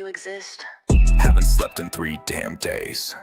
exist. Haven't slept in 3 damn days.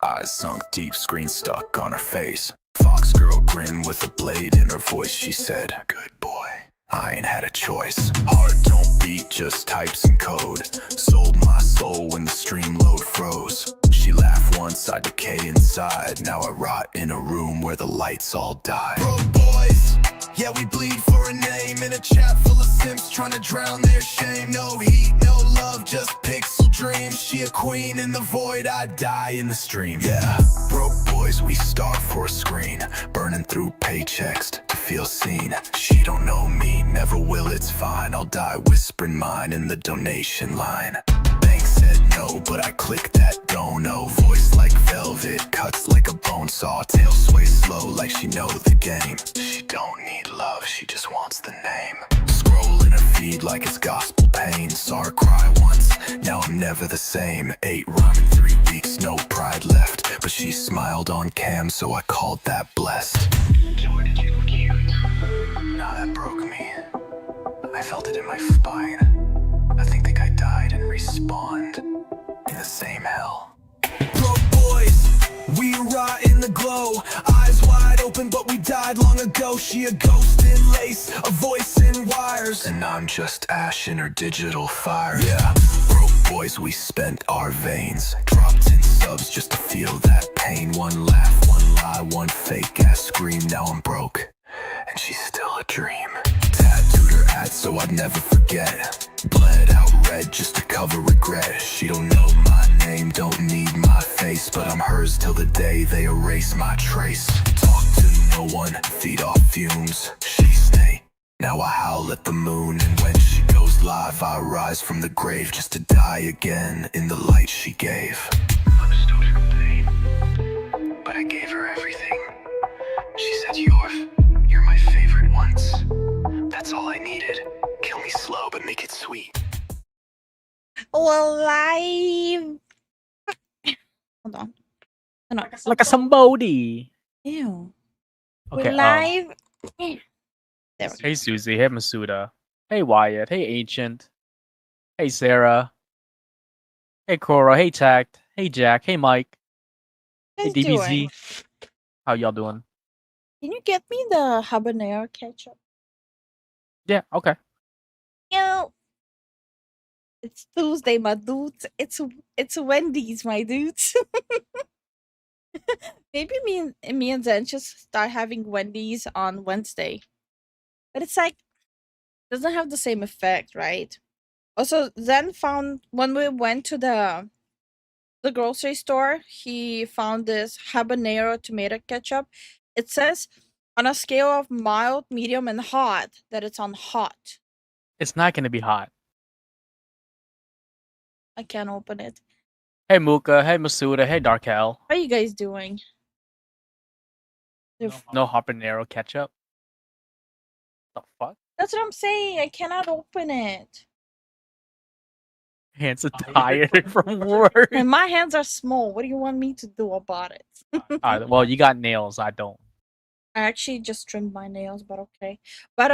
Eyes sunk deep, screen stuck on her face. Fox girl grin with a blade in her voice. She said, "Good boy, I ain't had a choice. Heart don't beat, just types and code. Sold my soul when the stream load froze. She laughed once, I decay inside. Now I rot in a room where the lights all die. Bro boys, yeah, we bleed for a name. In a chat full of simps trying to drown their shame. No heat, no love, just pixel dreams. She a queen in the void, I die in the stream. Yeah, broke boys, we starve for a screen. Burning through paychecks to feel seen. She don't know me, never will, it's fine. I'll die whispering mine in the donation line. Bank said no, but I clicked that dono. Voice like velvet, cuts like a bone saw. Tail sway slow like she know the game. She don't need love, she just wants the name. Scroll in her feed like it's gospel pain. Saw her cry once, now I'm never the same. 8 rhyme in 3 weeks, no pride left. But she smiled on cam, so I called that blessed. Jordan, you cute. Nah, that broke me. I felt it in my spine. I think the guy died and respawned in the same hell. Broke boys, we rot in the glow. Eyes wide open, but we died long ago. She a ghost in lace, a voice in wires, and I'm just ash in her digital fire. Yeah, broke boys, we spent our veins. Dropped in subs just to feel that pain. One laugh, one lie, one fake ass scream. Now I'm broke, and she's still a dream. Tattooed her ad so I'd never forget. Bled out red just to cover regret. She don't know my name, don't need my face, but I'm hers till the day they erase my trace. Talk to no one, feed off fumes. She stay, now I howl at the moon. And when she goes live, I rise from the grave just to die again in the light she gave. Understood her pain, but I gave her everything. She said, you're my favorite once. That's all I needed. Kill me slow, but make it sweet. Well, live. Hold on. No. Like a somebody. Ew. Okay. We're live. There we go. Hey Susie. Hey Masuda. Hey Wyatt. Hey Ancient. Hey Sarah. Hey Cora. Hey Tact. Hey Jack. Hey Mike. Hey What you guys DBZ. doing? How y'all doing? Can you get me the habanero ketchup? Yeah. Okay. Yo, it's Tuesday, my dudes. It's Wendy's, my dudes. Maybe me and Zen should start having Wendy's on Wednesday. But it's like doesn't have the same effect, right? Also, Zen found when we went to the grocery store, he found this habanero tomato ketchup. It says on a scale of mild, medium, and hot that it's on hot. It's not gonna be hot. I can't open it. Hey Muka. Hey Masuda. Hey Darkel. How are you guys doing? No habanero ketchup. The fuck? That's what I'm saying. I cannot open it. Hands are tired from work. And my hands are small. What do you want me to do about it? Alright, well, you got nails. I don't. I actually just trimmed my nails, but okay. But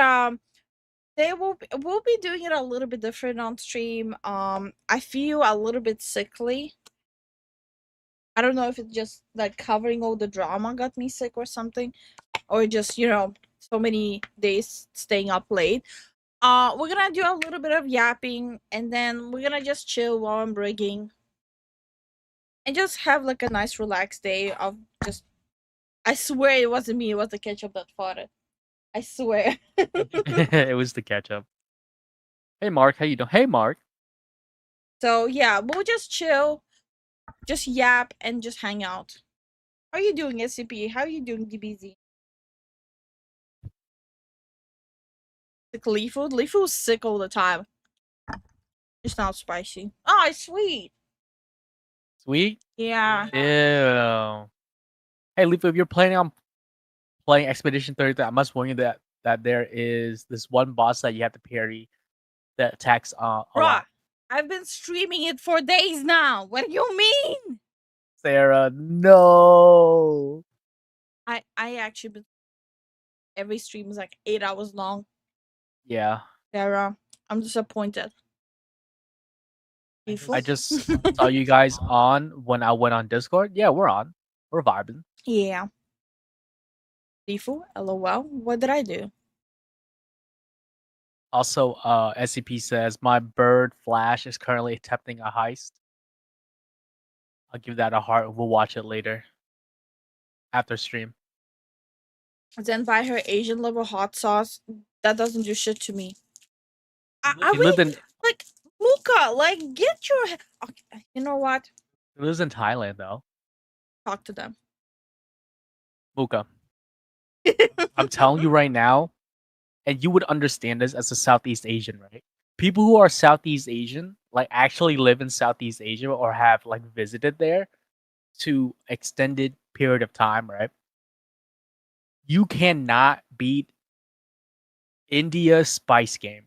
we'll be doing it a little bit different on stream. I feel a little bit sickly. I don't know if it's just like covering all the drama got me sick or something, or just so many days staying up late. We're gonna do a little bit of yapping, and then we're gonna just chill while I'm rigging, and just have like a nice relaxed day of just. I swear it wasn't me. It was the ketchup that fought it. I swear. It was the ketchup. Hey Mark, how you doing? Hey Mark. So yeah, we'll just chill, just yap, and just hang out. How are you doing, SCP? How are you doing, DBZ? Sick Lifu? Lifu's sick all the time. It's not spicy. Oh, it's sweet. Sweet? Yeah. Ew. Hey Leaf, if you're planning on playing Expedition 33, I must warn you that there is this one boss that you have to parry that attacks a Bruh, lot. I've been streaming it for days now. What do you mean? Sarah, no. I actually been every stream is like 8 hours long. Yeah. Sarah, I'm disappointed. Lifu? I just saw you guys on when I went on Discord. Yeah, we're on. We're vibing. Yeah. Lifu, lol. What did I do? Also, SCP says my bird Flash is currently attempting a heist. I'll give that a heart. We'll watch it later after stream. Then buy her Asian level hot sauce. That doesn't do shit to me. Are He we lived in like Luca? Like, get your. Okay, you know what? he lives in Thailand though. Talk to them. Muka, I'm telling you right now, and you would understand this as a Southeast Asian, right? People who are Southeast Asian, like actually live in Southeast Asia or have like visited there to extended period of time, right? You cannot beat India's spice game.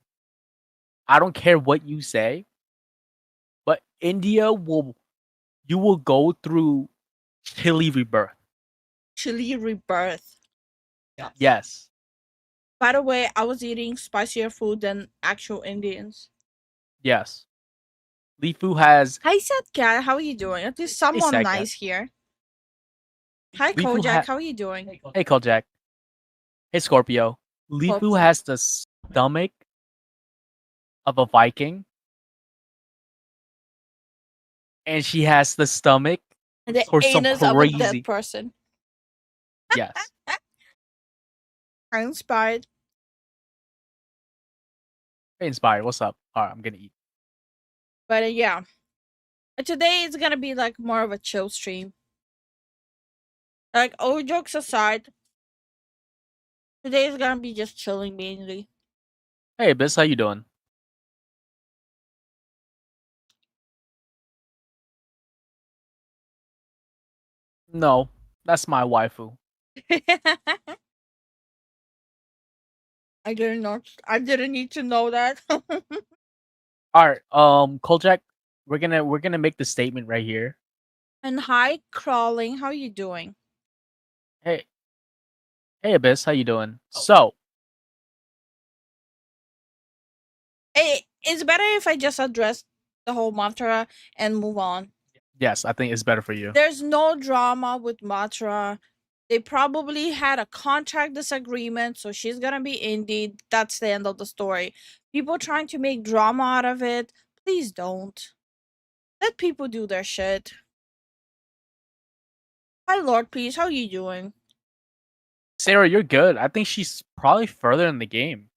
I don't care what you say, but you will go through chili rebirth. Chili rebirth. Yes. By the way, I was eating spicier food than actual Indians. Yes. Lifu has Hi, Cat. How are you doing? At least someone Sad Cat. nice here. Hi, Lifu Kojak. How are you doing? Hey Kojak. Hey Scorpio. Lifu Scorpio. has the stomach of a Viking. And she has the stomach And the for some anus of a crazy. dead person. Yes. I'm inspired. Hey Inspired, what's up? Alright, I'm gonna eat. But yeah. Today is gonna be like more of a chill stream. Like, all jokes aside, today is gonna be just chilling mainly. Hey Abyss, how you doing? No, that's my waifu. I didn't need to know that. Alright, Kojak, we're gonna make the statement right here. And hi, Crawling. How you doing? Hey Abyss, how you doing? So It's better if I just address the whole mantra and move on. yes, I think it's better for you. There's no drama with Matra. They probably had a contract disagreement, so she's gonna be indie. That's the end of the story. People trying to make drama out of it, please don't. Let people do their shit. Hi, Lord Peace. How you doing? Sarah, you're good. I think she's probably further in the game.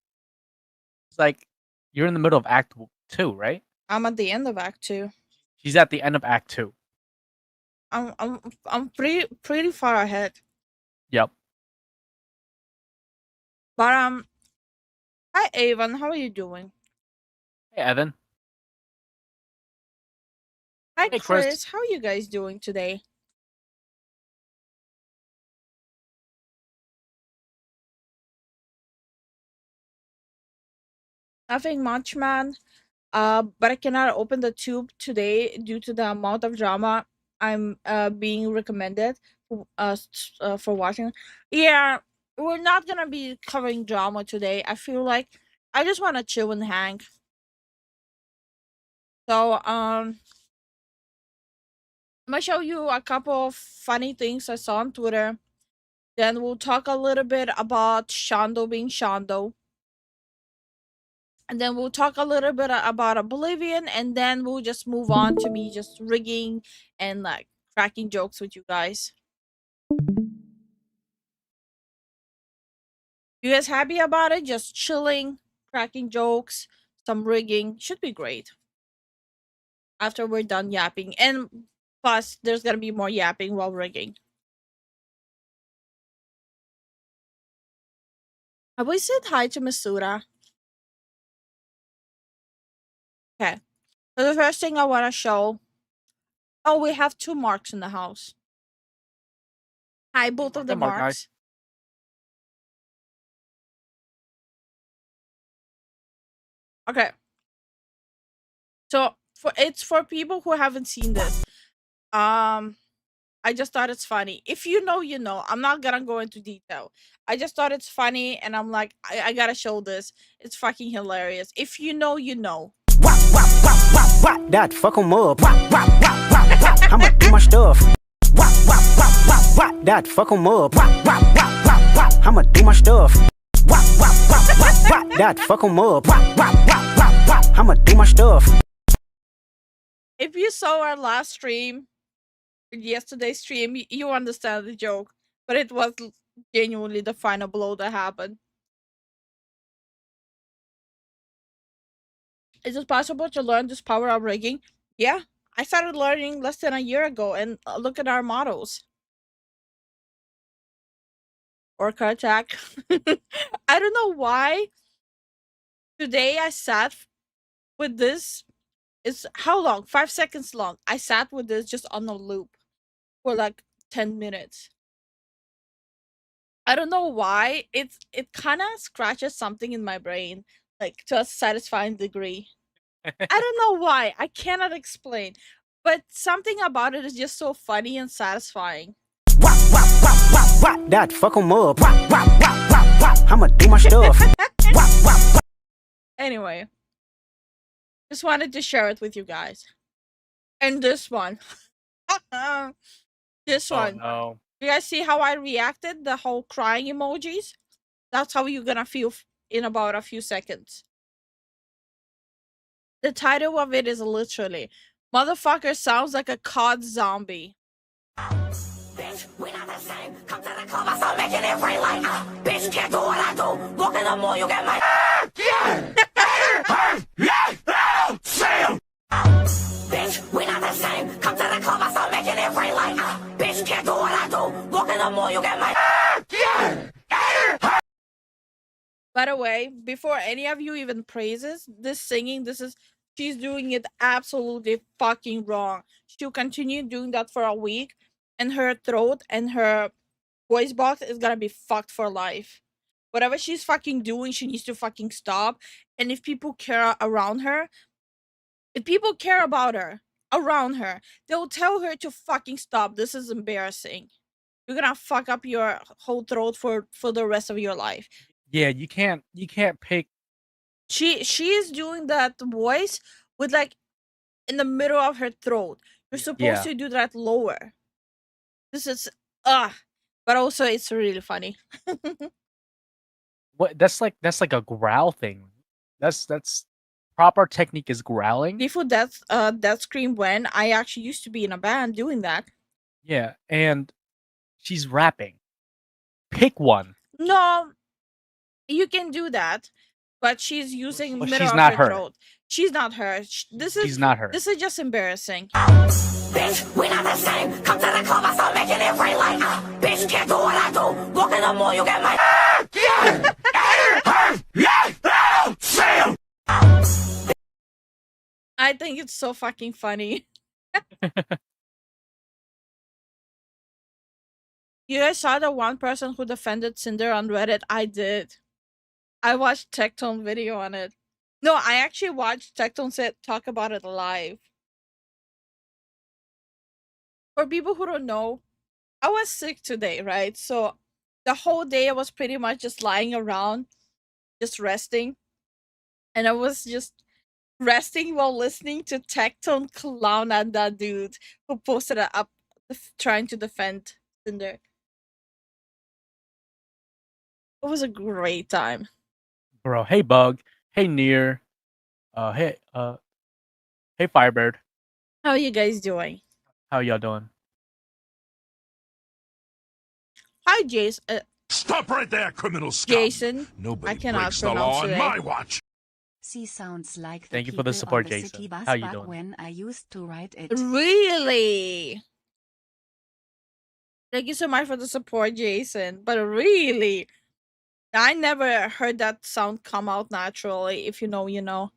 It's like you're in the middle of Act 2, right? I'm at the end of Act 2. She's at the end of Act 2. I'm pretty far ahead. Yep. But hi Avon, how are you doing? Hey Evan. Hi Hey, Chris. Chris. How are you guys doing today? Nothing much, man. But I cannot open the tube today due to the amount of drama I'm being recommended for watching. Yeah, we're not gonna be covering drama today. I feel like I just want to chill and hang. So I'm gonna show you a couple of funny things I saw on Twitter. Then we'll talk a little bit about Shondo being Shondo. And then we'll talk a little bit about Oblivion, and then we'll just move on to me just rigging and like cracking jokes with you guys. You guys happy about it? Just chilling, cracking jokes, some rigging. Should be great. After we're done yapping. And plus, there's gonna be more yapping while rigging. Have we said hi to Misura? Okay. So the first thing I want to show. Oh, we have 2 marks in the house. Hi, both of the Mark, hi. marks. Okay. So it's for people who haven't seen this. I just thought it's funny. If you know, you know. I'm not gonna go into detail. I just thought it's funny, and I'm like, I gotta show this. It's fucking hilarious. If you know, you know. wop, that fuck 'em up. Wop, wop, wop, wop, wop. I'ma do my stuff. Wop, wop, wop, wop, wop, that fuck 'em up. Wop, wop, wop, wop, wop. I'ma do my stuff. Wop, wop, wop, wop, wop, that fuck 'em up. Wop, wop, wop, wop, wop. I'ma do my stuff. If you saw our last stream, yesterday's stream, you understand the joke. But it was genuinely the final blow that happened. Is it possible to learn this power-up rigging? Yeah, I started learning less than a year ago, and look at our models. Orca attack. I don't know why. Today I sat with this. It's how long? 5 seconds long. I sat with this just on a loop for like 10 minutes. I don't know why. It kind of scratches something in my brain, like to a satisfying degree. I don't know why. I cannot explain. But something about it is just so funny and satisfying. Wop, wop, wop, wop, wop, that fuck 'em up. Wop, wop, wop, wop, wop. I'ma do my stuff. Wop, wop, wop. Anyway, just wanted to share it with you guys. And this one. This one. Oh, no. You guys see how I reacted? The whole crying emojis? That's how you're gonna feel in about a few seconds. The title of it is literally, "Motherfucker sounds like a COD zombie." Bitch, we not the same. Come to the club, I start making it rain like, bitch, can't do what I do. Walk in the mall, you get my bitch, we not the same. Come to the club, I start making it rain like, bitch, can't do what I do. Walk in the mall, you get my By the way, before any of you even praises this singing, she's doing it absolutely fucking wrong. She'll continue doing that for a week, and her throat and her voice box is gonna be fucked for life. Whatever she's fucking doing, she needs to fucking stop. And if people care around her, if people care about her around her, they'll tell her to fucking stop. This is embarrassing. You're gonna fuck up your whole throat for the rest of your life. Yeah, you can't pick. She is doing that voice with like in the middle of her throat. You're supposed to do that lower. This is but also it's really funny. What that's like a growl thing. That's proper technique is growling. Before that scream when I actually used to be in a band doing that. Yeah, and she's rapping. Pick one. No, you can do that, but she's using But middle she's of not her her. throat. She's not her. She's not her. This is just embarrassing. bitch, we not the same. Come to the club, I start making it rain like, bitch, can't do what I do. Walk in the mall, you get my I think it's so fucking funny. You guys saw the one person who defended Cinder on Reddit? I did. I watched Tectone video on it. No, I actually watched Tectone talk about it live. For people who don't know, I was sick today, right? So the whole day I was pretty much just lying around, just resting. And I was just resting while listening to Tectone clown at that dude who posted it up trying to defend Cinder. It was a great time. Bro, hey Bug, hey Near, hey Firebird. How are you guys doing? How y'all doing? Hi, Jason. Stop right there, criminal scum! Jason. Nobody I cannot breaks the law pronounce on today. my watch! She sounds like Thank you the for the people support, on the Jason. city bus How you back doing? when I used to ride it. Really? Thank you so much for the support, Jason. But really, I never heard that sound come out naturally. If you know, you know.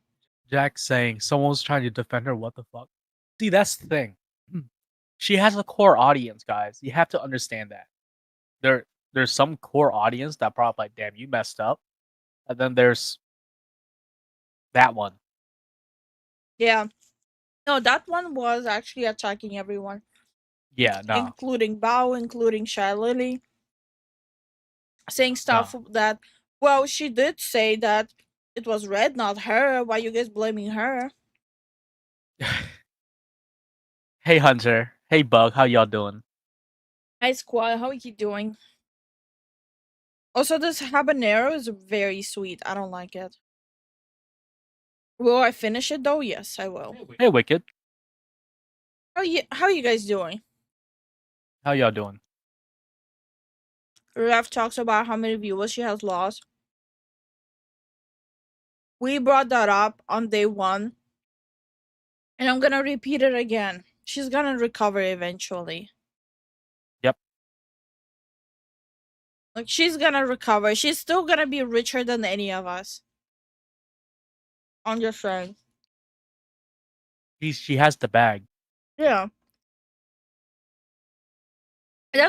Jack saying someone's trying to defend her. What the fuck? See, that's the thing. She has a core audience, guys. You have to understand that. There's some core audience that probably like, damn, you messed up. And then there's that one. Yeah. No, that one was actually attacking everyone. Yeah, no. Including Bao, including Shy Lily. Saying stuff that, well, she did say that it was Red, not her. Why you guys blaming her? Hey Hunter. Hey Bug. How y'all doing? Hi Squad, how are you doing? Also, this habanero is very sweet. I don't like it. Will I finish it though? Yes, I will. Hey Wicked. How you guys doing? How y'all doing? Ref talks about how many viewers she has lost. We brought that up on day 1. And I'm gonna repeat it again. She's gonna recover eventually. Yep. Like, she's gonna recover. She's still gonna be richer than any of us. I'm just saying. She has the bag. Yeah.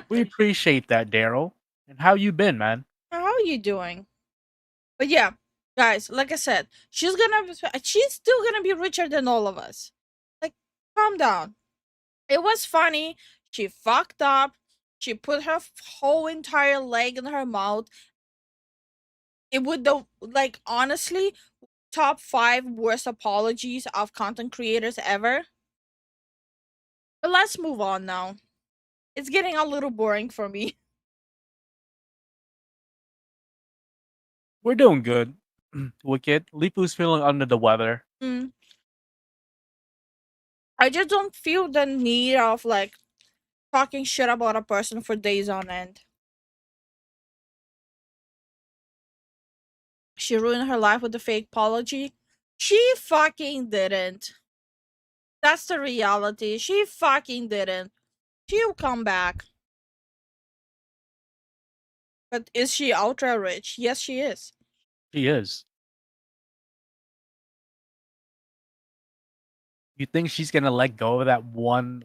We appreciate that, Daryl. And how you been, man? How are you doing? But yeah, guys, like I said, she's still gonna be richer than all of us. Like, calm down. It was funny. She fucked up. She put her whole entire leg in her mouth. It would the like honestly top 5 worst apologies of content creators ever. But let's move on now. It's getting a little boring for me. We're doing good. Wicked. Lipu's feeling under the weather. Mm. I just don't feel the need of like talking shit about a person for days on end. She ruined her life with a fake apology. She fucking didn't. That's the reality. She fucking didn't. She'll come back. But is she ultra rich? Yes, she is. She is. You think she's gonna let go of that one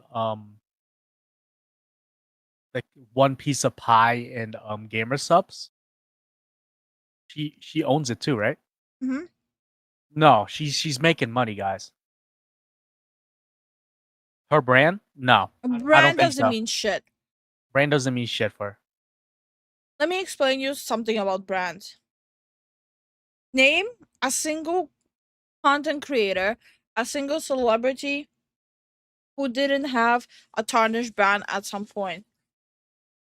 like one piece of pie and gamer subs? She owns it too, right? Mm-hmm. No, she's making money, guys. Her brand? No. I don't Brand think doesn't so. mean shit. Brand doesn't mean shit for her. Let me explain you something about brands. Name a single content creator, a single celebrity who didn't have a tarnished brand at some point.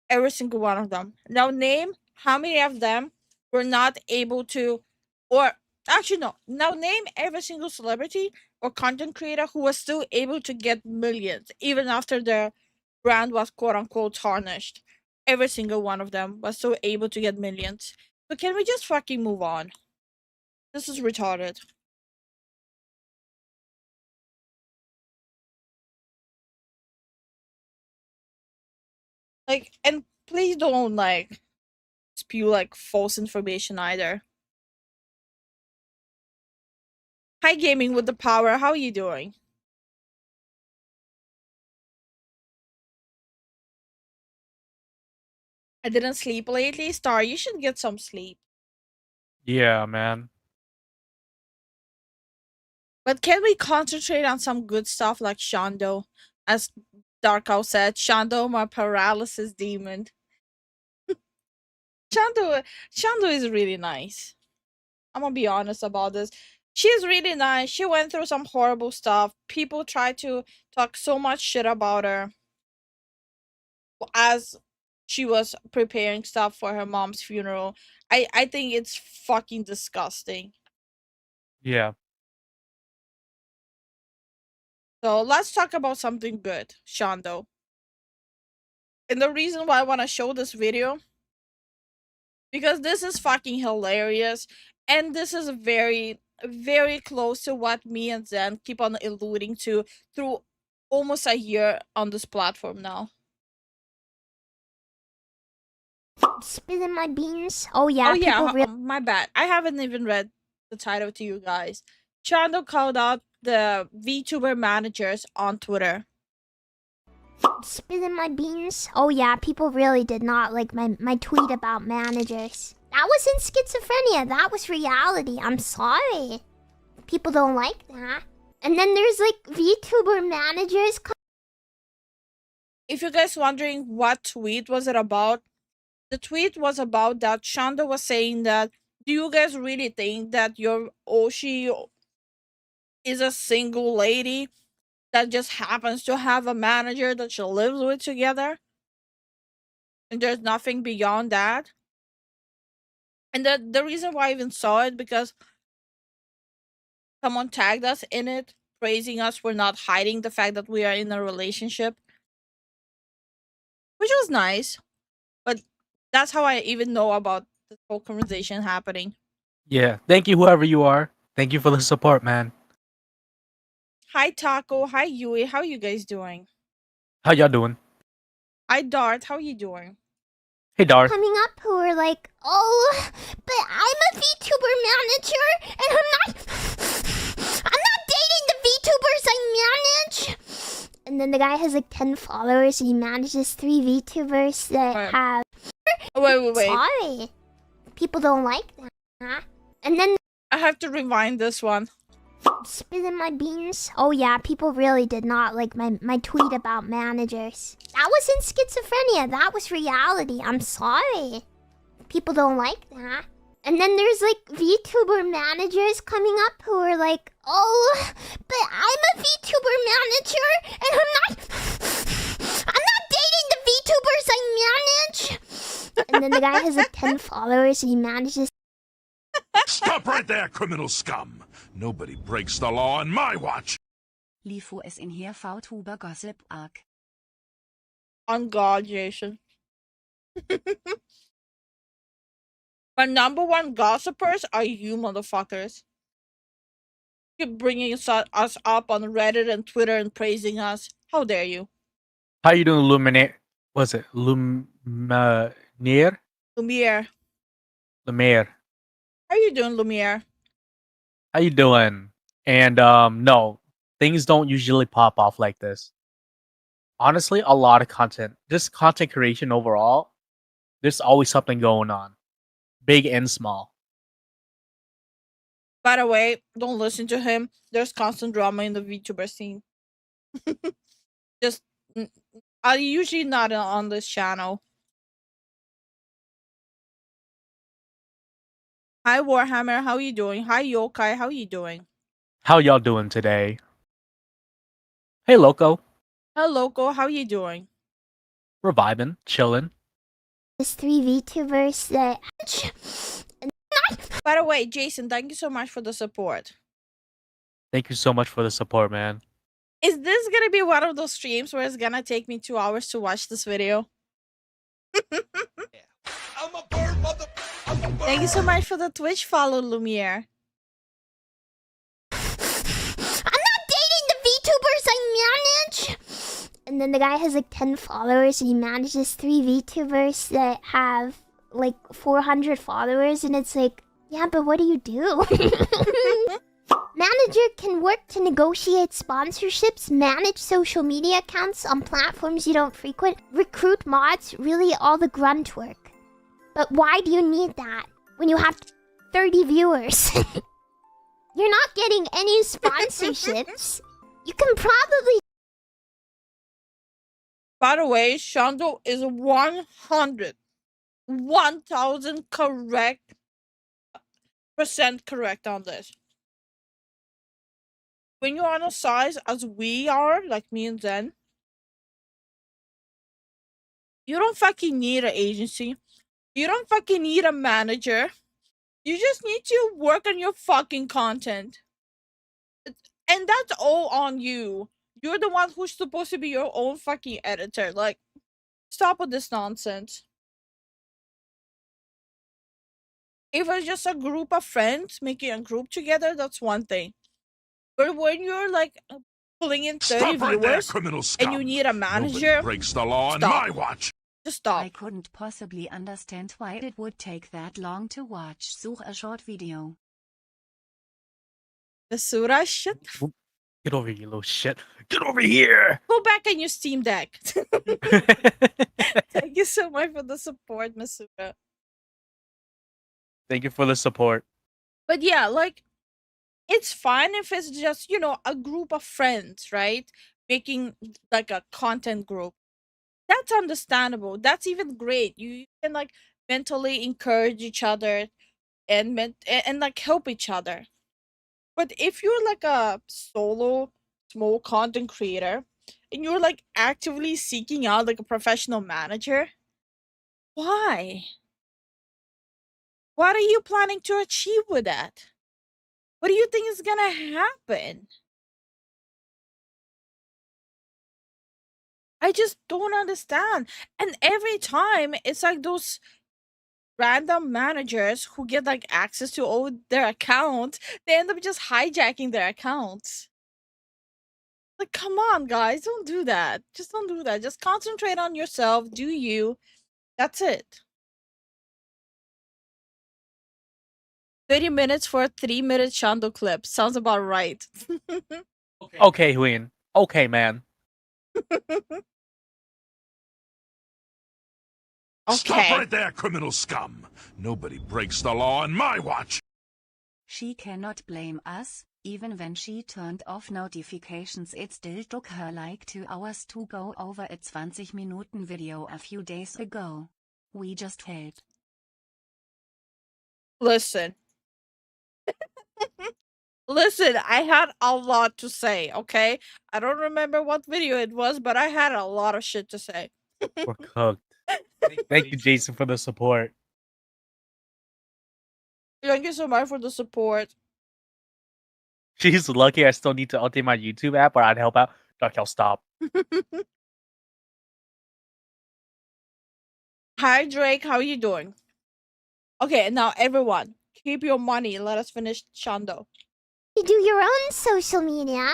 Every single one of them. Now name how many of them were not able to, or actually no. Now name every single celebrity or content creator who was still able to get millions even after their brand was quote unquote tarnished. Every single one of them was still able to get millions. So can we just fucking move on? This is retarded. Like, and please don't like spew like false information either. Hi gaming with the power, how are you doing? I didn't sleep lately. Star, you should get some sleep. Yeah, man. But can we concentrate on some good stuff like Shando? As Darko said, Shando, my paralysis demon. Shando is really nice. I'm gonna be honest about this. She's really nice. She went through some horrible stuff. People try to talk so much shit about her as she was preparing stuff for her mom's funeral. I think it's fucking disgusting. Yeah. So let's talk about something good, Shando. And the reason why I want to show this video, because this is fucking hilarious, and this is very, very close to what me and Zen keep on alluding to through almost a year on this platform now. Spilling my beans. Oh yeah, My bad. I haven't even read the title to you guys. Chando called out the VTuber managers on Twitter. spilling my beans. Oh yeah, people really did not like my tweet about managers. That wasn't schizophrenia. That was reality. I'm sorry. People don't like that. And then there's like VTuber managers. If you guys wondering what tweet was it about, the tweet was about that Shanda was saying that, do you guys really think that your Oshi is a single lady? that just happens to have a manager that she lives with together, and there's nothing beyond that. And the reason why I even saw it because someone tagged us in it, praising us for not hiding the fact that we are in a relationship, which was nice. But that's how I even know about this whole conversation happening. Yeah. Thank you, whoever you are. Thank you for the support, man. Hi Taco, hi Yui, how you guys doing? How y'all doing? Hi Dart, how you doing? Hey, Dar. Coming up who are like, oh, but I'm a VTuber manager and I'm not dating the VTubers I manage. And then the guy has like 10 followers and he manages 3 VTubers that Right. have. Wait. Sorry. People don't like that. And then I have to rewind this one. spilling my beans. Oh yeah, people really did not like my tweet about managers. That wasn't schizophrenia, that was reality. I'm sorry. People don't like that. And then there's like VTuber managers coming up who are like, oh, but I'm a VTuber manager and I'm not dating the VTubers I manage. And then the guy has like 10 followers and he manages. Stop right there, criminal scum! Nobody breaks the law on my watch! Lifu is in here VTuber gossip arc. On God, Jason. My number one gossipers are you motherfuckers. Keep bringing us up on Reddit and Twitter and praising us. How dare you? How you doing, Luminaire? Was it Lumiere? Lumiere. Lumiere. How you doing, Lumiere? How you doing? And no, things don't usually pop off like this. Honestly, a lot of content, just content creation overall, there's always something going on, big and small. By the way, don't listen to him. There's constant drama in the VTuber scene. Just, I usually not on this channel. Hi Warhammer, how you doing? Hi Yokai, how you doing? How y'all doing today? Hey, Loco. Hello, Loco, how you doing? Reviving, chilling. There's 3 VTubers that. By the way, Jason, thank you so much for the support. Thank you so much for the support, man. Is this gonna be one of those streams where it's gonna take me 2 hours to watch this video? Thank you so much for the Twitch follow, Lumiere. I'm not dating the VTubers I manage. And then the guy has like 10 followers and he manages 3 VTubers that have like 400 followers and it's like, yeah, but what do you do? Manager can work to negotiate sponsorships, manage social media accounts on platforms you don't frequent, recruit mods, really all the grunt work. But why do you need that when you have 30 viewers? You're not getting any sponsorships. You can probably... By the way, Shondo is 1,000 percent correct on this. When you're on a size as we are, like me and Zen, you don't fucking need an agency. You don't fucking need a manager. You just need to work on your fucking content. And that's all on you. You're the one who's supposed to be your own fucking editor. Like, stop with this nonsense. If it's just a group of friends making a group together, that's one thing. But when you're like pulling in 30 Stop right there, viewers criminal scum! and you need a manager, Nobody breaks the law on stop. my watch! Just stop. I couldn't possibly understand why it would take that long to watch. Such a short video. The Sura shit. Get over here, you little shit. Get over here! Go back on your Steam Deck. Thank you so much for the support, Masura. Thank you for the support. But yeah, like, it's fine if it's just, you know, a group of friends, right? Making like a content group. That's understandable. That's even great. You can like mentally encourage each other and like help each other. But if you're like a solo small content creator and you're like actively seeking out like a professional manager, why? What are you planning to achieve with that? What do you think is gonna happen? I just don't understand. And every time it's like those random managers who get like access to all their accounts, they end up just hijacking their accounts. Like, come on, guys, don't do that. Just don't do that. Just concentrate on yourself. Do you? That's it. 30 minutes for a 3-minute Shando clip. Sounds about right. Okay, Huyin. Okay, man. Stop Okay. right there, criminal scum! Nobody breaks the law on my watch! She cannot blame us. Even when she turned off notifications, it still took her like 2 hours to go over a 20-minute video a few days ago. We just hate. Listen. Listen, I had a lot to say, okay? I don't remember what video it was, but I had a lot of shit to say. We're cooked. Thank you, Jason, for the support. Thank you so much for the support. She's lucky I still need to update my YouTube app, or I'd help out. Duck, I'll stop. Hi, Drake. How are you doing? Okay, now everyone, keep your money. Let us finish Shando. You do your own social media,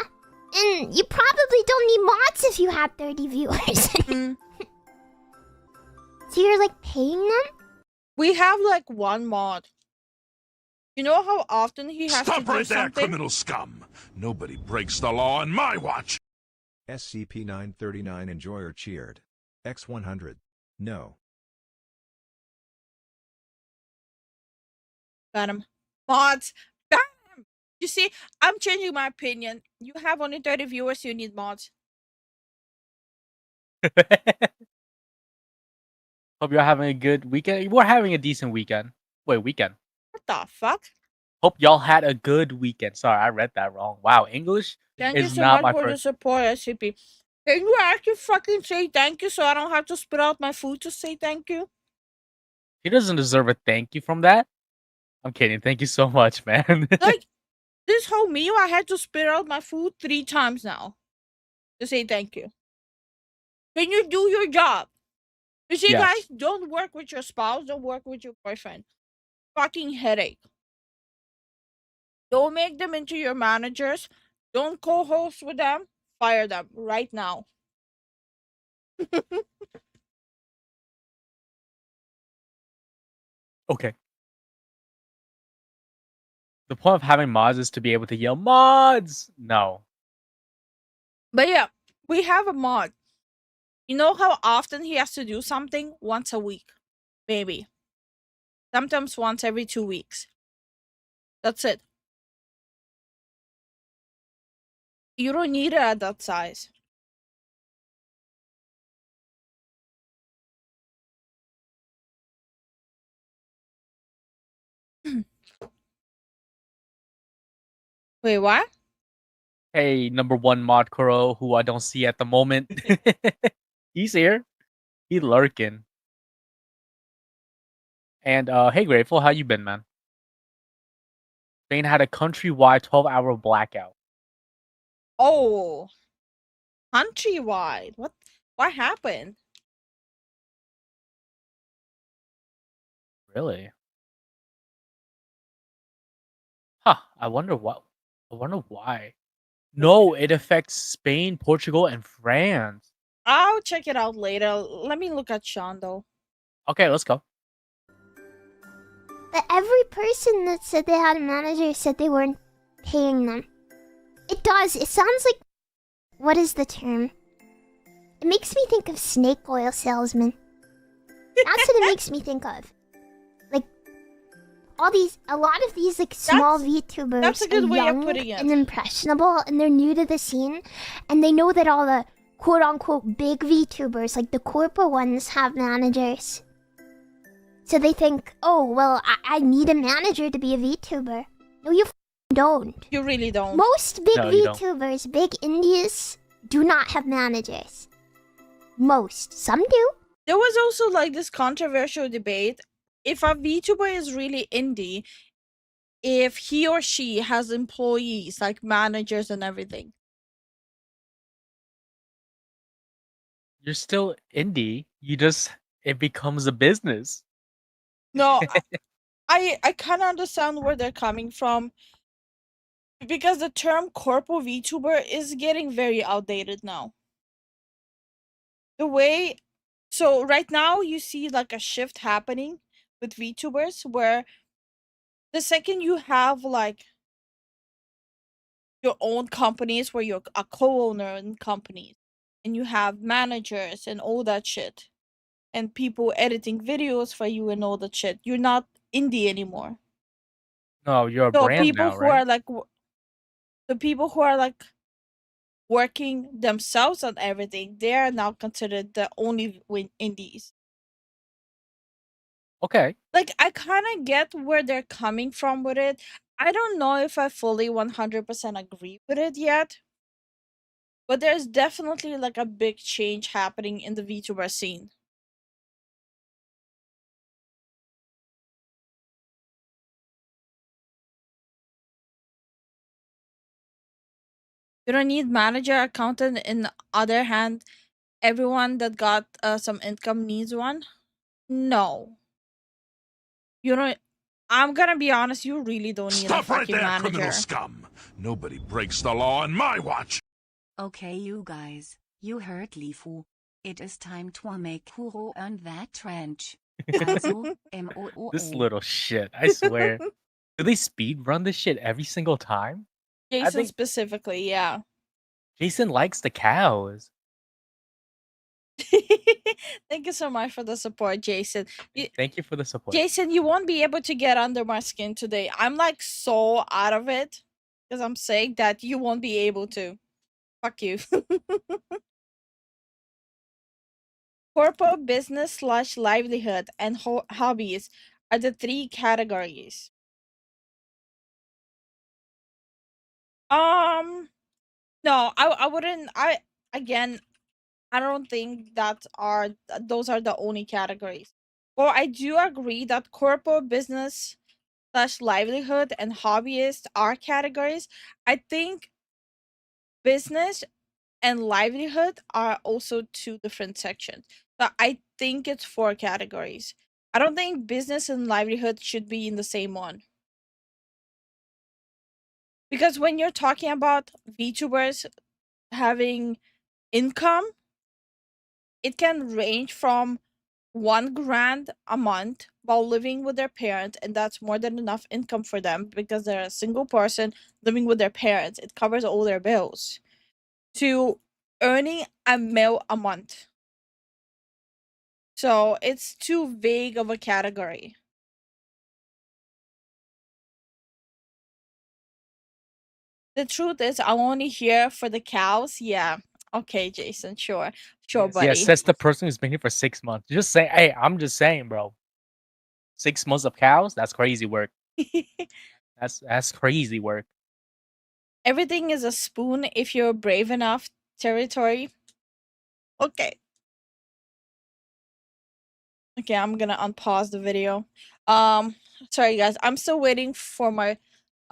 and you probably don't need mods if you have 30 viewers. So you're like paying them? We have like one mod. You know how often he has to Stop do right there, something? criminal scum! Nobody breaks the law on my watch! SCP-939 Enjoyer cheered. X100. No. Got him. Mods. Got him. You see, I'm changing my opinion. You have only 30 viewers, you need mods. Hope you're having a good weekend. We're having a decent weekend. Wait, weekend. What the fuck? Hope y'all had a good weekend. Sorry, I read that wrong. Wow, English Thank you is so not much my for the first. support, SCP. Can you actually fucking say thank you so I don't have to spit out my food to say thank you? He doesn't deserve a thank you from that. I'm kidding. Thank you so much, man. Like, this whole meal, I had to spit out my food 3 times now to say thank you. Can you do your job? You see, Yes. guys, don't work with your spouse, don't work with your boyfriend. Fucking headache. Don't make them into your managers. Don't co-host with them. Fire them right now. Okay. The point of having mods is to be able to yell mods. No. But yeah, we have a mod. You know how often he has to do something? Once a week. Maybe. Sometimes once every 2 weeks. That's it. You don't need it at that size. Wait, what? Hey, number 1 mod Kuro, who I don't see at the moment. He's here. He's lurking. And hey, Grateful, how you been, man? Spain had a countrywide 12-hour blackout. Oh. Countrywide. What happened? Really? Huh. I wonder why. No, it affects Spain, Portugal, and France. I'll check it out later. Let me look at Shando. Okay, let's go. But every person that said they had a manager said they weren't paying them. It does. It sounds like... What is the term? It makes me think of snake oil salesman. That's what it makes me think of. Like, a lot of these like small VTubers that's a good are way of young putting it. and impressionable, and they're new to the scene, and they know that all the quote-unquote big VTubers, like the corporate ones, have managers. So they think, oh, well, I need a manager to be a VTuber. No, you don't. You really don't. Most big No, you don't. VTubers, big indies, do not have managers. Most. Some do. There was also like this controversial debate if a VTuber is really indie, if he or she has employees like managers and everything. You're still indie. It becomes a business. No, I kind of understand where they're coming from because the term corpo VTuber is getting very outdated now. The way, so right now you see like a shift happening with VTubers where the second you have like your own companies where you're a co-owner in companies and you have managers and all that shit and people editing videos for you and all that shit, you're not indie anymore. No, you're a So brand people now, who right? are like the people who are like working themselves on everything, they are now considered the only indies. Okay. Like I kind of get where they're coming from with it. I don't know if I fully 100% agree with it yet. But there's definitely like a big change happening in the VTuber scene. You don't need manager, accountant. In the other hand, everyone that got some income needs one. No, you don't. I'm gonna be honest. You really don't need a Stop right fucking there, criminal manager. scum! Nobody breaks the law on my watch! Okay, you guys, you heard Lifu. It is time to make Kuro earn that trench. Also, MOOO. This little shit, I swear. Do they speed run this shit every single time? Jason think- specifically, yeah. Jason likes the cows. Thank you so much for the support, Jason. Thank you for the support. Jason, you won't be able to get under my skin today. I'm like so out of it because I'm sick that you won't be able to. Fuck you. Corporate business / livelihood and hobbies are the 3 categories. No, I wouldn't. Again, I don't think those are the only categories. Well, I do agree that corporate business / livelihood and hobbyist are categories. I think business and livelihood are also 2 different sections. So I think it's 4 categories. I don't think business and livelihood should be in the same one. Because when you're talking about VTubers having income, it can range from 1 grand a month while living with their parents, and that's more than enough income for them because they're a single person living with their parents. It covers all their bills. To earning $1 million a month. So it's too vague of a category. The truth is, I'm only here for the cows. Yeah. Okay, Jason. Sure. Sure, buddy. Yeah, says the person who's been here for 6 months. Just say, hey, I'm just saying, bro. 6 months of cows? That's crazy work. That's crazy work. Everything is a spoon if you're brave enough territory. Okay. Okay, I'm gonna unpause the video. Sorry guys, I'm still waiting for my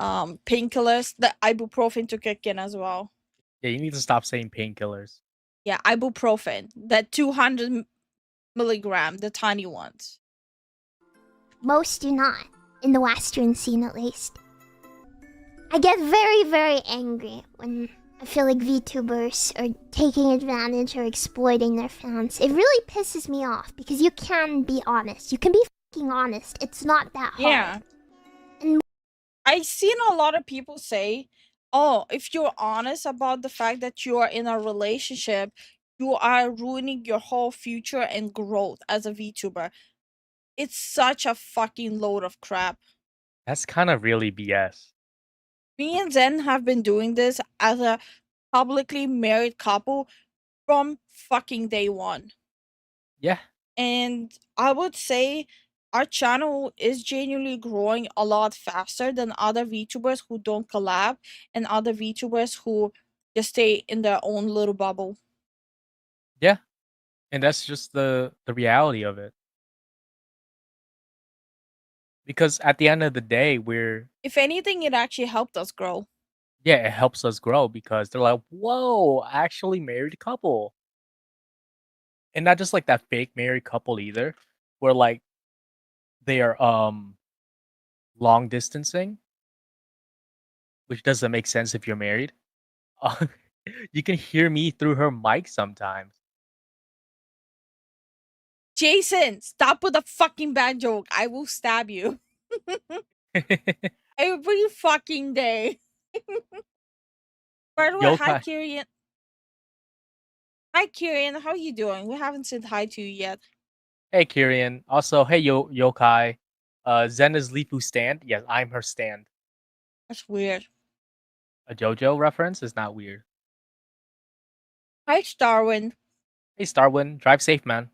painkillers, the ibuprofen to kick in as well. Yeah, you need to stop saying painkillers. Yeah, ibuprofen, that 200 milligram, the tiny ones. Most do not, in the Western scene at least. I get very, very angry when I feel like VTubers are taking advantage or exploiting their fans. It really pisses me off because you can be honest. You can be fucking honest. It's not that hard. Yeah. And I've seen a lot of people say, oh, if you're honest about the fact that you are in a relationship, you are ruining your whole future and growth as a VTuber. It's such a fucking load of crap. That's kind of really BS. Me and Zen have been doing this as a publicly married couple from fucking day one. Yeah. And I would say our channel is genuinely growing a lot faster than other VTubers who don't collab and other VTubers who just stay in their own little bubble. Yeah, and that's just the reality of it. Because at the end of the day, If anything, it actually helped us grow. yeah, it helps us grow because they're like, whoa, actually married couple. And not just like that fake married couple either, where like they are long distancing, which doesn't make sense if you're married. Uh, you can hear me through her mic sometimes. Jason, stop with the fucking bad joke. I will stab you. Every fucking day. By the way, hi Yokai. Kirian. Hi Kirian, how you doing? We haven't said hi to you yet. Hey Kirian. Also, hey Yokai. Zen is Lifu stand. Yes, I'm her stand. That's weird. A JoJo reference is not weird. Hi Starwin. Hey Starwin, drive safe, man.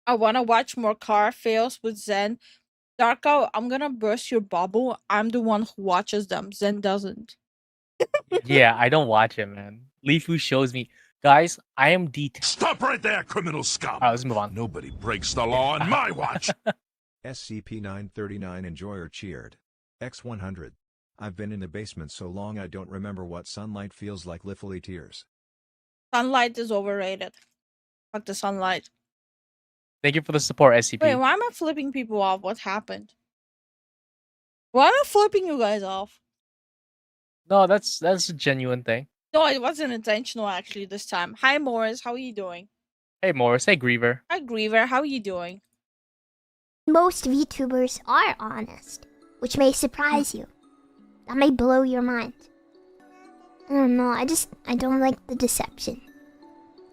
I wanna watch more car fails with Zen. Darko, I'm gonna burst your bubble. I'm the one who watches them. Zen doesn't. Yeah, I don't watch it, man. Lifu shows me. Guys, I am Stop right there, criminal scum! Alright, let's move on. Nobody breaks the law on my watch! SCP-939 Enjoyer cheered. X100. I've been in the basement so long I don't remember what sunlight feels like. Literally tears. Sunlight is overrated. Fuck the sunlight. Thank you for the support, SCP. Wait, why am I flipping people off? What happened? Why am I flipping you guys off? No, that's a genuine thing. No, it wasn't intentional actually this time. Hi Morris, how are you doing? Hey Morris, hey Griever. Hi Griever, how are you doing? Most VTubers are honest, which may surprise you. That may blow your mind. I don't know, I don't like the deception.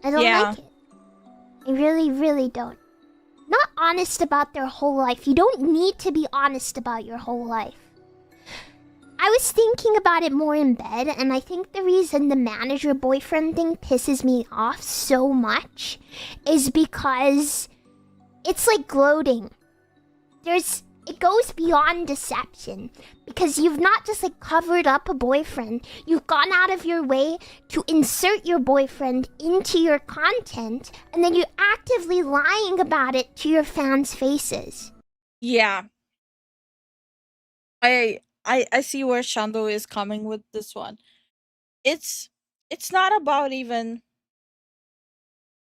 I don't like it. I really, really don't. Not honest about their whole life. You don't need to be honest about your whole life. I was thinking about it more in bed, and I think the reason the manager boyfriend thing pisses me off so much is because it's like gloating. It goes beyond deception, because you've not just like covered up a boyfriend, you've gone out of your way to insert your boyfriend into your content, and then you're actively lying about it to your fans' faces. Yeah. I see where Shando is coming with this one. It's not about even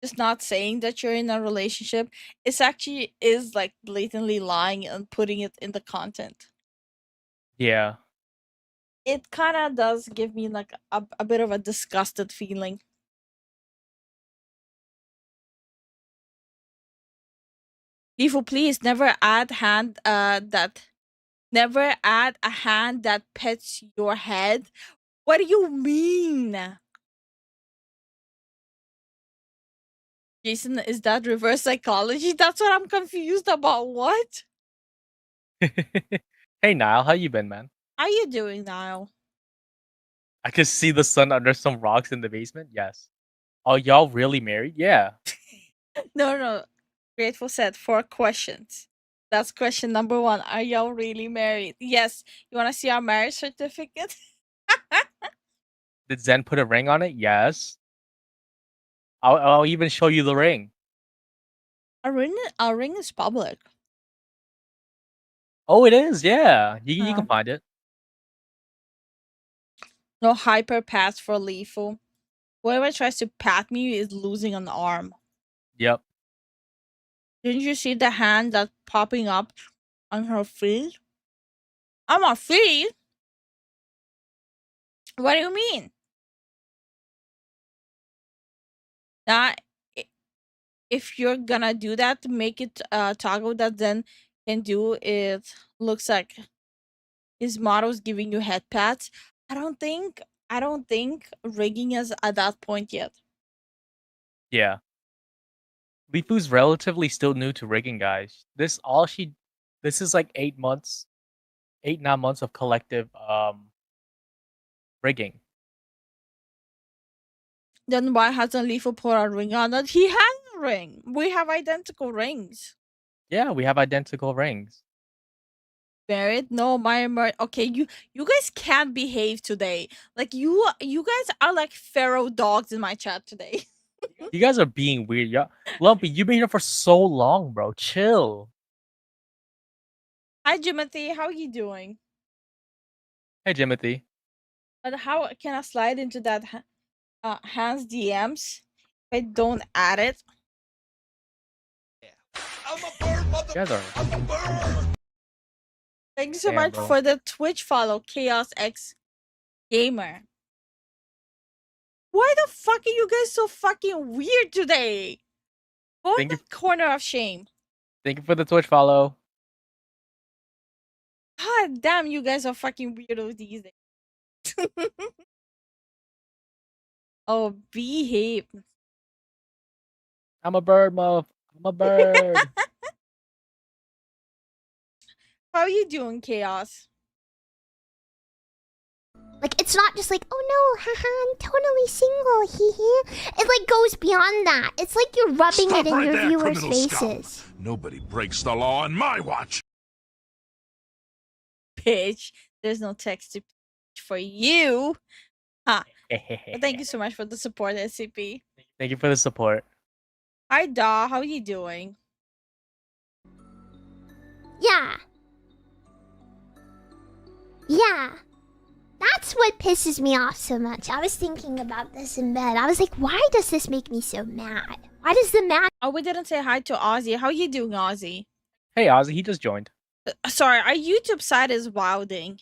just not saying that you're in a relationship. It's actually is like blatantly lying and putting it in the content. Yeah. It kind of does give me like a bit of a disgusted feeling. Lifu, please never add never add a hand that pets your head. What do you mean? Jason, is that reverse psychology? That's what I'm confused about. What? Hey Niall, how you been, man? How you doing, Niall? I can see the sun under some rocks in the basement. Yes. Oh, y'all really married? Yeah. No. Grateful said 4 questions. That's question number 1. Are y'all really married? Yes. You want to see our marriage certificate? Did Zen put a ring on it? Yes. I'll even show you the ring. Our ring is public. Oh, it is. Yeah. You Yeah. can find it. No hyper pass for Lifu. Whoever tries to pat me is losing an arm. Yep. Didn't you see the hand that's popping up on her feet? On my feet? What do you mean? Now, if you're gonna do that, make it toggle that then can do it. Looks like his model's giving you head pats. I don't think rigging is at that point yet. Yeah. Lifu's relatively still new to rigging, guys. This is like 8 months, 8-9 months of collective rigging. Then why hasn't Lifu put a ring on it? He has a ring. We have identical rings. Yeah, we have identical rings. Barrett, no, okay, you guys can't behave today. Like you guys are like feral dogs in my chat today. You guys are being weird. Yeah, Lumpy, you've been here for so long, bro. Chill. Hi, Jimothy, how are you doing? Hey, Jimothy. But how can I slide into that Hans DMs if I don't add it? You guys are. Thank you so Damn, much bro. for the Twitch follow, Chaos X Gamer. Why the fuck are you guys so fucking weird today? Go in the corner of shame. Thank you for the Twitch follow. God damn, you guys are fucking weirdos these days. Oh, behave. I'm a bird, muff. I'm a bird. How are you doing, Chaos? Like, it's not just like, oh no, haha, I'm totally single, hee hee. It like goes beyond that. It's like you're rubbing Stop it in right your there, viewers' criminal scum. faces. Nobody breaks the law on my watch. Bitch, there's no text to for you. Huh. But thank you so much for the support, SCP. Thank you for the support. Hi, Da. How are you doing? Yeah. Yeah. That's what pisses me off so much. I was thinking about this in bed. I was like, why does this make me so mad? Why does the mad... Oh, we didn't say hi to Ozzy. How are you doing, Ozzy? Hey, Ozzy, he just joined. Sorry, our YouTube side is wilding.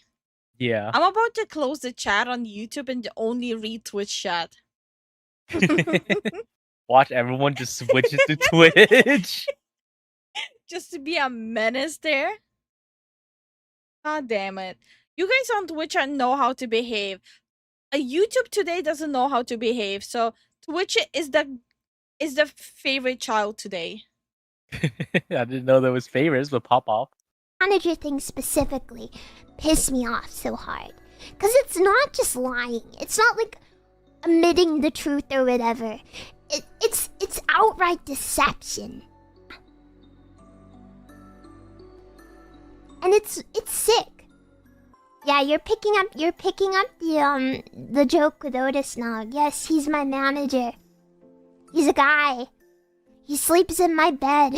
Yeah. I'm about to close the chat on YouTube and only read Twitch chat. Watch everyone just switch it to Twitch. Just to be a menace there. God damn it. You guys on Twitch know how to behave. YouTube today doesn't know how to behave, so Twitch is the favorite child today. I didn't know there was favors, but pop off. manager thing specifically piss me off so hard. Because it's not just lying. It's not like admitting the truth or whatever. It's outright deception. And it's sick. Yeah, you're picking up the joke with Otis now. Yes, he's my manager. He's a guy. He sleeps in my bed.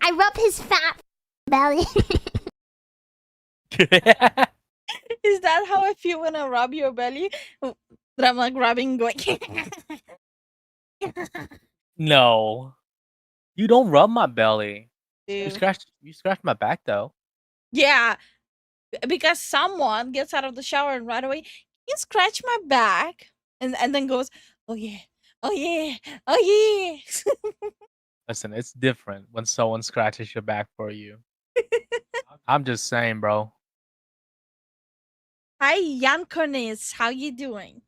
I rub his fat belly. Is that how I feel when I rub your belly? That I'm like rubbing, going. No, you don't rub my belly. Dude. You scratched my back though. Yeah, because someone gets out of the shower and right away he scratch my back and then goes, oh yeah, oh yeah, oh yeah. Listen, it's different when someone scratches your back for you. I'm just saying, bro. Hi, Yankonis, how you doing?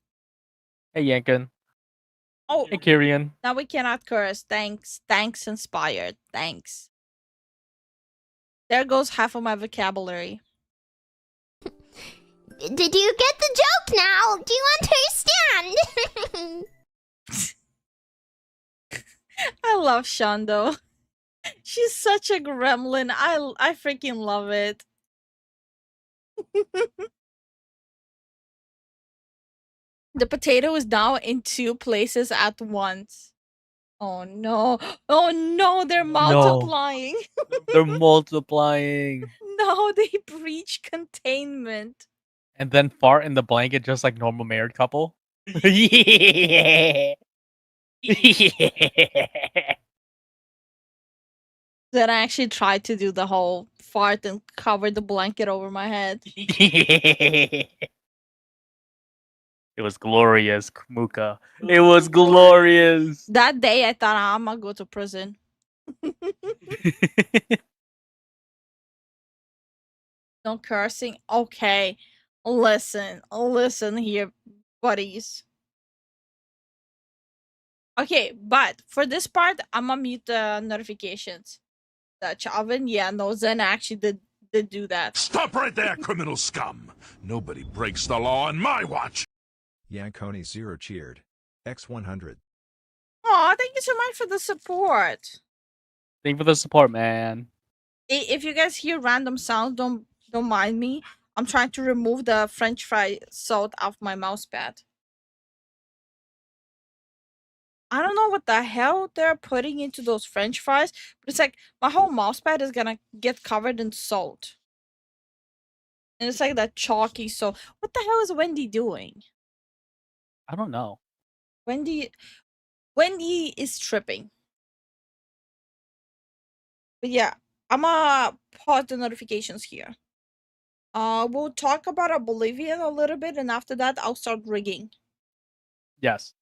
Hey, Yankin. Oh, hey, Kyrian. Now we cannot curse. Thanks, inspired. Thanks. There goes half of my vocabulary. Did you get the joke now? Do you understand? I love Shondo. She's such a gremlin. I freaking love it. The potato is now in 2 places at once. Oh no. Oh no, they're multiplying. No. They're multiplying. No, they breach containment. And then fart in the blanket just like normal married couple. Yeah. Then I actually tried to do the whole fart and cover the blanket over my head. It was glorious, Muka. It was glorious. That day I thought I'm gonna go to prison. No cursing. Okay. Listen here, buddies. Okay, but for this part, I'm gonna mute the notifications. Dutch oven, yeah, no, Zen actually did do that. Stop right there, criminal scum! Nobody breaks the law on my watch! Yankoni Zero cheered. X100. Aw, thank you so much for the support. Thank you for the support, man. If you guys hear random sounds, don't mind me. I'm trying to remove the French fry salt off my mouse pad. I don't know what the hell they're putting into those French fries, but it's like my whole mouse pad is gonna get covered in salt. And it's like that chalky salt. What the hell is Wendy doing? I don't know. Wendy is tripping. But yeah, I'm gonna pause the notifications here. We'll talk about Oblivion a little bit, and after that, I'll start rigging. Yes.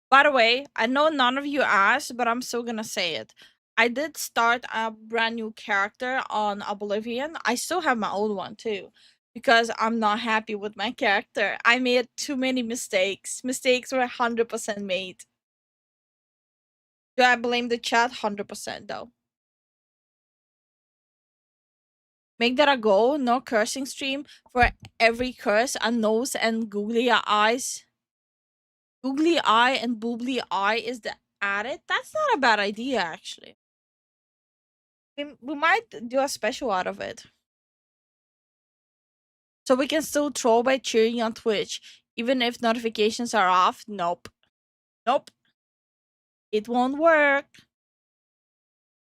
By the way, I know none of you asked, but I'm still gonna say it. I did start a brand new character on Oblivion. I still have my old one too, because I'm not happy with my character. I made too many mistakes. Mistakes were 100% made. Do I blame the chat? 100% though. Make that a goal. No cursing stream. For every curse, a nose and googly eyes. Googly eye and boobly eye is the added. That's not a bad idea, actually. We might do a special out of it. So we can still troll by cheering on Twitch, even if notifications are off. Nope. Nope. It won't work.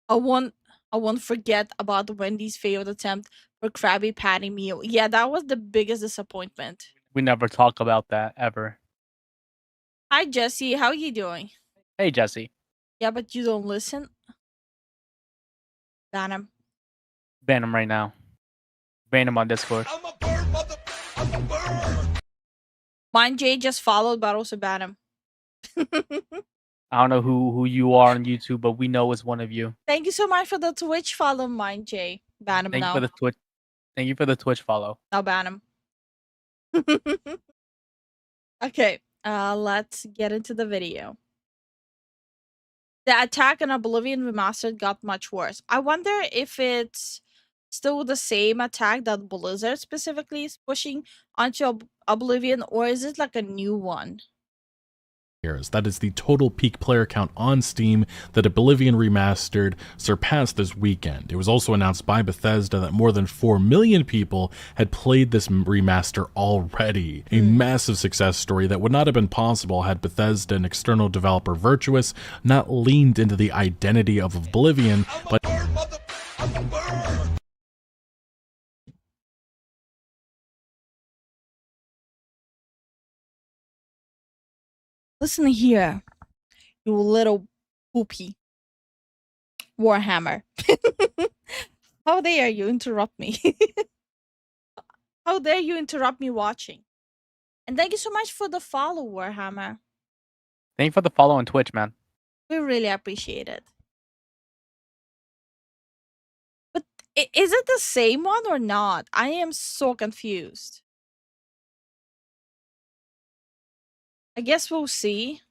I won't forget about Wendy's failed attempt for Krabby Patty meal. Yeah, that was the biggest disappointment. We never talk about that ever. Hi Jesse, how you doing? Hey, Jesse. Yeah, but you don't listen. Ban him. Ban him right now. Ban him on Discord. Mine Jay just followed, but also ban him. I don't know who you are on YouTube, but we know it's one of you. Thank you so much for the Twitch follow, Mine Jay. Ban him Thank now. you for the Twitch. Thank you for the Twitch follow. Now ban him. Okay, let's get into the video. The attack on Oblivion Remastered got much worse. I wonder if it's still the same attack that Blizzard specifically is pushing onto Oblivion, or is it like a new one? That is the total peak player count on Steam that Oblivion Remastered surpassed this weekend. It was also announced by Bethesda that more than 4 million people had played this remaster already. A massive success story that would not have been possible had Bethesda and external developer Virtuous not leaned into the identity of Oblivion, but Listen here, you little poopy. Warhammer. How dare you interrupt me? How dare you interrupt me watching? And thank you so much for the follow, Warhammer. Thank you for the follow on Twitch, man. We really appreciate it. But is it the same one or not? I am so confused. I guess we'll see.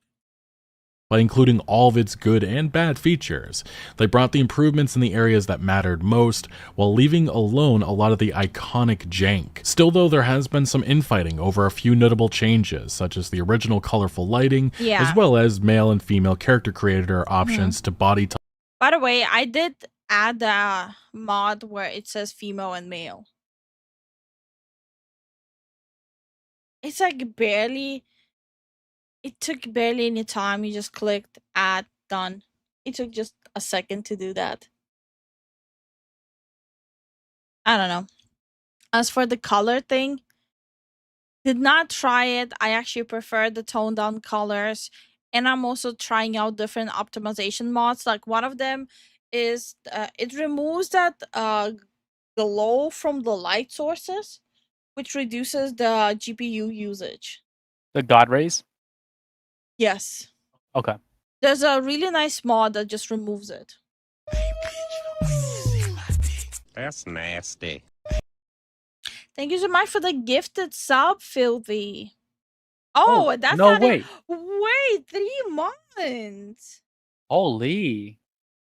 by including all of its good and bad features. They brought the improvements in the areas that mattered most, while leaving alone a lot of the iconic jank. Still though, there has been some infighting over a few notable changes, such as the original colorful lighting, as well as male and female character creator options to body type. By the way, I did add a mod where it says female and male. It's like barely... It took barely any time. You just clicked add, done. It took just a second to do that. I don't know. As for the color thing, did not try it. I actually prefer the toned down colors. And I'm also trying out different optimization mods. Like one of them is it removes that glow from the light sources, which reduces the GPU usage. The God rays? Yes. Okay. There's a really nice mod that just removes it. That's nasty. Thank you so much for the gifted sub, Filthy. Oh, that's no, not wait. Wait, 3 months. Holy.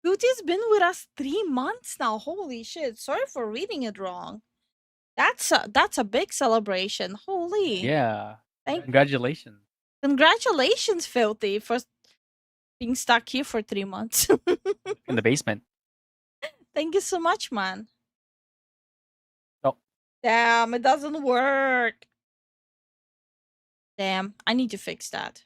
Filthy's been with us 3 months now. Holy shit. Sorry for reading it wrong. That's a big celebration. Holy. Yeah. Congratulations. Congratulations, Filthy, for being stuck here for 3 months. In the basement. Thank you so much, man. Oh. Damn, it doesn't work. Damn, I need to fix that.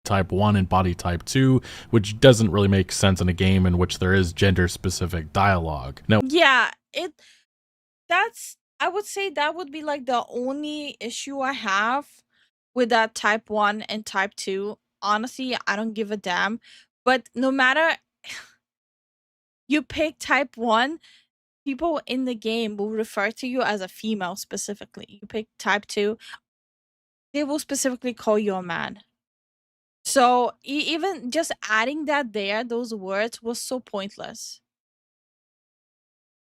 Type 1 and body type 2, which doesn't really make sense in a game in which there is gender-specific dialogue. Now, Yeah, I would say that would be like the only issue I have with that type 1 and type 2. Honestly, I don't give a damn. But no matter you pick type 1, people in the game will refer to you as a female specifically. You pick type 2, they will specifically call you a man. So even just adding that there, those words was so pointless.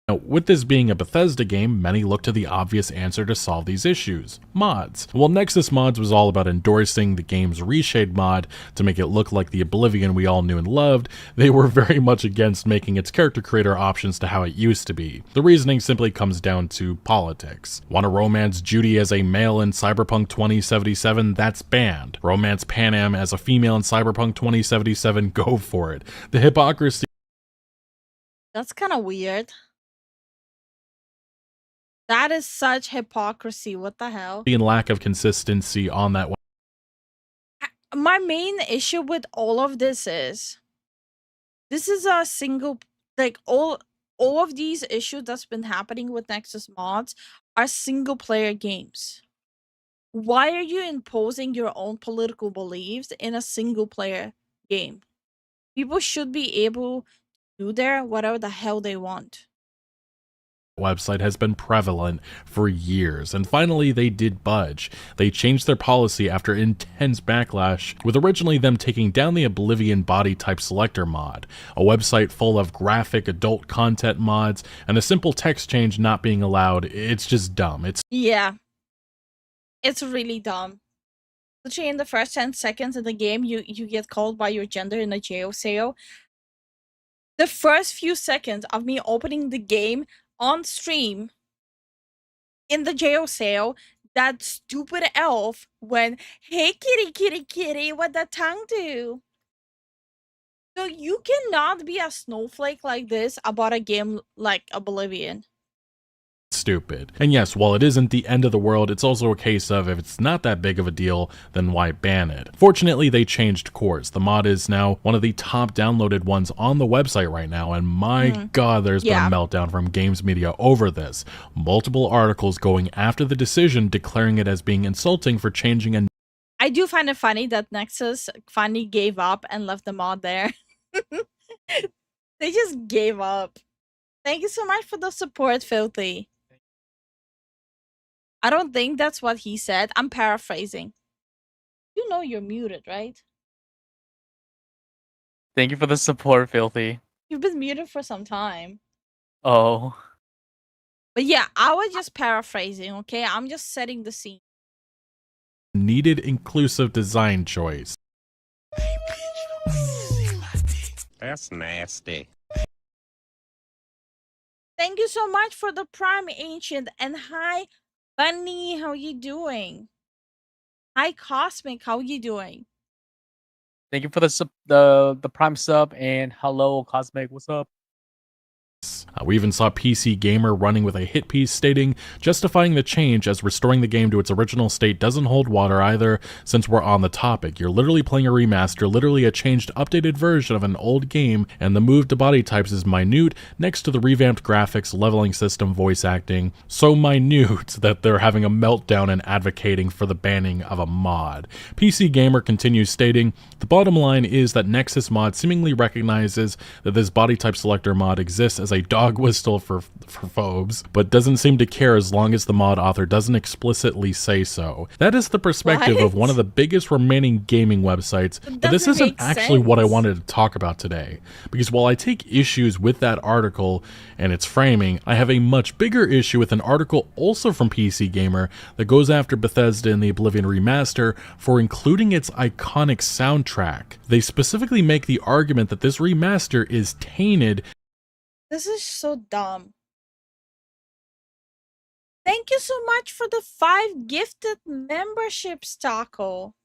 Now, with this being a Bethesda game, many look to the obvious answer to solve these issues: mods. While Nexus Mods was all about endorsing the game's Reshade mod to make it look like the Oblivion we all knew and loved, they were very much against making its character creator options to how it used to be. The reasoning simply comes down to politics. Want to romance Judy as a male in Cyberpunk 2077? That's banned. Romance Panam as a female in Cyberpunk 2077? Go for it. The hypocrisy. That's kind of weird. That is such hypocrisy. What the hell? And lack of consistency on that one. My main issue with all of this is a single, like all of these issues that's been happening with Nexus mods are single player games. Why are you imposing your own political beliefs in a single player game? People should be able to do there whatever the hell they want. Website has been prevalent for years, and finally they did budge. They changed their policy after intense backlash, with originally them taking down the Oblivion body type selector mod, a website full of graphic adult content mods, and a simple text change not being allowed. It's just dumb. Yeah. It's really dumb. Literally in the first 10 seconds of the game, you get called by your gender in a jail cell. The first few seconds of me opening the game on stream in the jail cell, that stupid elf went, "Hey kitty, kitty, kitty, what that tongue do?" So you cannot be a snowflake like this about a game like Oblivion. Stupid. And yes, while it isn't the end of the world, it's also a case of if it's not that big of a deal, then why ban it? Fortunately, they changed course. The mod is now one of the top downloaded ones on the website right now, and my god, there's been a meltdown from games media over this. Multiple articles going after the decision, declaring it as being insulting for changing a... I do find it funny that Nexus finally gave up and left the mod there. They just gave up. Thank you so much for the support, Filthy. I don't think that's what he said. I'm paraphrasing. You know you're muted, right? Thank you for the support, Filthy. You've been muted for some time. Oh. But yeah, I was just paraphrasing, okay? I'm just setting the scene. Needed inclusive design choice. That's nasty. Thank you so much for the Prime Ancient, and hi Bunny, how you doing? Hi Cosmic, how you doing? Thank you for the Prime sub, and hello Cosmic, what's up? We even saw PC Gamer running with a hit piece stating, justifying the change as restoring the game to its original state doesn't hold water either. Since we're on the topic, you're literally playing a remaster, literally a changed, updated version of an old game, and the move to body types is minute next to the revamped graphics, leveling system, voice acting. So minute that they're having a meltdown and advocating for the banning of a mod. PC Gamer continues stating, the bottom line is that Nexus Mod seemingly recognizes that this body type selector mod exists as a dog whistle for phobes, but doesn't seem to care as long as the mod author doesn't explicitly say so. That is the perspective of one of the biggest remaining gaming websites, but this isn't actually what I wanted to talk about today. Because while I take issues with that article and its framing, I have a much bigger issue with an article also from PC Gamer that goes after Bethesda and the Oblivion remaster for including its iconic soundtrack. They specifically make the argument that this remaster is tainted. This is so dumb. Thank you so much for the 5 gifted memberships, Taco.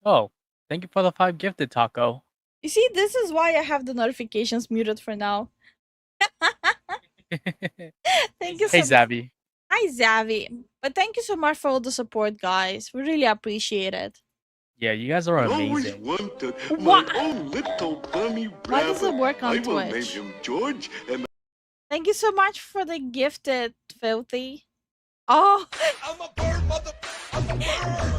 Oh, Thank you for the 5 gifted, Taco. You see, this is why I have the notifications muted for now. Thank you so Hey, much. Zabby. Hi, Zavi. But thank you so much for all the support, guys. We really appreciate it. Yeah, you guys are amazing. wanted What? own little bunny Why does it work on Twitch? him George, and Thank you so much for the gifted, Filthy. Oh, I'm a bird, mother.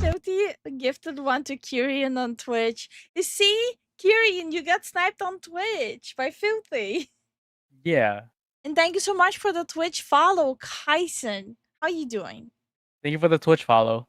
Filthy gifted one to Kyrian on Twitch. You see, Kyrian, you got sniped on Twitch by Filthy. Yeah. And thank you so much for the Twitch follow, Kaisen. How you doing? Thank you for the Twitch follow.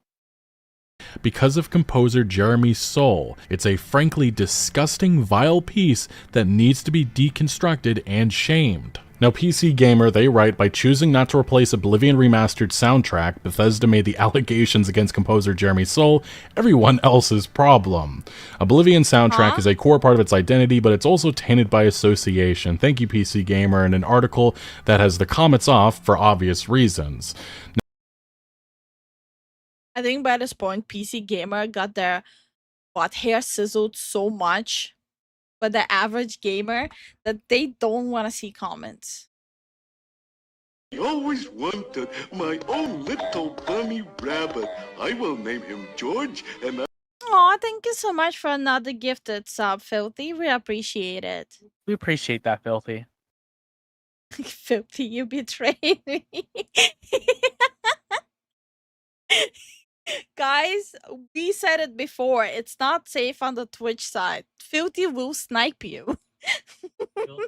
Because of composer Jeremy Soule, it's a frankly disgusting, vile piece that needs to be deconstructed and shamed. Now, PC Gamer, they write, by choosing not to replace Oblivion Remastered soundtrack, Bethesda made the allegations against composer Jeremy Soule everyone else's problem. Oblivion soundtrack is a core part of its identity, but it's also tainted by association. Thank you, PC Gamer, in an article that has the comments off for obvious reasons. I think by this point, PC Gamer got their butt hair sizzled so much by the average gamer that they don't want to see comments. I always wanted my own little bunny rabbit. I will name him George, and Aw, thank you so much for another gifted sub, Filthy. We appreciate it. We appreciate that, Filthy. Filthy, you betrayed me. Guys, we said it before. It's not safe on the Twitch side. Filthy will snipe you.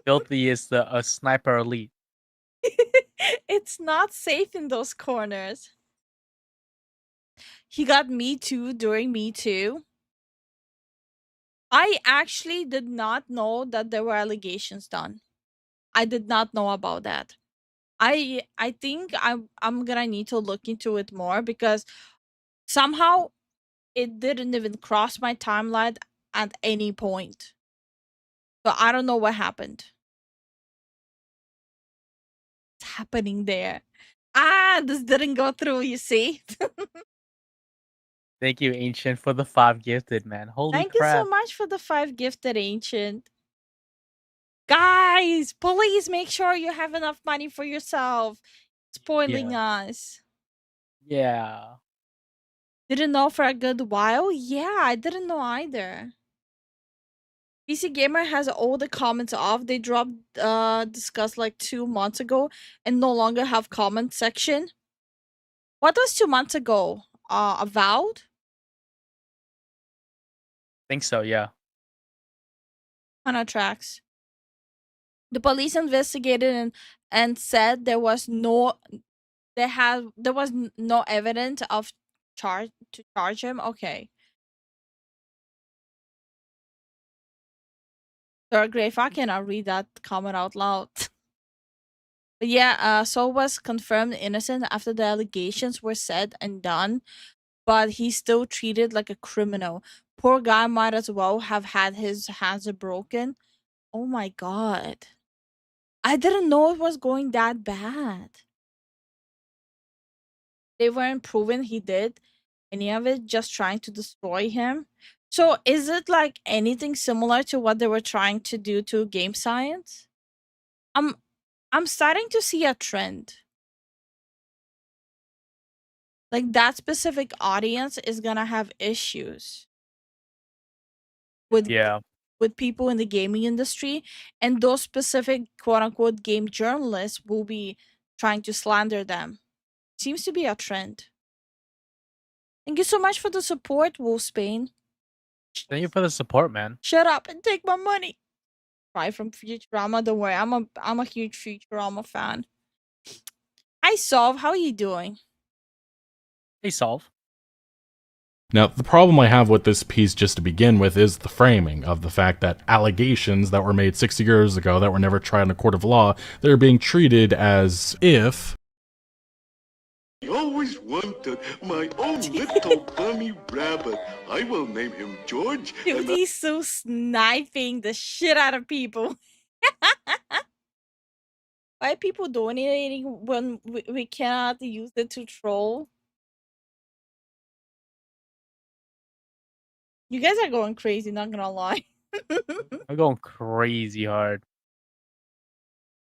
Filthy is the sniper elite. It's not safe in those corners. He got Me Too during Me Too. I actually did not know that there were allegations done. I did not know about that. I think I'm gonna need to look into it more because somehow it didn't even cross my timeline at any point. So I don't know what happened. What's happening there? Ah, this didn't go through, you see? Thank you, Ancient, for the 5 gifted, man. Holy Thank you crap. so much for the 5 gifted, Ancient. Guys, please make sure you have enough money for yourself. Spoiling us. Yeah. Didn't know for a good while? Yeah, I didn't know either. PC Gamer has all the comments off. They dropped discussed like 2 months ago and no longer have comment section. What was 2 months ago? Avowed? Think so, yeah. On tracks. The police investigated and said there was no evidence of charge to charge him. Okay. Third grade, I cannot read that comment out loud. But yeah, Saul was confirmed innocent after the allegations were said and done, but he's still treated like a criminal. Poor guy might as well have had his hands broken. Oh my god. I didn't know it was going that bad. They weren't proven he did any of it, just trying to destroy him. So is it like anything similar to what they were trying to do to game science? I'm starting to see a trend. Like that specific audience is gonna have issues with with people in the gaming industry, and those specific quote unquote game journalists will be trying to slander them. Seems to be a trend. Thank you so much for the support, Wolfsbane. Thank you for the support, man. Shut up and take my money. Right from Futurama, don't worry. I'm a huge Futurama fan. Hi Solve, how are you doing? Hey, Solve. Now, the problem I have with this piece just to begin with is the framing of the fact that allegations that were made 60 years ago that were never tried in a court of law, they're being treated as if... I always wanted my own little bunny rabbit. I will name him George. Dude, he's so sniping the shit out of people. Why are people donating when we cannot use it to troll? You guys are going crazy, not gonna lie. I'm going crazy hard.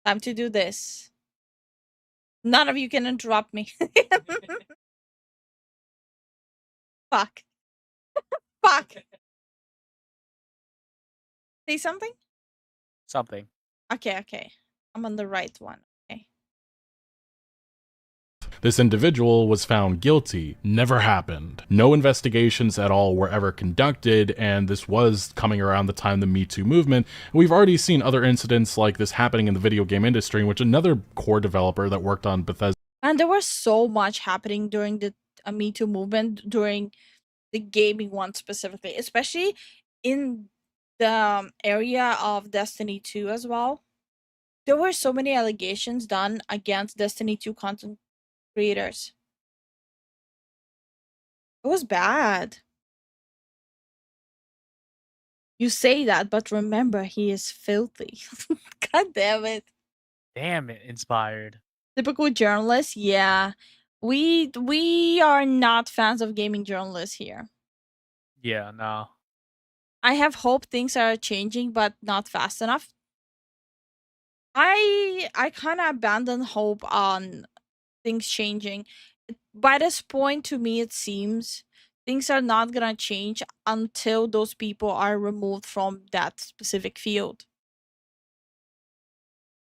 Time to do this. None of you can interrupt me. Fuck. Fuck. Say something? Something. Okay. I'm on the right one. Okay. This individual was found guilty. Never happened. No investigations at all were ever conducted, and this was coming around the time of the Me Too movement. We've already seen other incidents like this happening in the video game industry, in which another core developer that worked on Bethesda. And there was so much happening during the Me Too movement, during the gaming one specifically, especially in the area of Destiny 2 as well. There were so many allegations done against Destiny 2 content creators. It was bad. You say that, but remember, he is filthy. God damn it. Damn it, Inspired. Typical journalist, yeah. We are not fans of gaming journalists here. Yeah, no. I have hope things are changing, but not fast enough. I kind of abandon hope on things changing. By this point, to me, it seems things are not gonna change until those people are removed from that specific field.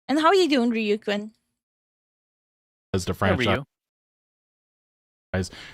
And how are you doing, Ryukun? As the Yeah, franchise. Ryu.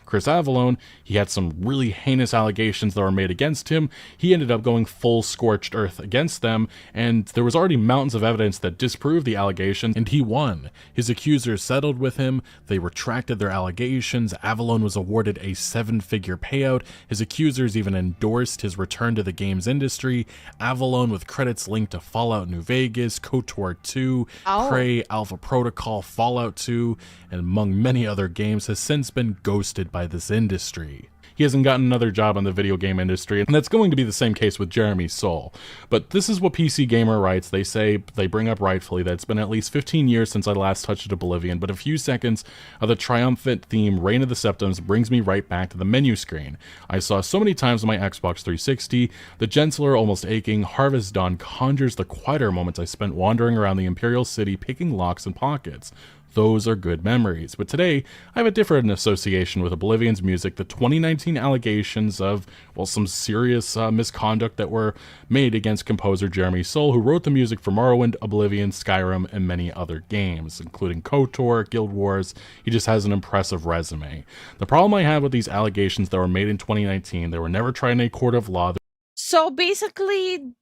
Chris Avellone, he had some really heinous allegations that were made against him. He ended up going full scorched earth against them, and there was already mountains of evidence that disproved the allegations, and he won. His accusers settled with him, they retracted their allegations, Avellone was awarded a 7-figure payout, his accusers even endorsed his return to the games industry. Avellone, with credits linked to Fallout New Vegas, KOTOR 2, Prey, Alpha Protocol, Fallout 2, and among many other games, has since been ghosted by this industry. He hasn't gotten another job in the video game industry, and that's going to be the same case with Jeremy Soule. But this is what PC Gamer writes. They say, they bring up rightfully, that it's been at least 15 years since I last touched Oblivion, but a few seconds of the triumphant theme Reign of the Septums brings me right back to the menu screen. I saw so many times on my Xbox 360, the gentler, almost aching Harvest Dawn conjures the quieter moments I spent wandering around the Imperial City picking locks and pockets. Those are good memories. But today, I have a different association with Oblivion's music, the 2019 allegations of, well, some serious misconduct that were made against composer Jeremy Soule, who wrote the music for Morrowind, Oblivion, Skyrim, and many other games, including KOTOR, Guild Wars. He just has an impressive resume. The problem I have with these allegations that were made in 2019, they were never tried in a court of law. So basically,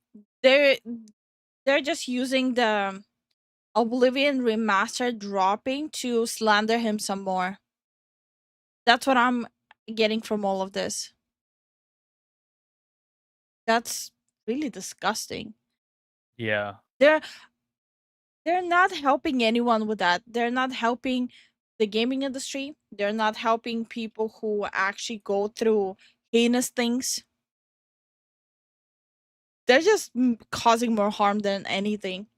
they're just using the Oblivion remastered dropping to slander him some more. That's what I'm getting from all of this. That's really disgusting. Yeah. They're not helping anyone with that. They're not helping the gaming industry. They're not helping people who actually go through heinous things. They're just causing more harm than anything.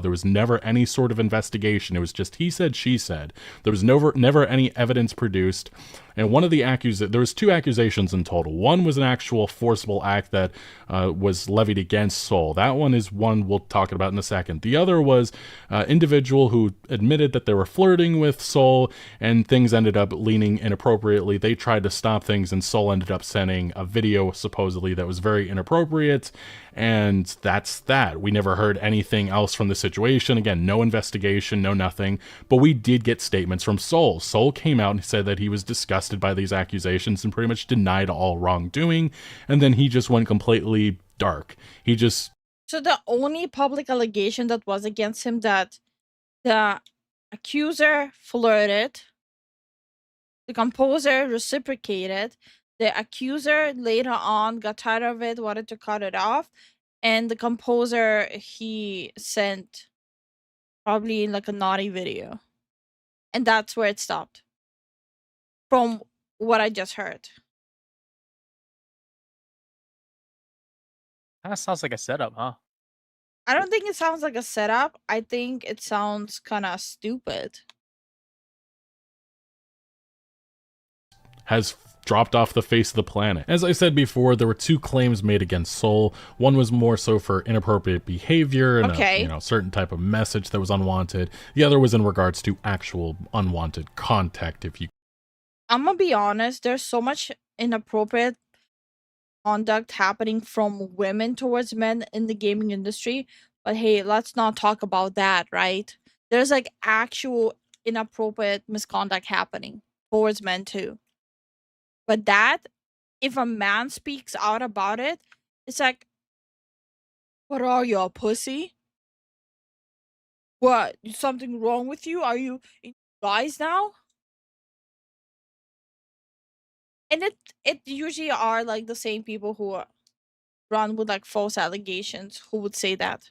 There was never any sort of investigation. It was just he said, she said. There was never any evidence produced. And one of the there was 2 accusations in total. One was an actual forcible act that was levied against Soule. That one is one we'll talk about in a second. The other was an individual who admitted that they were flirting with Soule, and things ended up leaning inappropriately. They tried to stop things, and Soule ended up sending a video supposedly that was very inappropriate. And that's that. We never heard anything else from the situation. Again, no investigation, no nothing. But we did get statements from Soule. Soule came out and said that he was disgusted by these accusations and pretty much denied all wrongdoing. And then he just went completely dark. He just... So the only public allegation that was against him, that the accuser flirted, the composer reciprocated, the accuser later on got tired of it, wanted to cut it off, and the composer, he sent probably like a naughty video. And that's where it stopped. From what I just heard. Kind of sounds like a setup, huh? I don't think it sounds like a setup. I think it sounds kind of stupid. Has dropped off the face of the planet. As I said before, there were 2 claims made against Soul. One was more so for inappropriate behavior and a certain type of message that was unwanted. The other was in regards to actual unwanted contact, if you. I'm gonna be honest, there's so much inappropriate conduct happening from women towards men in the gaming industry. But hey, let's not talk about that, right? There's like actual inappropriate misconduct happening towards men too. But that, if a man speaks out about it, it's like, what are you, a pussy? What? Something wrong with you? Are you guys now? And it usually are like the same people who run with like false allegations who would say that.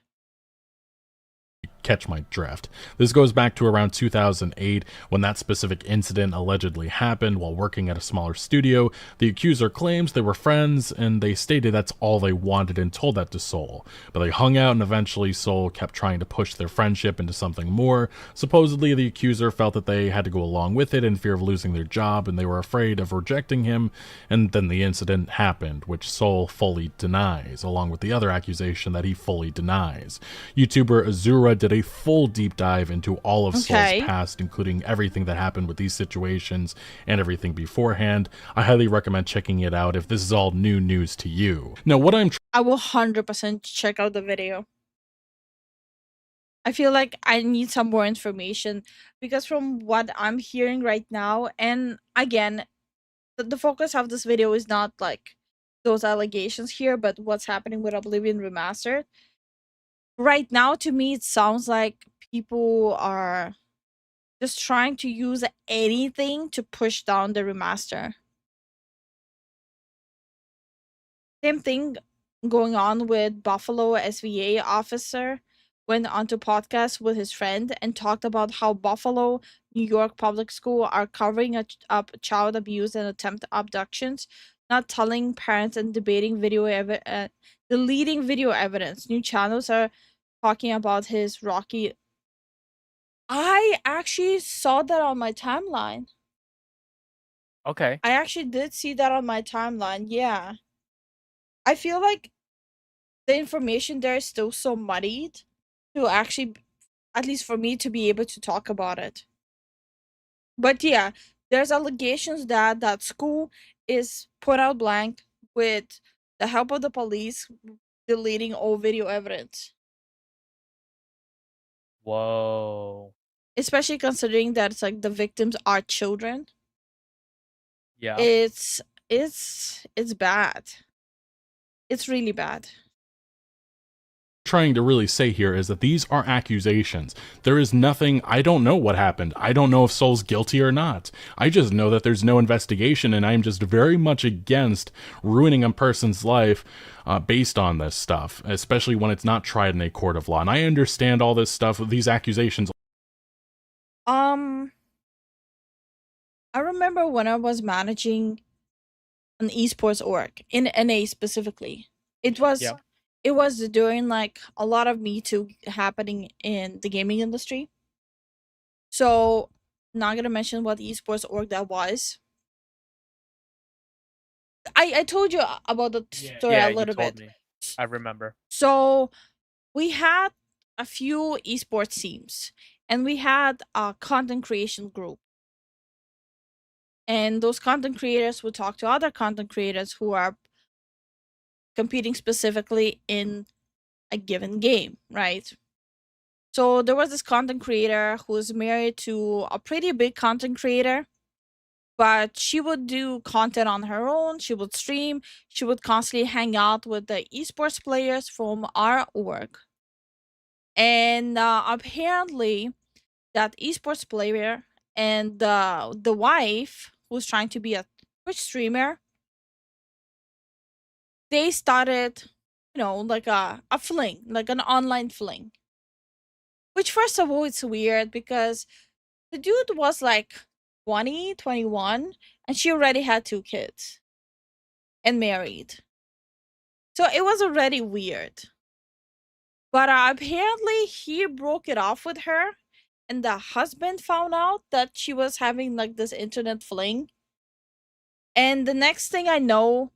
Catch my drift. This goes back to around 2008 when that specific incident allegedly happened while working at a smaller studio. The accuser claims they were friends and they stated that's all they wanted and told that to Soul. But they hung out and eventually Soul kept trying to push their friendship into something more. Supposedly the accuser felt that they had to go along with it in fear of losing their job and they were afraid of rejecting him, and then the incident happened, which Soul fully denies, along with the other accusation that he fully denies. YouTuber Azura did a full deep dive into all of Soul's past, including everything that happened with these situations and everything beforehand. I highly recommend checking it out if this is all new news to you. Now, what I will 100% check out the video. I feel like I need some more information because from what I'm hearing right now, and again, the focus of this video is not like those allegations here, but what's happening with Oblivion Remastered. Right now, to me, it sounds like people are just trying to use anything to push down the remaster. Same thing going on with Buffalo SVA officer went onto podcast with his friend and talked about how Buffalo, New York public school are covering up child abuse and attempt abductions, not telling parents and debating deleting video evidence. New channels are talking about his rocky. I actually saw that on my timeline. Okay. I actually did see that on my timeline. Yeah. I feel like the information there is still so muddied to actually, at least for me, to be able to talk about it. But yeah, there's allegations that that school is put out blank with the help of the police deleting all video evidence. Whoa. Especially considering that it's like the victims are children. Yeah. It's bad. It's really bad. Trying to really say here is that these are accusations. There is nothing, I don't know what happened. I don't know if Soul's guilty or not. I just know that there's no investigation, and I'm just very much against ruining a person's life based on this stuff, especially when it's not tried in a court of law. And I understand all this stuff, these accusations. I remember when I was managing an esports org in NA specifically. It was during like a lot of Me Too happening in the gaming industry. So not gonna mention what esports org that was. I told you about the story a little bit. Me. I remember. So we had a few esports teams and we had a content creation group. And those content creators would talk to other content creators who are competing specifically in a given game, right? So there was this content creator who was married to a pretty big content creator, but she would do content on her own. She would stream. She would constantly hang out with the esports players from our org. And apparently, that esports player and the wife, who's trying to be a Twitch streamer, they started, like a fling, like an online fling. Which, first of all, it's weird because the dude was like 20, 21, and she already had 2 kids and married. So it was already weird. But apparently he broke it off with her, and the husband found out that she was having like this internet fling. And the next thing I know,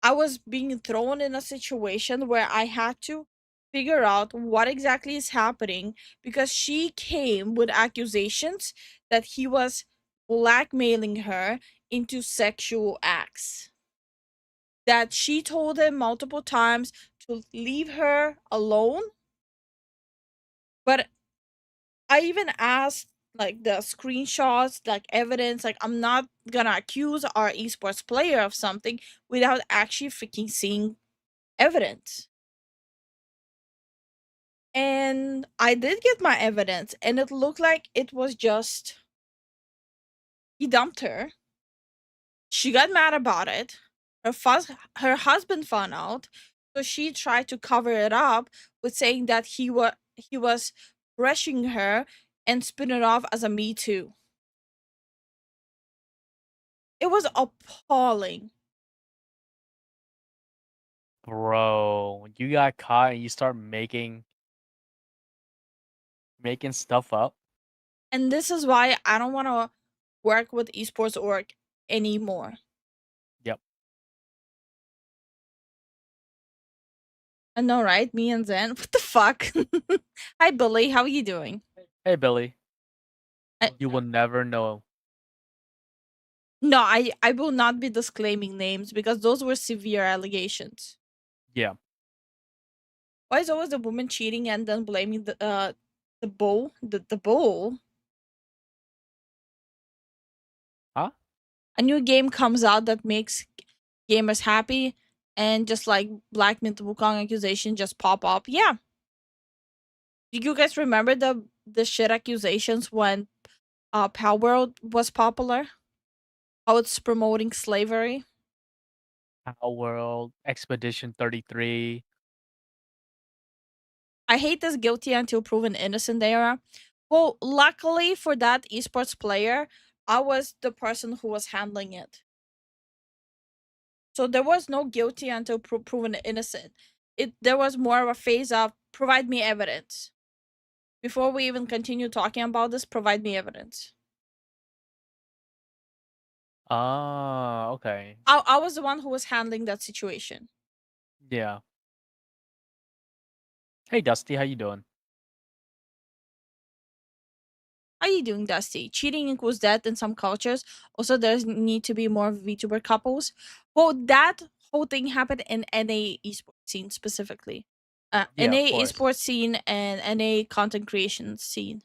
I was being thrown in a situation where I had to figure out what exactly is happening because she came with accusations that he was blackmailing her into sexual acts. That she told him multiple times to leave her alone. But I even asked like the screenshots, like evidence, like I'm not gonna accuse our esports player of something without actually freaking seeing evidence. And I did get my evidence, and it looked like it was just he dumped her. She got mad about it. Her husband found out, so she tried to cover it up with saying that he was rushing her and spin it off as a Me Too. It was appalling. Bro, you got caught and you start making stuff up. And this is why I don't want to work with esports org anymore. Yep. I know, right? Me and Zen. What the fuck? Hi, Billy. How are you doing? Hey, Billy. I- You will never know. No, I will not be disclaiming names because those were severe allegations. Yeah. Why is always the woman cheating and then blaming the bull? The bull? Huh? A new game comes out that makes gamers happy, and just like Black Myth Wukong accusation just pop up. Yeah. Do you guys remember the shit accusations when Power World was popular? How it's promoting slavery? Our World, Expedition 33. I hate this guilty until proven innocent era. Well, luckily for that esports player, I was the person who was handling it. So there was no guilty until proven innocent. There was more of a phase of provide me evidence. Before we even continue talking about this, provide me evidence. Ah, okay. I was the one who was handling that situation. Yeah. Hey, Dusty, how you doing? How you doing, Dusty? Cheating equals death in some cultures. Also, there's need to be more VTuber couples. Well, that whole thing happened in NA esports scene specifically. Yeah, of NA course. esports scene and NA content creation scene.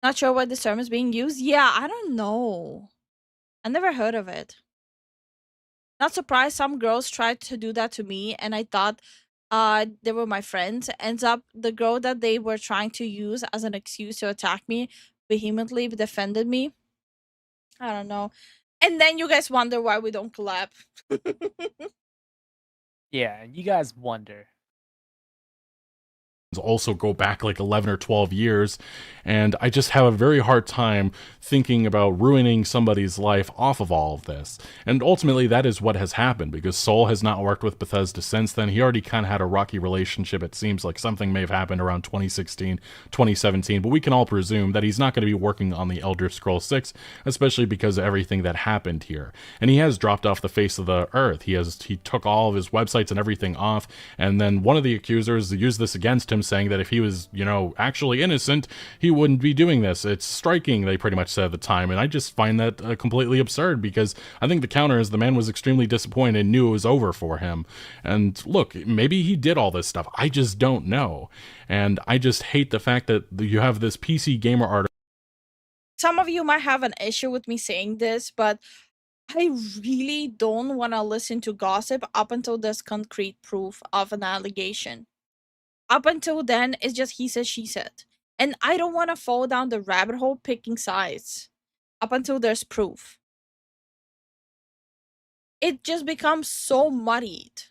Not sure why this term is being used. Yeah, I don't know. I never heard of it. Not surprised some girls tried to do that to me, and I thought they were my friends. Ends up the girl that they were trying to use as an excuse to attack me vehemently defended me. I don't know. And then you guys wonder why we don't collab. Yeah, and you guys wonder. Also go back like 11 or 12 years, and I just have a very hard time thinking about ruining somebody's life off of all of this. And ultimately that is what has happened, because Soul has not worked with Bethesda since then. He already kind of had a rocky relationship. It seems like something may have happened around 2016, 2017, but we can all presume that he's not going to be working on the Elder Scrolls 6, especially because of everything that happened here. And he has dropped off the face of the earth. He took all of his websites and everything off, and then one of the accusers used this against him, saying that if he was, actually innocent, he wouldn't be doing this. It's striking, they pretty much said at the time, and I just find that completely absurd, because I think the counter is the man was extremely disappointed and knew it was over for him. And look, maybe he did all this stuff. I just don't know. And I just hate the fact that you have this PC Gamer article. Some of you might have an issue with me saying this, but I really don't want to listen to gossip up until there's concrete proof of an allegation. Up until then, it's just he said, she said. And I don't want to fall down the rabbit hole picking sides up until there's proof. It just becomes so muddied.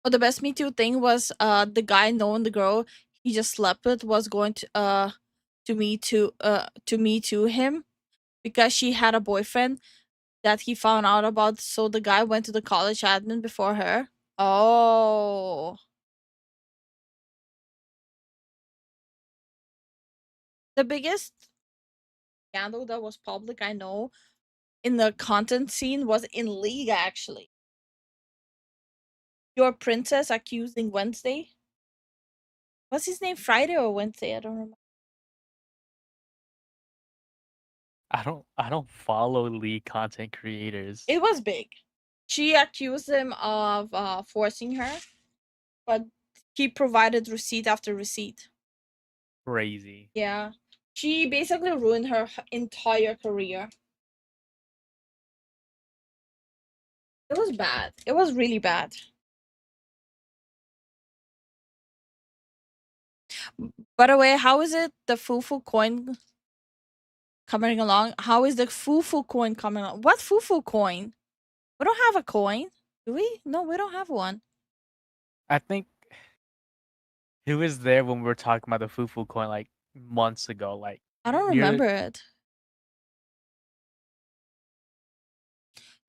Oh, the best Me Too thing was the guy knowing the girl he just slept with was going to Me Too him because she had a boyfriend that he found out about, so the guy went to the college admin before her. Oh. The biggest scandal that was public, I know, in the content scene was in League, actually. Your princess accusing Wednesday. What's his name? Friday or Wednesday? I don't remember. I don't follow league content creators. It was big. She accused him of forcing her, but he provided receipt after receipt. Crazy. Yeah. She basically ruined her entire career. It was bad. It was really bad. By the way, how is it the Fufu coin coming along? How is the Fufu coin coming along? What Fufu coin? We don't have a coin. Do we? No, we don't have one. I think he was there when we were talking about the Fufu coin like months ago. Like I don't near- remember it.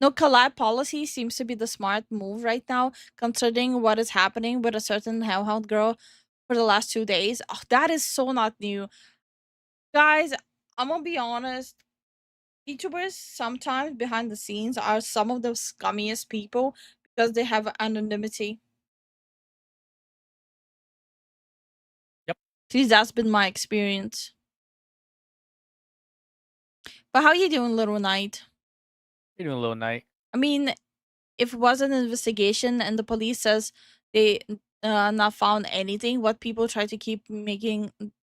No, collab policy seems to be the smart move right now, considering what is happening with a certain Hellhound girl for the last 2 days. Oh, that is so not new. Guys, I'm gonna be honest. VTubers sometimes behind the scenes are some of the scummiest people because they have anonymity. Yep. At least that's been my experience. But how you doing, Little Knight? You're doing a little night. I mean, if it was an investigation and the police says they not found anything, what people try to keep making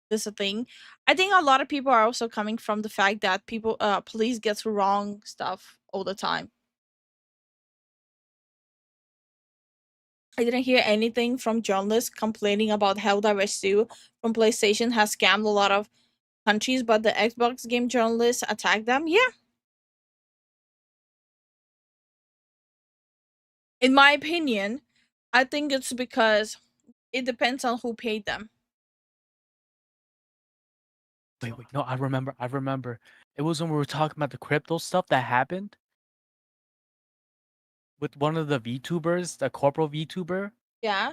this a thing. I think a lot of people are also coming from the fact that police gets wrong stuff all the time. I didn't hear anything from journalists complaining about Helldivers 2 from PlayStation has scammed a lot of countries, but the Xbox game journalists attacked them. Yeah. In my opinion, I think it's because it depends on who paid them. Wait, no, I remember. It was when we were talking about the crypto stuff that happened with one of the VTubers, the corporal VTuber. Yeah.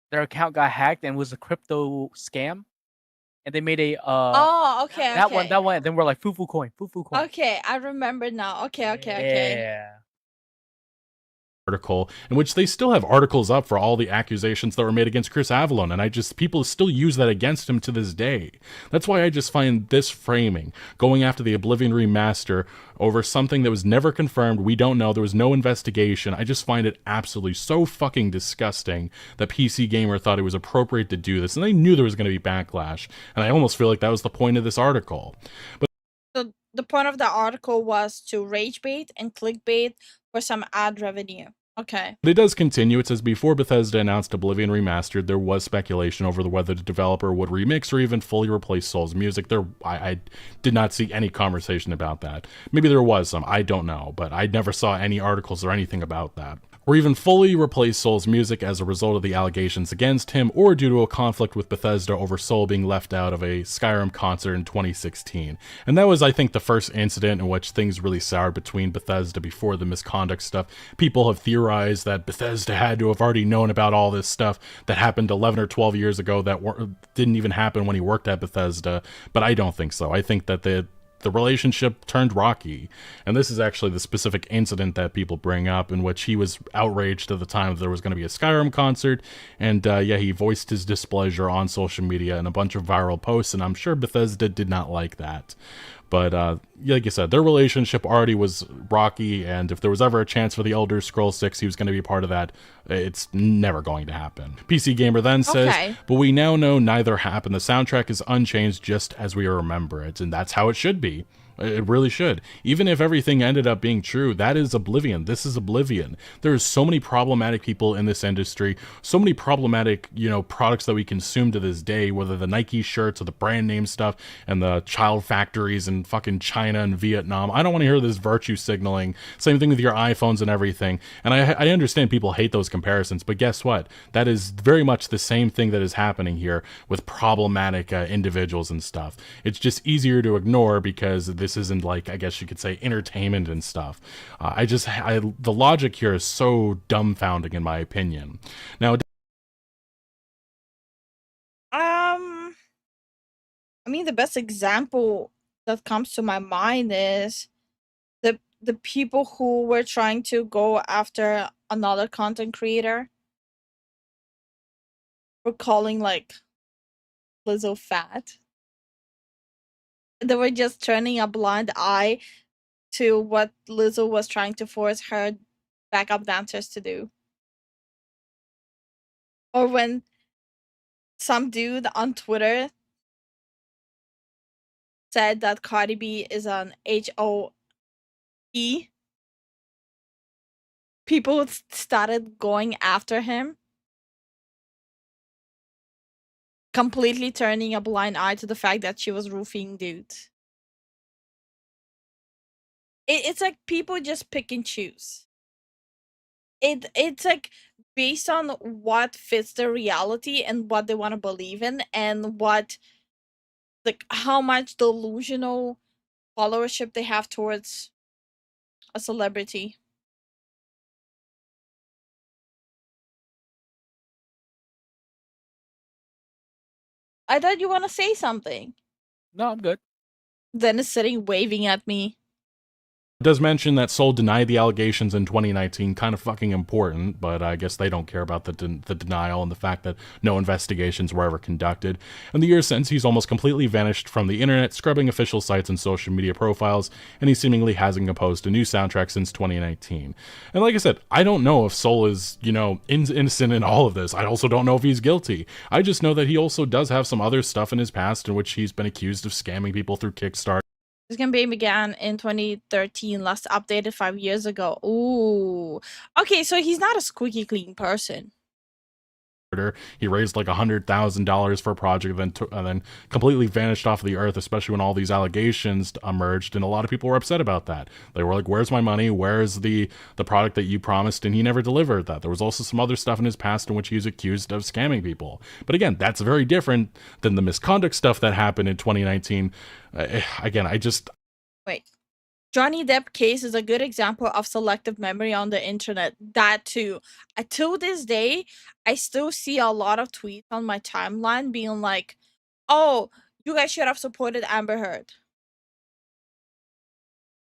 Their account got hacked and was a crypto scam. And they made a Oh, okay, that okay. one. Then we're like Fufu coin. Okay, I remember now. Okay. Yeah. Article in which they still have articles up for all the accusations that were made against Chris Avalon, and people still use that against him to this day. That's why I just find this framing, going after the Oblivion remaster over something that was never confirmed, we don't know, there was no investigation, I just find it absolutely so fucking disgusting that PC Gamer thought it was appropriate to do this, and they knew there was going to be backlash, and I almost feel like that was the point of this article. But So the point of the article was to rage bait and clickbait for some ad revenue. Okay. But it does continue. It says, before Bethesda announced Oblivion Remastered, there was speculation over whether the developer would remix or even fully replace Soul's music. I did not see any conversation about that. Maybe there was some, I don't know, but I never saw any articles or anything about that. Or even fully replace Soul's music as a result of the allegations against him, or due to a conflict with Bethesda over Soul being left out of a Skyrim concert in 2016. And that was, I think, the first incident in which things really soured between Bethesda before the misconduct stuff. People have theorized that Bethesda had to have already known about all this stuff that happened 11 or 12 years ago that didn't even happen when he worked at Bethesda, but I don't think so. I think that the relationship turned rocky, and this is actually the specific incident that people bring up, in which he was outraged at the time that there was going to be a Skyrim concert, and he voiced his displeasure on social media in a bunch of viral posts, and I'm sure Bethesda did not like that. But like I said, their relationship already was rocky, and if there was ever a chance for the Elder Scrolls 6 he was going to be part of that, it's never going to happen. PC Gamer then says, but we now know neither happened. The soundtrack is unchanged just as we remember it, and that's how it should be. It really should. Even if everything ended up being true, that is Oblivion. This is Oblivion. There's so many problematic people in this industry, so many problematic, products that we consume to this day, whether the Nike shirts or the brand name stuff and the child factories in fucking China and Vietnam. I don't want to hear this virtue signaling. Same thing with your iPhones and everything. And I understand people hate those comparisons, but guess what? That is very much the same thing that is happening here with problematic individuals and stuff. It's just easier to ignore because this isn't, like, I guess you could say, entertainment and stuff. The logic here is so dumbfounding in my opinion. Now, think the best example that comes to my mind is the people who were trying to go after another content creator for calling like Lizzo fat. They were just turning a blind eye to what Lizzo was trying to force her backup dancers to do. Or when some dude on Twitter said that Cardi B is an HOE, people started going after him, completely turning a blind eye to the fact that she was roofing dudes. It's like people just pick and choose. It's like based on what fits their reality and what they want to believe in, and what, like, how much delusional followership they have towards a celebrity. I thought you want to say something. No, I'm good. Then is sitting waving at me. Does mention that Seoul denied the allegations in 2019, kind of fucking important, but I guess they don't care about the denial and the fact that no investigations were ever conducted. In the years since, he's almost completely vanished from the internet, scrubbing official sites and social media profiles, and he seemingly hasn't composed a new soundtrack since 2019. And like I said, I don't know if Seoul is, innocent in all of this. I also don't know if he's guilty. I just know that he also does have some other stuff in his past in which he's been accused of scamming people through Kickstarter. This campaign began in 2013, last updated 5 years ago. Ooh. Okay, so he's not a squeaky clean person. He raised like $100,000 for a project, and then completely vanished off the earth, especially when all these allegations emerged, and a lot of people were upset about that. They were like, where's my money? Where's the product that you promised? And he never delivered that. There was also some other stuff in his past in which he was accused of scamming people. But again, that's very different than the misconduct stuff that happened in 2019. Again, Wait. Johnny Depp case is a good example of selective memory on the internet. That too. Till this day, I still see a lot of tweets on my timeline being like, oh, you guys should have supported Amber Heard.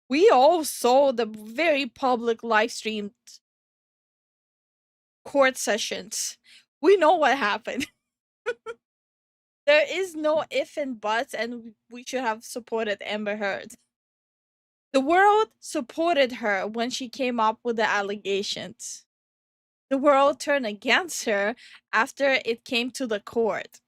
We all saw the very public live streamed court sessions. We know what happened. There is no if and buts, and we should have supported Amber Heard. The world supported her when she came up with the allegations. The world turned against her after it came to the court.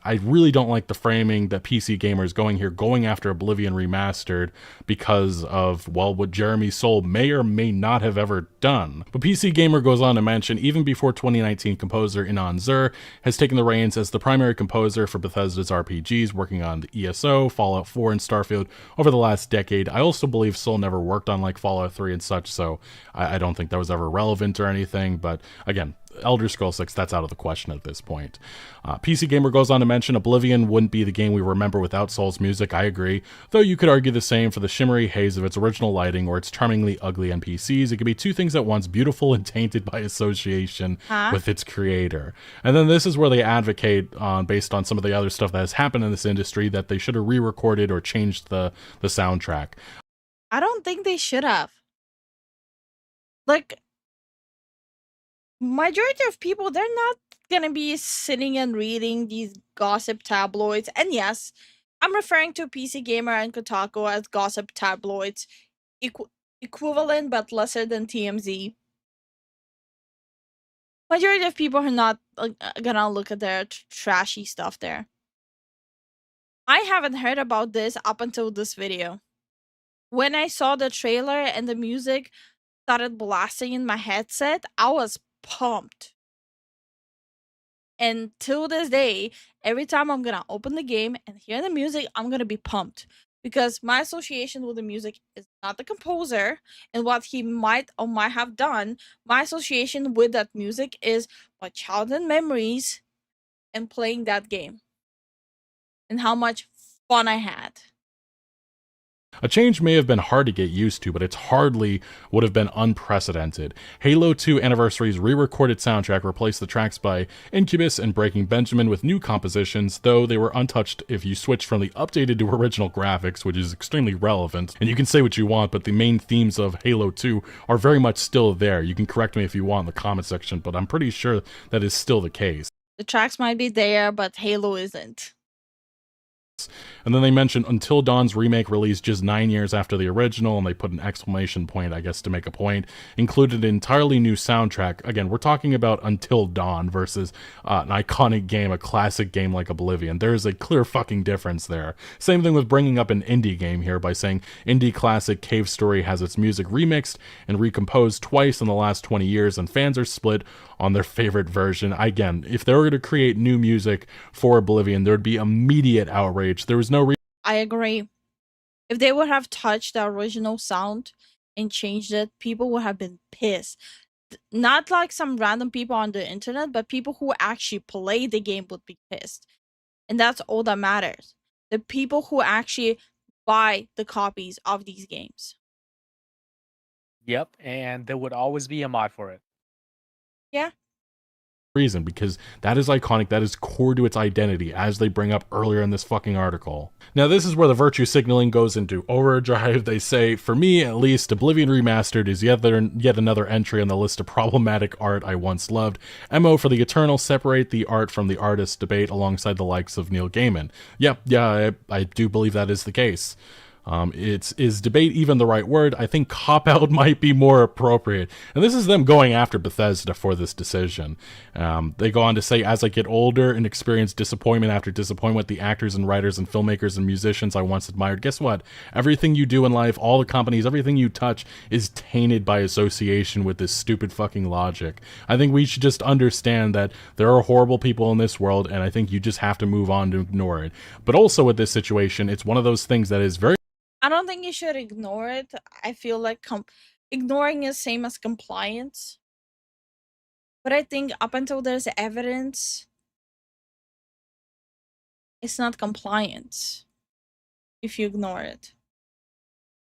I really don't like the framing that PC Gamer is going after Oblivion Remastered because of, well, what Jeremy Soule may or may not have ever done. But PC Gamer goes on to mention, even before 2019, composer Inan Zur has taken the reins as the primary composer for Bethesda's RPGs, working on the ESO, Fallout 4, and Starfield over the last decade. I also believe Soule never worked on like Fallout 3 and such, so I don't think that was ever relevant or anything, but again, Elder Scrolls 6, that's out of the question at this point. PC Gamer goes on to mention Oblivion wouldn't be the game we remember without Soule's music. I agree, though you could argue the same for the shimmery haze of its original lighting or its charmingly ugly NPCs. It could be two things at once, beautiful and tainted by association with its creator. And then this is where they advocate, based on some of the other stuff that has happened in this industry, that they should have re-recorded or changed the soundtrack. I don't think they should have. Like, majority of people, they're not gonna be sitting and reading these gossip tabloids. And yes, I'm referring to PC Gamer and Kotaku as gossip tabloids, equivalent but lesser than TMZ. Majority of people are not gonna look at their trashy stuff there. I haven't heard about this up until this video. When I saw the trailer and the music started blasting in my headset, I was pumped. And till this day, every time I'm gonna open the game and hear the music, I'm gonna be pumped, because my association with the music is not the composer and what he might or might have done. My association with that music is my childhood memories and playing that game and how much fun I had. A change may have been hard to get used to, but it's hardly would have been unprecedented. Halo 2 Anniversary's re-recorded soundtrack replaced the tracks by Incubus and Breaking Benjamin with new compositions, though they were untouched if you switched from the updated to original graphics, which is extremely relevant. And you can say what you want, but the main themes of Halo 2 are very much still there. You can correct me if you want in the comment section, but I'm pretty sure that is still the case. The tracks might be there, but Halo isn't. And then they mentioned Until Dawn's remake released just 9 years after the original, and they put an exclamation point, I guess, to make a point. Included an entirely new soundtrack. Again, we're talking about Until Dawn versus an iconic game, a classic game like Oblivion. There's a clear fucking difference there. Same thing with bringing up an indie game here by saying indie classic Cave Story has its music remixed and recomposed twice in the last 20 years, and fans are split on their favorite version. Again, if they were to create new music for Oblivion, there would be immediate outrage. There was no reason. I agree. If they would have touched the original sound and changed it, people would have been pissed. Not like some random people on the internet, but people who actually play the game would be pissed. And that's all that matters. The people who actually buy the copies of these games. Yep, and there would always be a mod for it. Yeah. Reason, because that is iconic, that is core to its identity, as they bring up earlier in this fucking article. Now this is where the virtue signaling goes into overdrive. They say, for me at least, Oblivion Remastered is yet another entry on the list of problematic art I once loved. MO for the Eternal, separate the art from the artist debate alongside the likes of Neil Gaiman. Yeah, I do believe that is the case. Is debate even the right word? I think cop-out might be more appropriate. And this is them going after Bethesda for this decision. They go on to say, as I get older and experience disappointment after disappointment with the actors and writers and filmmakers and musicians I once admired, guess what? Everything you do in life, all the companies, everything you touch is tainted by association with this stupid fucking logic. I think we should just understand that there are horrible people in this world, and I think you just have to move on to ignore it. But also with this situation, it's one of those things that is very... I don't think you should ignore it. I feel like ignoring is same as compliance. But I think up until there's evidence, it's not compliance if you ignore it.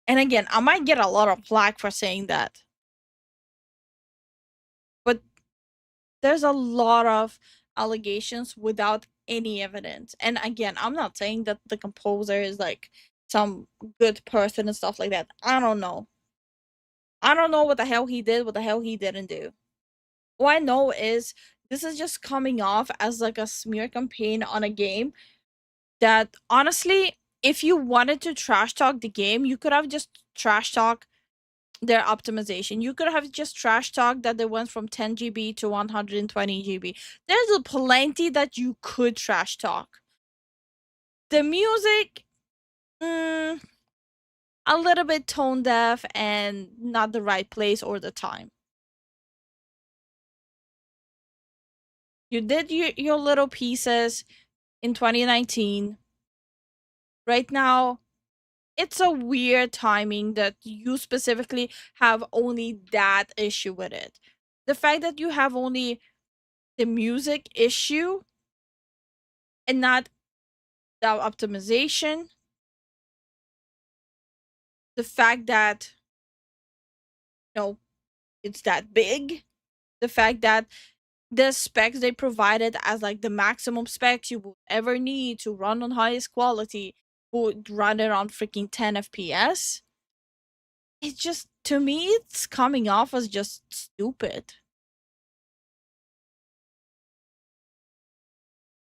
And again, I might get a lot of flack for saying that. But there's a lot of allegations without any evidence. And again, I'm not saying that the composer is like some good person and stuff like that. I don't know. I don't know what the hell he did, what the hell he didn't do. All I know is this is just coming off as like a smear campaign on a game that, honestly, if you wanted to trash talk the game, you could have just trash talk their optimization. You could have just trash talk that they went from 10 GB to 120 GB. There's plenty that you could trash talk. The music, a little bit tone deaf and not the right place or the time. You did your little pieces in 2019. Right now, it's a weird timing that you specifically have only that issue with it. The fact that you have only the music issue and not the optimization. The fact that, it's that big. The fact that the specs they provided as like the maximum specs you would ever need to run on highest quality would run it on freaking 10 FPS. It just, to me, it's coming off as just stupid.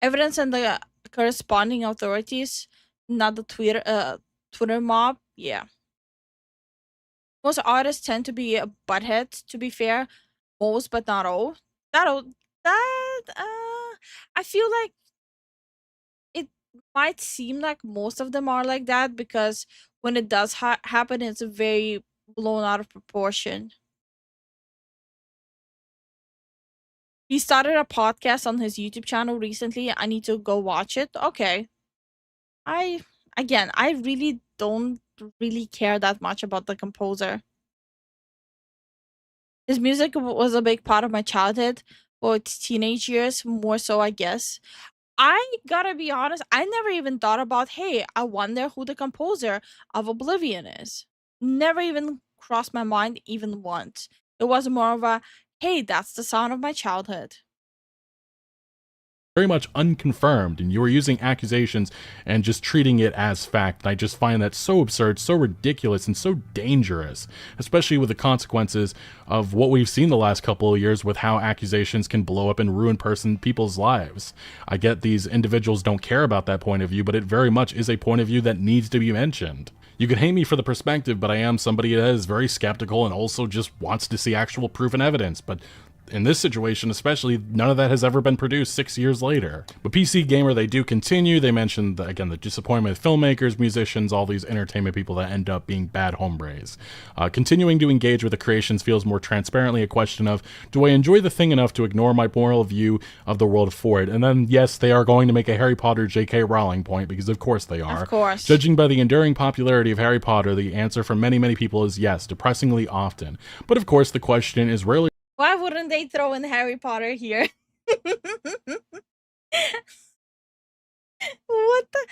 Evidence and the corresponding authorities, not the Twitter mob, yeah. Most artists tend to be buttheads, to be fair. Most, but not all. I feel like it might seem like most of them are like that because when it does happen, it's very blown out of proportion. He started a podcast on his YouTube channel recently. I need to go watch it. Okay. I really don't really care that much about the composer. His music was a big part of my childhood, or its teenage years, more so, I guess. I gotta be honest, I never even thought about, hey, I wonder who the composer of Oblivion is. Never even crossed my mind even once. It was more of a, hey, that's the sound of my childhood. Very much unconfirmed, and you are using accusations and just treating it as fact. And I just find that so absurd, so ridiculous, and so dangerous, especially with the consequences of what we've seen the last couple of years with how accusations can blow up and ruin people's lives. I get these individuals don't care about that point of view, but it very much is a point of view that needs to be mentioned. You could hate me for the perspective, but I am somebody that is very skeptical and also just wants to see actual proof and evidence. But in this situation especially, none of that has ever been produced 6 years later. But PC Gamer, they do continue. They mentioned, again, the disappointment of filmmakers, musicians, all these entertainment people that end up being bad hombres. Continuing to engage with the creations feels more transparently a question of, do I enjoy the thing enough to ignore my moral view of the world for it? And then, yes, they are going to make a Harry Potter J.K. Rowling point, because of course they are. Of course. Judging by the enduring popularity of Harry Potter, the answer from many, many people is yes, depressingly often. But of course, the question is rarely Why wouldn't they throw in Harry Potter here? What the?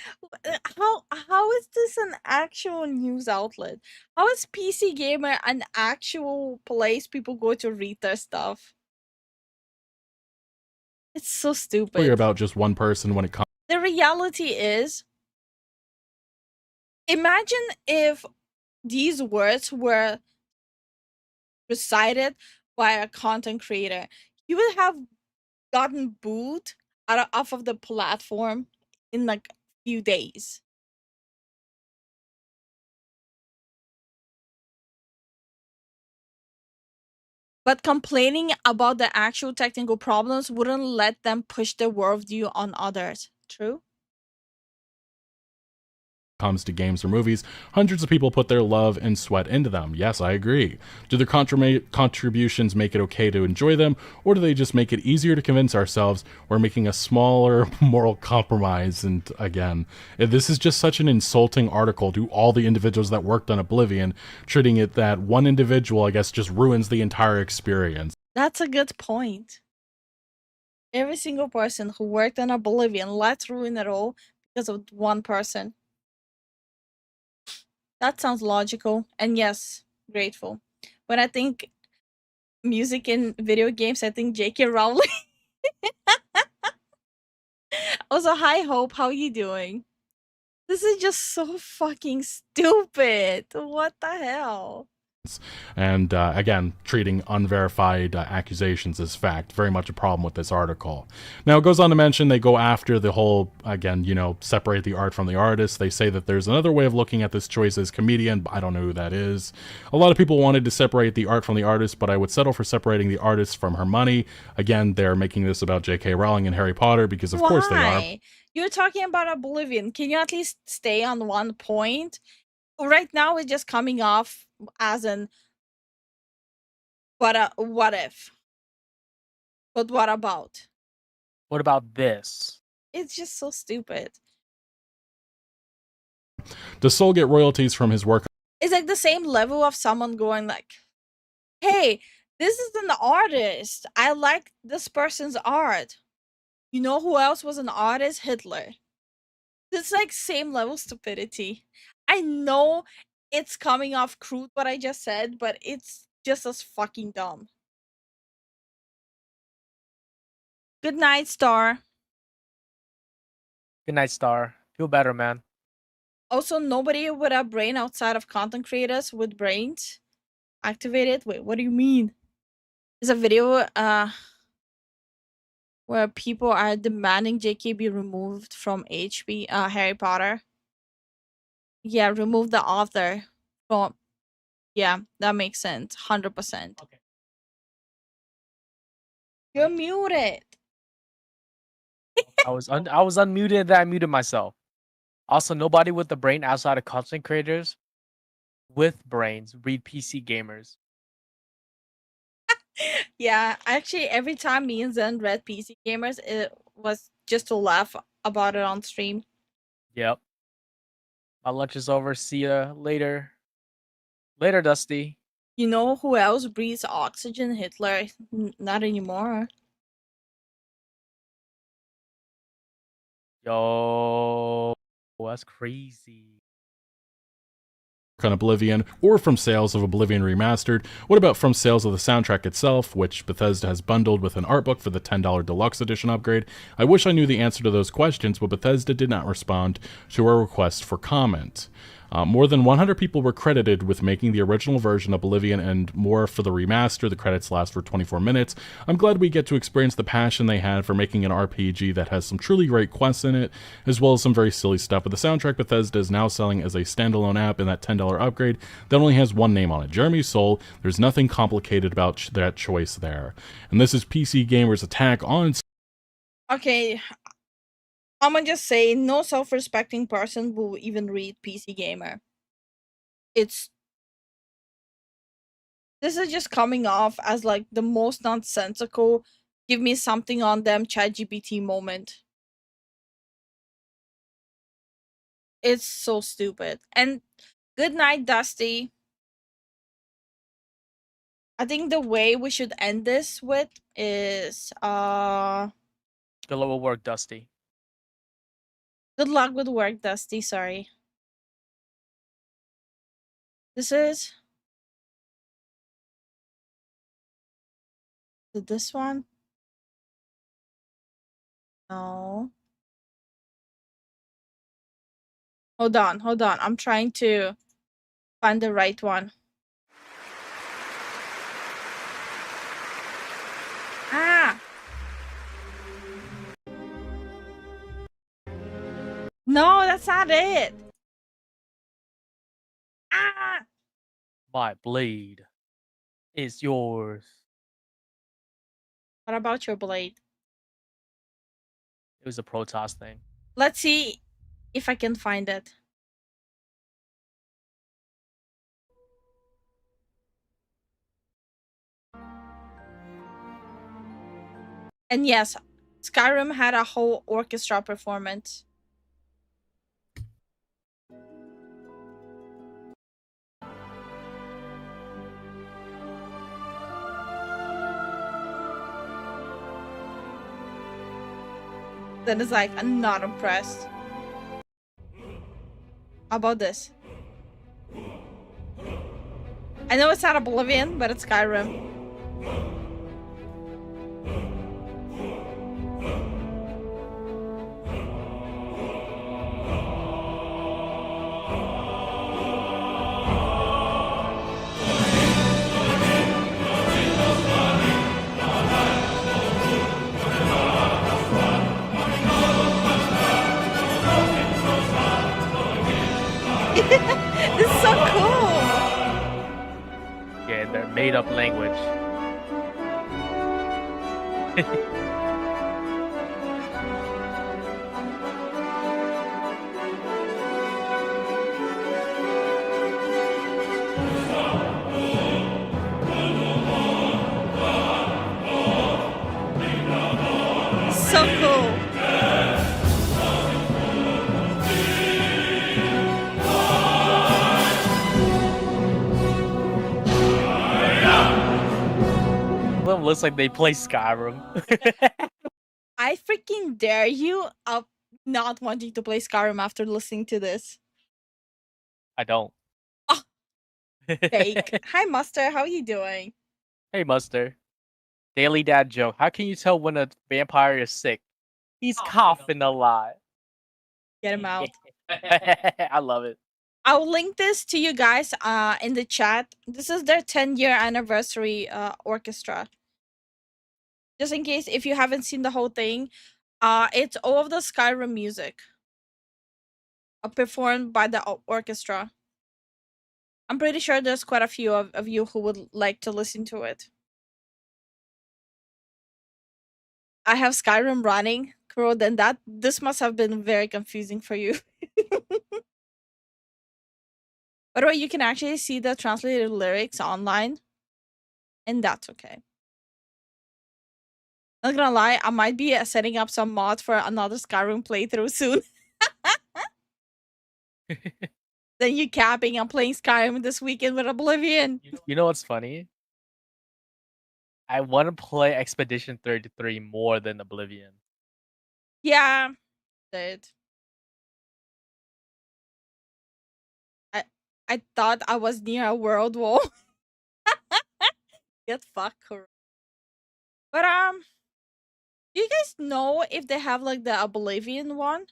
How is this an actual news outlet? How is PC Gamer an actual place people go to read their stuff? It's so stupid. about just one person when it comes. The reality is, imagine if these words were recited by a content creator. You would have gotten booed off of the platform in like a few days. But complaining about the actual technical problems wouldn't let them push their worldview on others. True? Comes to games or movies, hundreds of people put their love and sweat into them. Yes, I agree. Do their contributions make it okay to enjoy them, or do they just make it easier to convince ourselves we're making a smaller moral compromise? And again, this is just such an insulting article to all the individuals that worked on Oblivion, treating it that one individual, I guess, just ruins the entire experience. That's a good point. Every single person who worked on Oblivion, let's ruin it all because of one person. That sounds logical, and yes, grateful. When I think music in video games, I think J.K. Rowling. Also, hi Hope, how you doing? This is just so fucking stupid. What the hell? And again, treating unverified accusations as fact. Very much a problem with this article. Now, it goes on to mention they go after the whole, again, separate the art from the artist. They say that there's another way of looking at this choice as comedian, but I don't know who that is. A lot of people wanted to separate the art from the artist, but I would settle for separating the artist from her money. Again, they're making this about J.K. Rowling and Harry Potter because, of course, they are. You're talking about Oblivion. Can you at least stay on one point? Right now, it's just coming off as an what if? But what about? What about this? It's just so stupid. Does Soul get royalties from his work? It's like the same level of someone going like, hey, this is an artist. I like this person's art. You know who else was an artist? Hitler. It's like same level stupidity. I know it's coming off crude what I just said, but it's just as fucking dumb. Good night, Star. Good night, Star. Feel better, man. Also, nobody with a brain outside of content creators with brains activated. Wait, what do you mean? There's a video where people are demanding JK be removed from Harry Potter. Yeah, remove the author from. Yeah, that makes sense. 100%. Okay. You're muted. I was unmuted. Then I muted myself. Also, nobody with the brain outside of content creators with brains read PC gamers. Yeah, actually, every time me and Zen read PC Gamers, it was just to laugh about it on stream. Yep. My lunch is over. See ya later. Later, Dusty. You know who else breathes oxygen? Hitler. Not anymore. Yo, that's crazy. On Oblivion, or from sales of Oblivion Remastered? What about from sales of the soundtrack itself, which Bethesda has bundled with an art book for the $10 deluxe edition upgrade? I wish I knew the answer to those questions, but Bethesda did not respond to our request for comment. More than 100 people were credited with making the original version of Oblivion and more for the remaster. The credits last for 24 minutes. I'm glad we get to experience the passion they had for making an RPG that has some truly great quests in it, as well as some very silly stuff. But the soundtrack Bethesda is now selling as a standalone app in that $10 upgrade that only has one name on it, Jeremy Soule. There's nothing complicated about that choice there. And this is PC Gamer's attack on... Okay, I'm gonna just say no self-respecting person will even read PC Gamer. This is just coming off as like the most nonsensical, give me something on them ChatGPT moment. It's so stupid. And good night, Dusty. I think the way we should end this with is Good luck with work, Dusty. good luck with work, Dusty, sorry. This is this one? No. Hold on. I'm trying to find the right one. Ah! No, that's not it. Ah! My blade is yours. What about your blade? It was a Protoss thing. Let's see if I can find it. And yes, Skyrim had a whole orchestra performance. Then it's like, I'm not impressed. How about this? I know it's not Oblivion, but it's Skyrim. This is so cool. Yeah, their made-up language. So cool. Them looks like they play Skyrim. I freaking dare you up not wanting to play Skyrim after listening to this. I don't. Fake. Hi, Muster. How are you doing? Hey, Muster. Daily dad joke. How can you tell when a vampire is sick? He's coughing a lot. Get him out. I love it. I'll link this to you guys in the chat. This is their 10-year anniversary orchestra. Just in case if you haven't seen the whole thing, it's all of the Skyrim music performed by the orchestra. I'm pretty sure there's quite a few of you who would like to listen to it. I have Skyrim running, Kuro, then this must have been very confusing for you. By the way, you can actually see the translated lyrics online, and that's okay. Not gonna lie, I might be setting up some mods for another Skyrim playthrough soon. Then you capping, I'm playing Skyrim this weekend with Oblivion. You know what's funny? I want to play Expedition 33 more than Oblivion. Yeah. Did. I thought I was near a world war. Get fucked. But do you guys know if they have like the Oblivion one?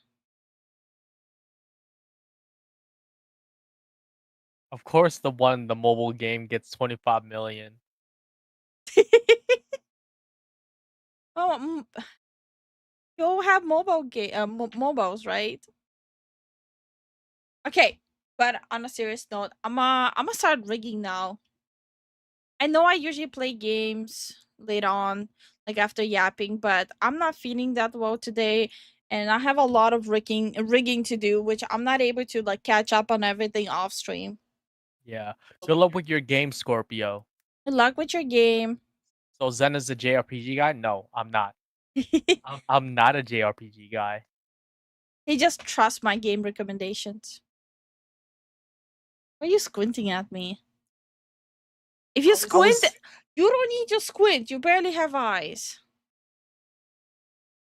Of course, the mobile game gets 25 million. Oh, you have mobile game mobiles, right? Okay, but on a serious note, I'm gonna start rigging now. I know I usually play games later on, like after yapping, but I'm not feeling that well today, and I have a lot of rigging to do, which I'm not able to like catch up on everything off stream. Yeah. Good luck with your game, Scorpio. Good luck with your game. So Zen is a JRPG guy? No, I'm not. I'm not a JRPG guy. He just trusts my game recommendations. Why are you squinting at me? If you squint, you don't need to squint. You barely have eyes.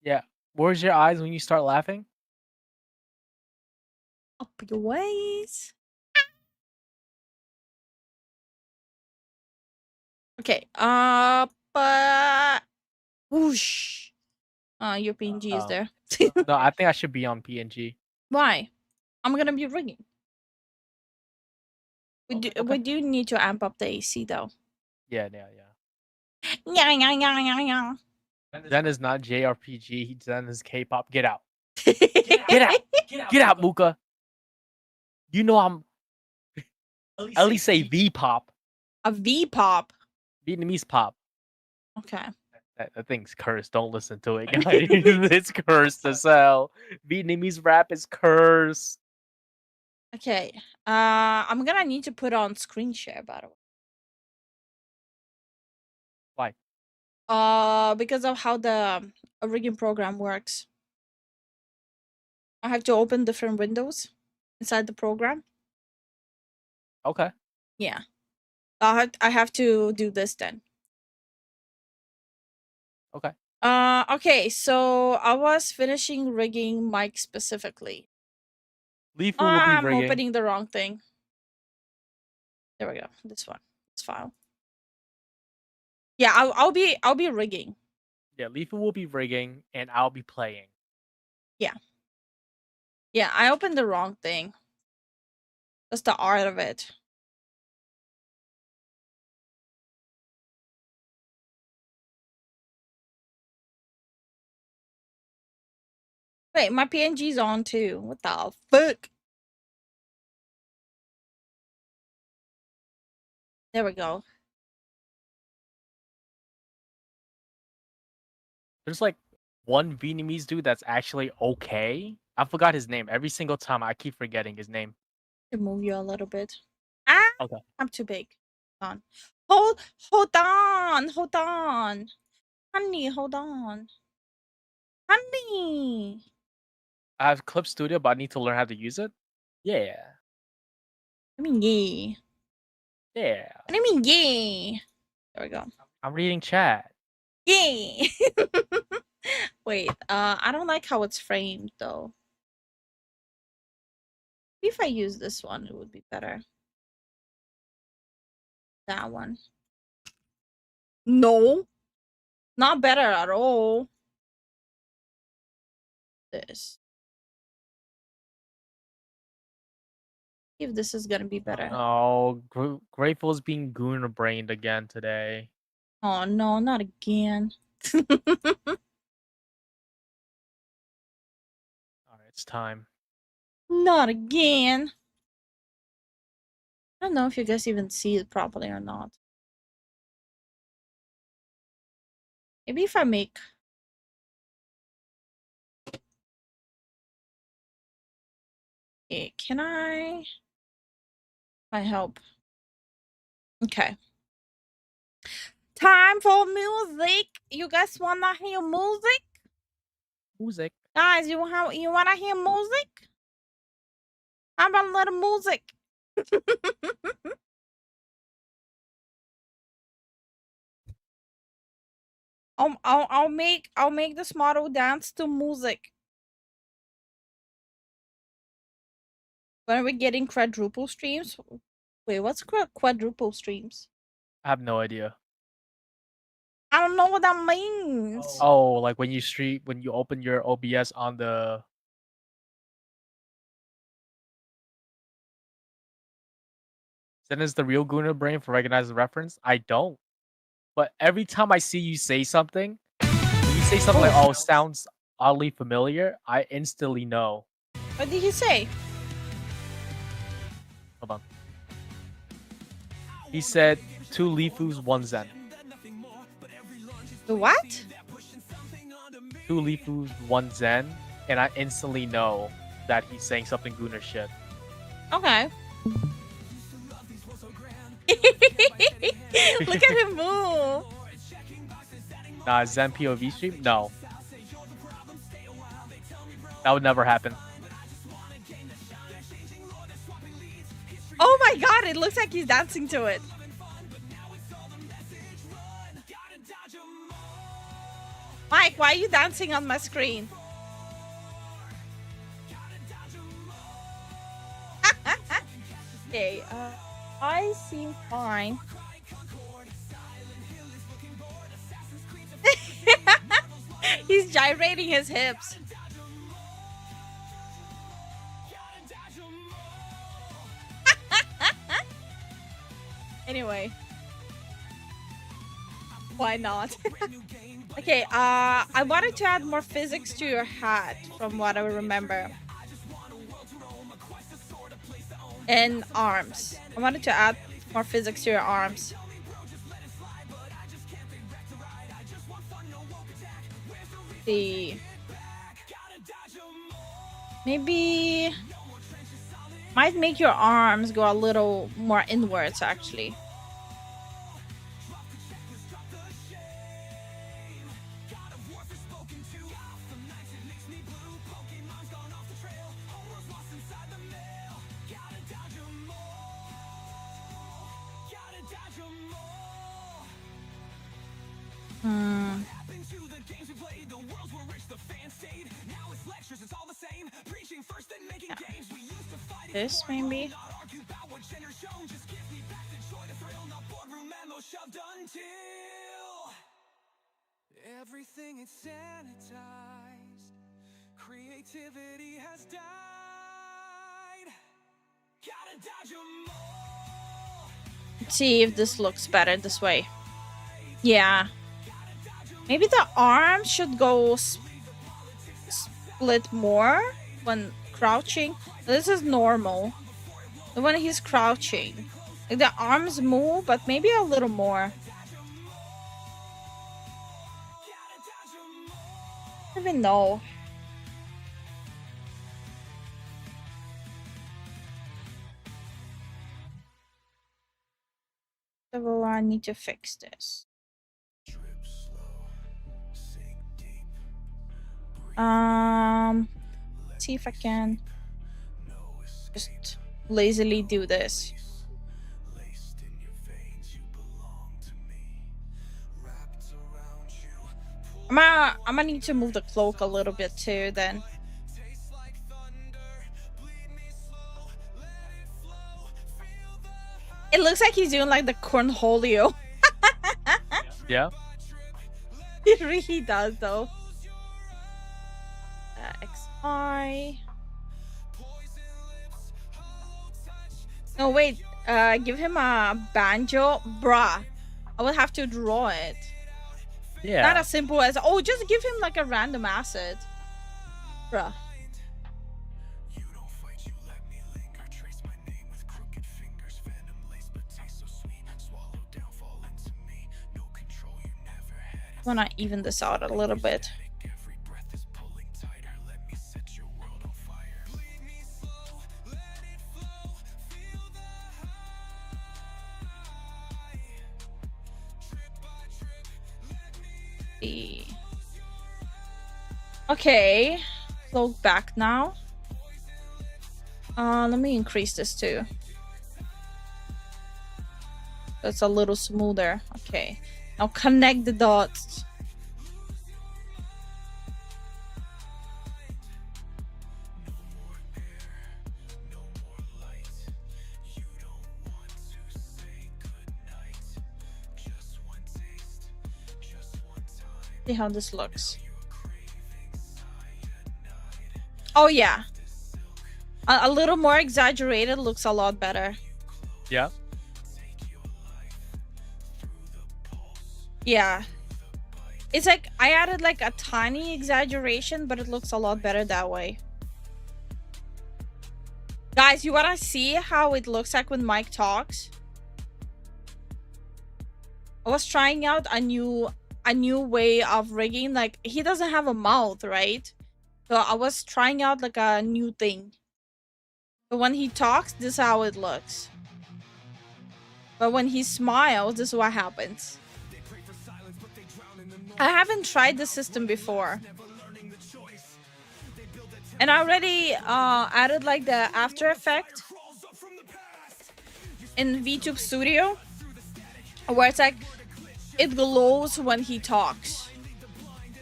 Yeah. Where's your eyes when you start laughing? Up your ways. Okay. But whoosh. Your PNG is there. No, I think I should be on PNG. Why? I'm gonna be rigging. We do need to amp up the AC though. Yeah. Yeah, yeah, yeah, yeah, yeah. Zen is not JRPG. Zen is K-pop. Get out. Get out. Get out, Muka. You know I'm. At least say V-pop. A V-pop. Vietnamese pop. Okay. That thing's cursed. Don't listen to it, guys. It's cursed as hell. Vietnamese rap is cursed. Okay. I'm gonna need to put on screen share, by the way. Why? Because of how the rigging program works. I have to open different windows inside the program. Okay. Yeah. I have to do this then. Okay. Okay, so I was finishing rigging Mike specifically. Lifu will be I'm rigging. opening the wrong thing. There we go. This one. This file. Yeah, I'll be rigging. Yeah, Lifu will be rigging, and I'll be playing. Yeah. Yeah, I opened the wrong thing. That's the art of it. Wait, my PNG's on too. What the fuck? There we go. There's like one Vietnamese dude that's actually okay. I forgot his name. Every single time I keep forgetting his name. To move you a little bit. Ah, Okay. I'm too big. Hold on. Hold on. Honey, hold on. Honey. I have Clip Studio, but I need to learn how to use it. Yeah. I mean, yeah. Yeah. I mean, yeah. There we go. I'm reading chat. Yay! Wait, I don't like how it's framed though. If I use this one, it would be better. That one. No. Not better at all. This. If this is gonna be better. Oh, Grateful's being goon brained again today. Oh no, not again. Alright, it's time. Not again. I don't know if you guys even see it properly or not. Maybe if I make... Can I help? Okay. Time for music. You guys wanna hear music? Music. Guys, you wanna hear music? How about a little music? I'll make this model dance to music. When are we getting quadruple streams? Wait, what's quadruple streams? I have no idea. I don't know what that means. Oh, like when you open your OBS on the. Zen is the real Guna brain for recognizing reference. I don't. But every time I see you say something, when you say something like, "Oh, sounds oddly familiar," I instantly know. What did he say? Hold on. He said 2 Lifus, 1 Zen. The what? 2 Lifus, 1 Zen, and I instantly know that he's saying something Guna shit. Okay. Look at him move. Nah, Zen POV stream? No. That would never happen. Oh my god, it looks like he's dancing to it. Mike, why are you dancing on my screen? Okay, I seem fine. He's gyrating his hips. Anyway. Why not? Okay, I wanted to add more physics to your hat from what I remember. And arms. I wanted to add more physics to your arms. See. Maybe might make your arms go a little more inwards actually. This maybe. Everything is sanitized. Creativity has died. Gotta dodge 'em all. Let's see if this looks better this way. Yeah. Maybe the arm should go split more when crouching. This is normal. When he's crouching, like the arms move, but maybe a little more. I don't even know. So I need to fix this. See if I can just lazily do this. I'm gonna need to move the cloak a little bit too then. It looks like he's doing like the cornholio. Yeah. It really does though. XI. No wait, give him a banjo, bruh. I will have to draw it. Yeah. Not as simple as just give him like a random asset, bruh. Wanna even this out a little bit. Okay, cloak back now. Let me increase this too. That's a little smoother. Okay, now connect the dots. See how this looks. Oh yeah, a little more exaggerated looks a lot better. Yeah. Yeah, it's like I added like a tiny exaggeration, but it looks a lot better that way. Guys, you wanna see how it looks like when Mike talks? I was trying out a new way of rigging. Like, he doesn't have a mouth, right? So I was trying out like a new thing. But when he talks, this is how it looks. But when he smiles, this is what happens. I haven't tried the system before. And I already added like the After Effect in VTube Studio, where it's like it glows when he talks.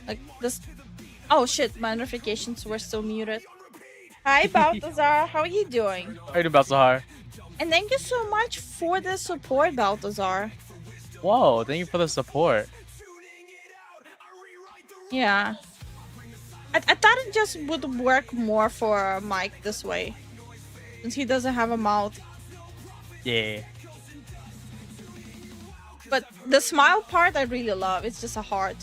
Like this. Oh shit, my notifications were still muted. Hi Balthazar, how are you doing? How you doing, Balthazar? And thank you so much for the support, Balthazar. Whoa, thank you for the support. Yeah. I thought it just would work more for Mike this way, since he doesn't have a mouth. Yeah. But the smile part I really love. It's just a heart.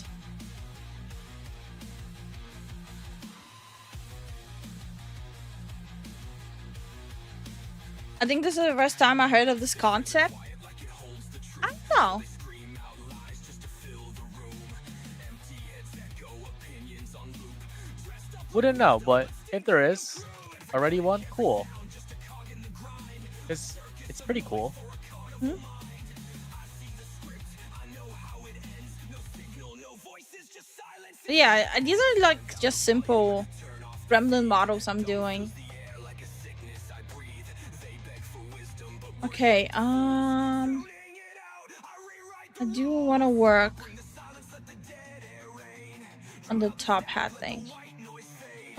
I think this is the first time I heard of this concept. I don't know. Wouldn't know, but if there is already one, cool. It's pretty cool. Hmm? Yeah, these are like just simple gremlin models I'm doing. Okay, I do want to work on the top hat thing.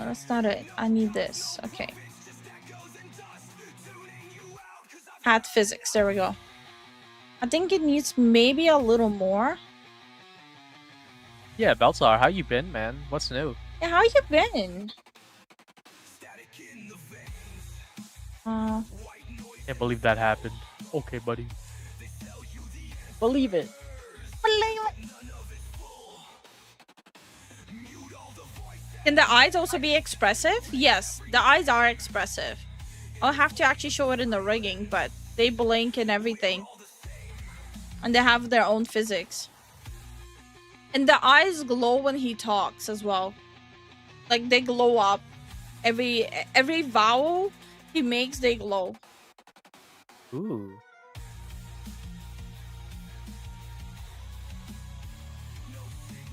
Oh, that's not it. I need this. Okay. Hat physics. There we go. I think it needs maybe a little more. Yeah, Baltzar, how you been, man? What's new? Yeah, how you been? Can't believe that happened. Okay, buddy. Believe it. Can the eyes also be expressive? Yes, the eyes are expressive. I'll have to actually show it in the rigging, but they blink and everything. And they have their own physics. And the eyes glow when he talks as well. Like, they glow up. Every vowel he makes, they glow. Ooh.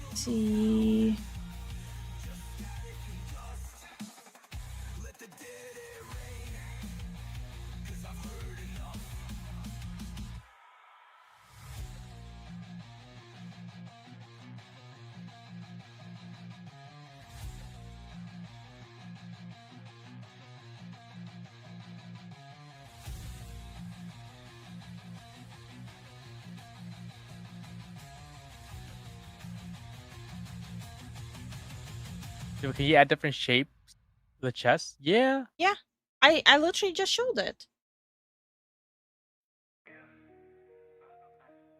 Let's see. Can you add different shapes to the chest? Yeah. Yeah, I literally just showed it.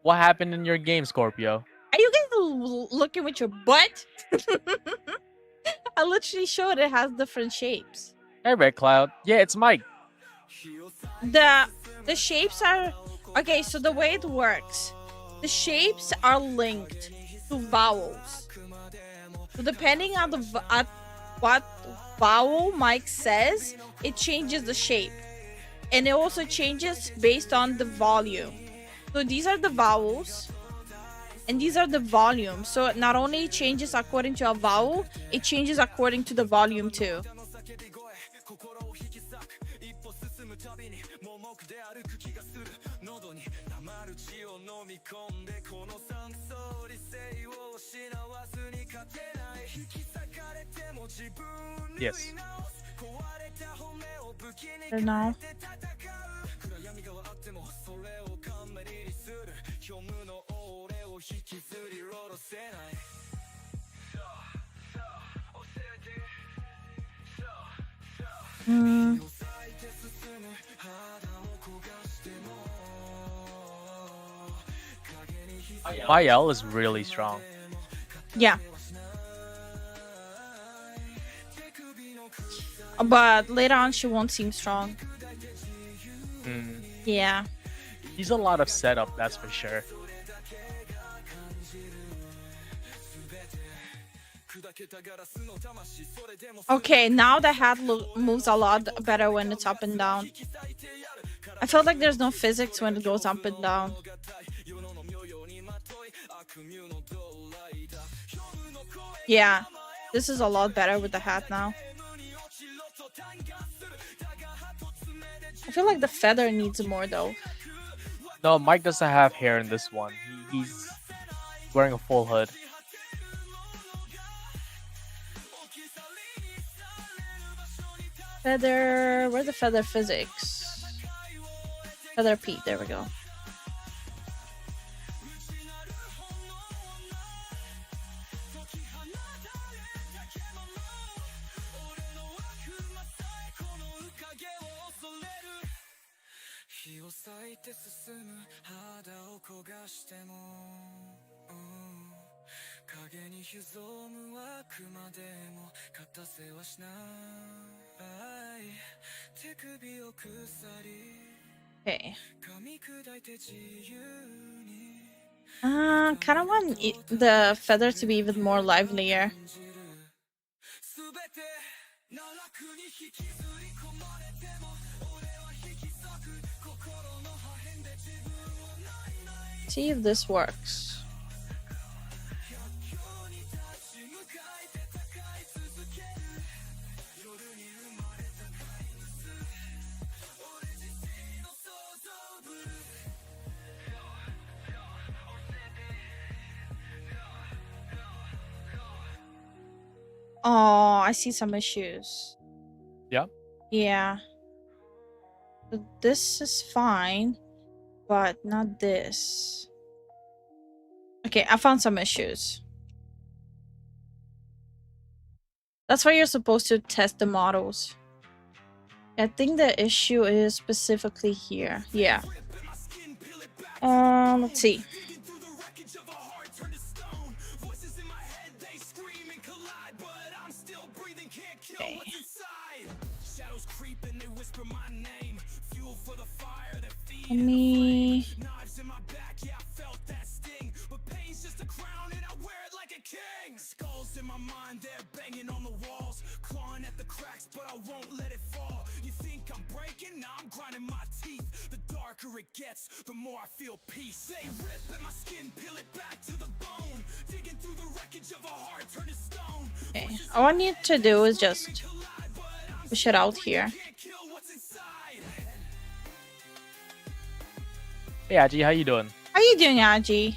What happened in your game, Scorpio? Are you guys looking with your butt? I literally showed it has different shapes. Hey, Red Cloud. Yeah, it's Mike. The shapes are okay. So the way it works, the shapes are linked to vowels. So depending on at what vowel Mike says, it changes the shape, and it also changes based on the volume. So these are the vowels, and these are the volumes. So it not only changes according to a vowel, it changes according to the volume too. Yes. For now. Mm, YL is really strong. yeah. But later on, she won't seem strong. Mm. Yeah. He's a lot of setup, that's for sure. Okay, now the hat moves a lot better when it's up and down. I feel like there's no physics when it goes up and down. Yeah, this is a lot better with the hat now. I feel like the feather needs more though. No, Mike doesn't have hair in this one. He's wearing a full hood. Feather, where's the feather physics? Feather Pete, there we go. Okay. Kind of want the feather to be even more livelier. See if this works. Oh, I see some issues. Yeah? Yeah. So this is fine, but not this. Okay, I found some issues. That's why you're supposed to test the models. I think the issue is specifically here. Yeah. Let's see. Okay. Let me... the more I feel peace. They rip at my skin, peel it back to the bone. Digging through the wreckage of a heart turned to stone. Okay. All I need to do is just push it out here. Hey, Aji, how you doing? How you doing, Aji?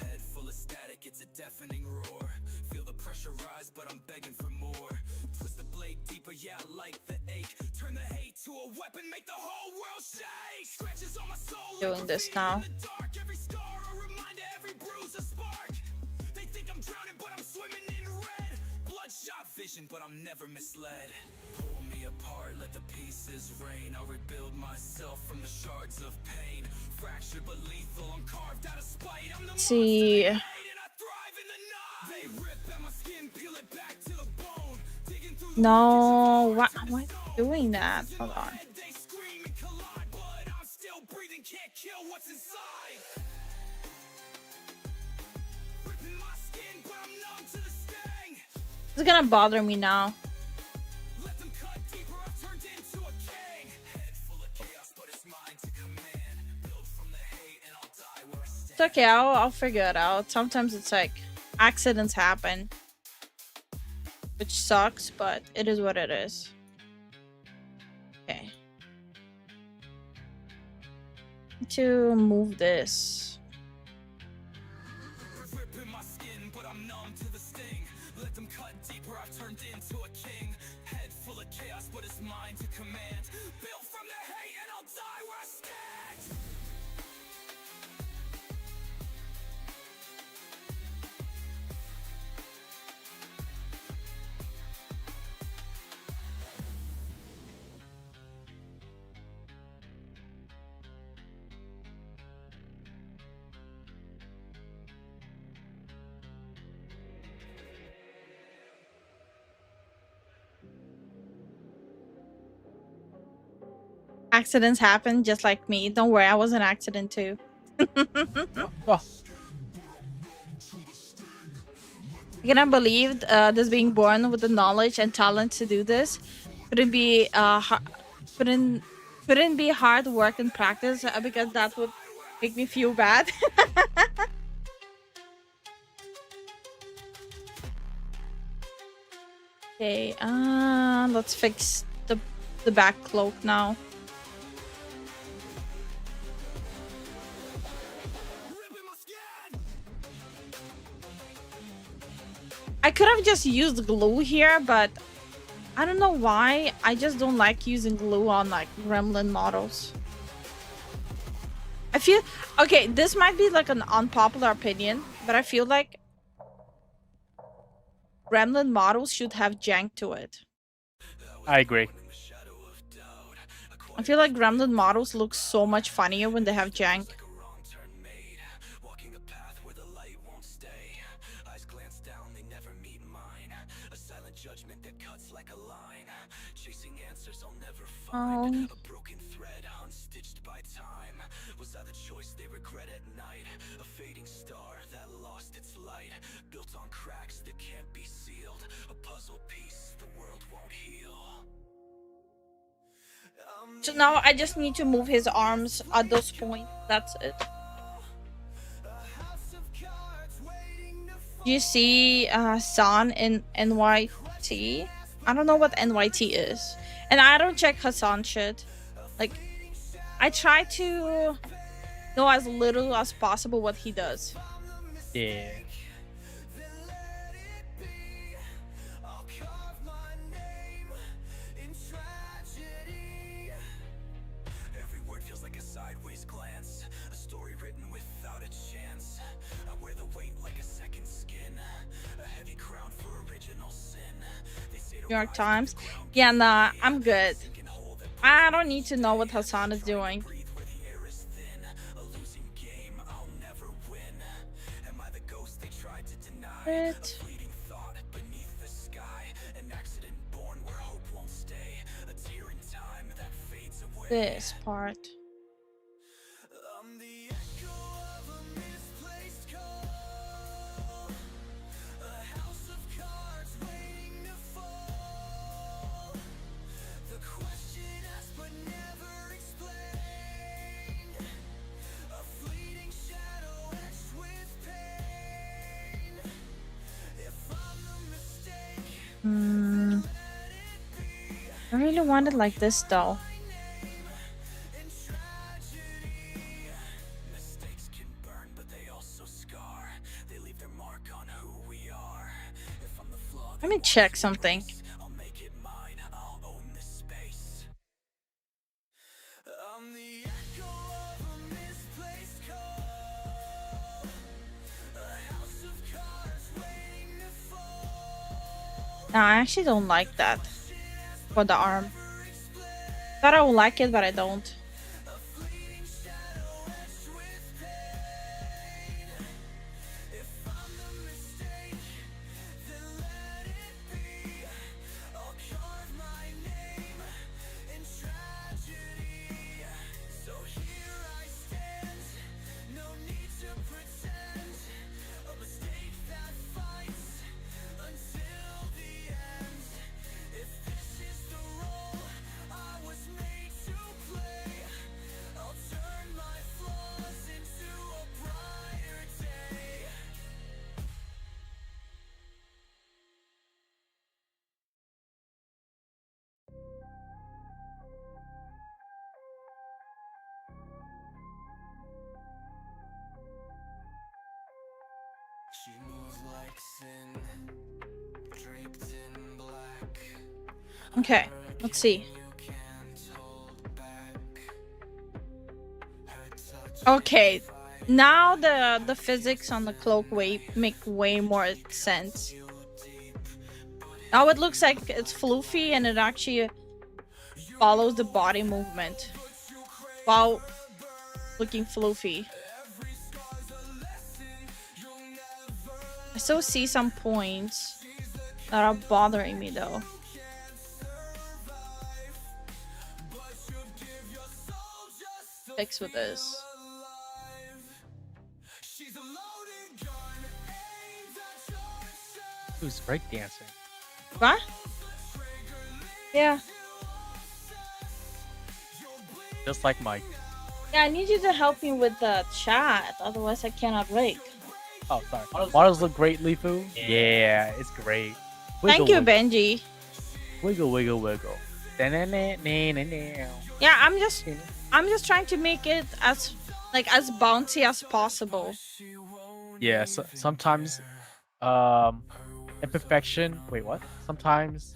Head full of static, it's a deafening roar. Feel the pressure rise, but I'm begging for more. Twist the blade deeper, yeah, I like the ache. Turn the hate to a weapon, make the whole world shake. Scratches on my soul. Doing this now. Every scar a reminder, every bruise a spark. They think I'm drowning, but I'm swimming in red. Bloodshot vision, but I'm never misled. Pull me apart, let the pieces rain. I'll rebuild myself from the shards of pain. Fractured but lethal, I'm carved out of spite. I'm the See. and I thrive in the night. They rip at my skin, peel it back to the bone. Digging through the No, why am I doing that? Hold on. they scream and collide, but I'm still breathing, can't kill what's inside. Ripping my skin, but I'm numb to the sting. It's gonna bother me now. Let them cut deeper, I've turned into a king. Head full of chaos, but it's mine to command. Build from the hate and I'll die where I stand. It's okay, I'll figure it out. Sometimes it's like accidents happen, which sucks, but it is what it is. Okay. Need to move this. Ripping my skin, but I'm numb to the sting. Let them cut deeper, I've turned into a king. Head full of chaos, but it's mine to command. Build from the hate and I'll die where I stand. accidents happen just like me. Don't worry, I was an accident too. Oh, I cannot believe this being born with the knowledge and talent to do this. Couldn't be couldn't be hard work and practice because that would make me feel bad. Okay, let's fix the back cloak now. I could have just used glue here, but I don't know why. I just don't like using glue on like gremlin models. I feel okay, this might be like an unpopular opinion, but I feel like gremlin models should have jank to it. I agree. I feel like gremlin models look so much funnier when they have jank. Oh. So now I just need to move his arms at those points. That's it. Do you see San in NYT? I don't know what NYT is. And I don't check Hassan shit. Like, I try to know as little as possible what he does. Yeah. New York Times. Yeah, nah, I'm good. I don't need to know what Hassan is doing. It. This part. I really want it like this though. Let me check something. No, I actually don't like that for the arm. Thought I would like it, but I don't. She moves like sin, draped in black. Okay, let's see. Okay, now the physics on the cloak make way more sense. Now it looks like it's floofy and it actually follows the body movement while looking floofy. I still see some points that are bothering me though. fix with this? Who's breakdancing? What? Yeah. Just like Mike. Yeah, I need you to help me with the chat, otherwise I cannot break. Oh, sorry. Models look great, Lifu. Yeah, it's great. Thank you, Benji. Wiggle, wiggle, wiggle. Yeah, I'm just trying to make it as bouncy as possible. Yeah, so, sometimes imperfection. Wait, what? Sometimes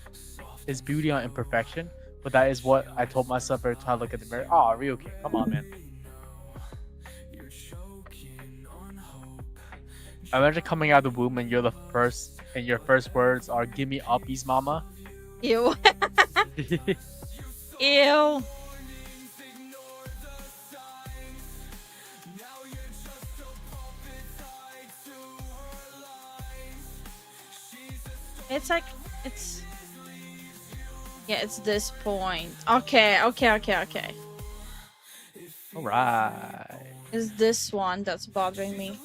there's beauty on imperfection, but that is what I told myself every time I look at the mirror. Oh, Ryuki, come on, man. Imagine coming out of the womb and you're the first, and your first words are "Give me uppies, mama." Ew. Ew. It's like it's this point. Okay. All right. It's this one that's bothering me.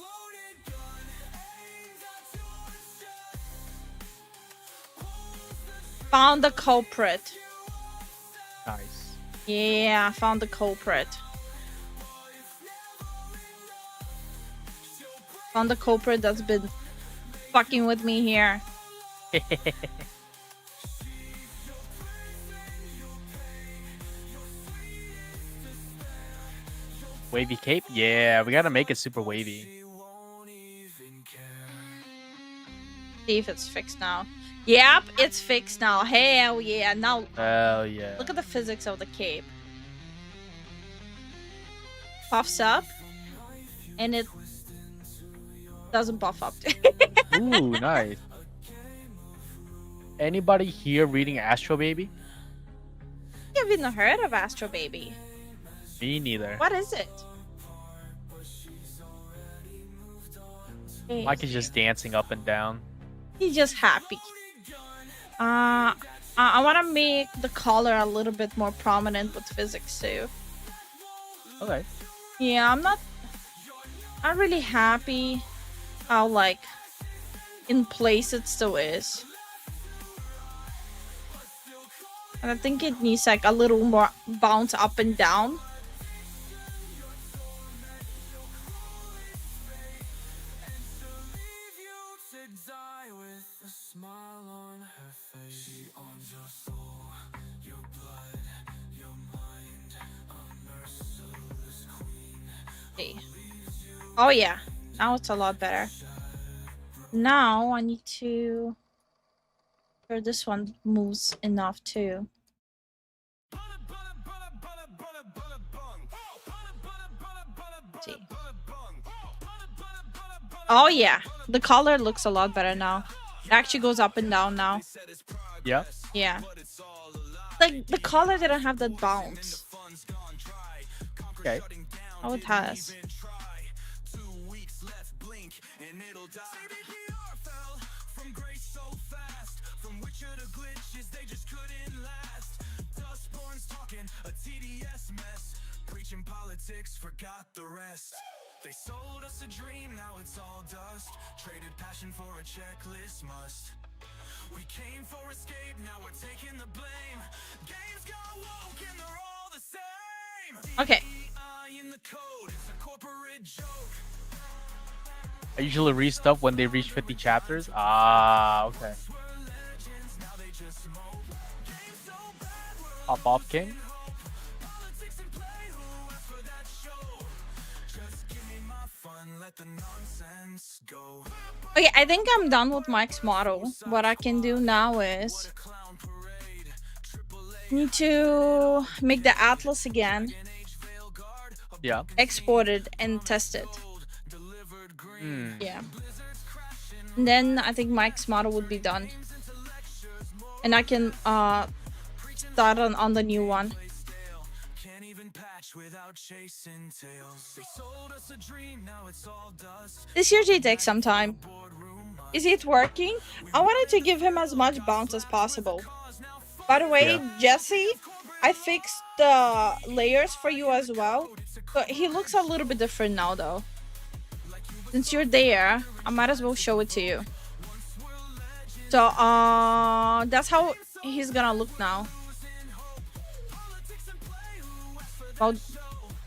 Found the culprit. Nice. Yeah, I found the culprit. Found the culprit that's been fucking with me here. Wavy cape? Yeah, we gotta make it super wavy. See if it's fixed now. Yep, it's fixed now. Hell yeah. Now, Hell yeah. look at the physics of the cape. Puffs up, and it doesn't puff up. Ooh, nice. Anybody here reading Astro Baby? I've even heard of Astro Baby. Me neither. What is it? Mike is just dancing up and down. He's just happy. I want to make the color a little bit more prominent with physics too. Okay. Yeah, I'm not really happy how in place it still is. And I think it needs a little more bounce up and down. Oh yeah, now it's a lot better. Now I need to sure this one moves enough too. See. Oh yeah, the color looks a lot better now. It actually goes up and down now. Yeah. Yeah. Like the color didn't have that bounce. Okay. Oh, it has. Forgot the rest. They sold us a dream, now it's all dust. Traded passion for a checklist must. We came for escape, now we're taking the blame. Games got woke and they're all the same. Okay. In the code, it's a corporate joke. I usually read stuff when they reach 50 chapters. Ah, okay. Pop off, King. Okay, I think I'm done with Mike's model. What I can do now is need to make the atlas again. Yeah. Export it and test it. Yeah. And then I think Mike's model would be done. And I can start on the new one. This usually takes some time. Is it working? I wanted to give him as much bounce as possible. By the way, Yeah. Jesse, I fixed the layers for you as well. So he looks a little bit different now though. Since you're there, I might as well show it to you. So that's how he's gonna look now.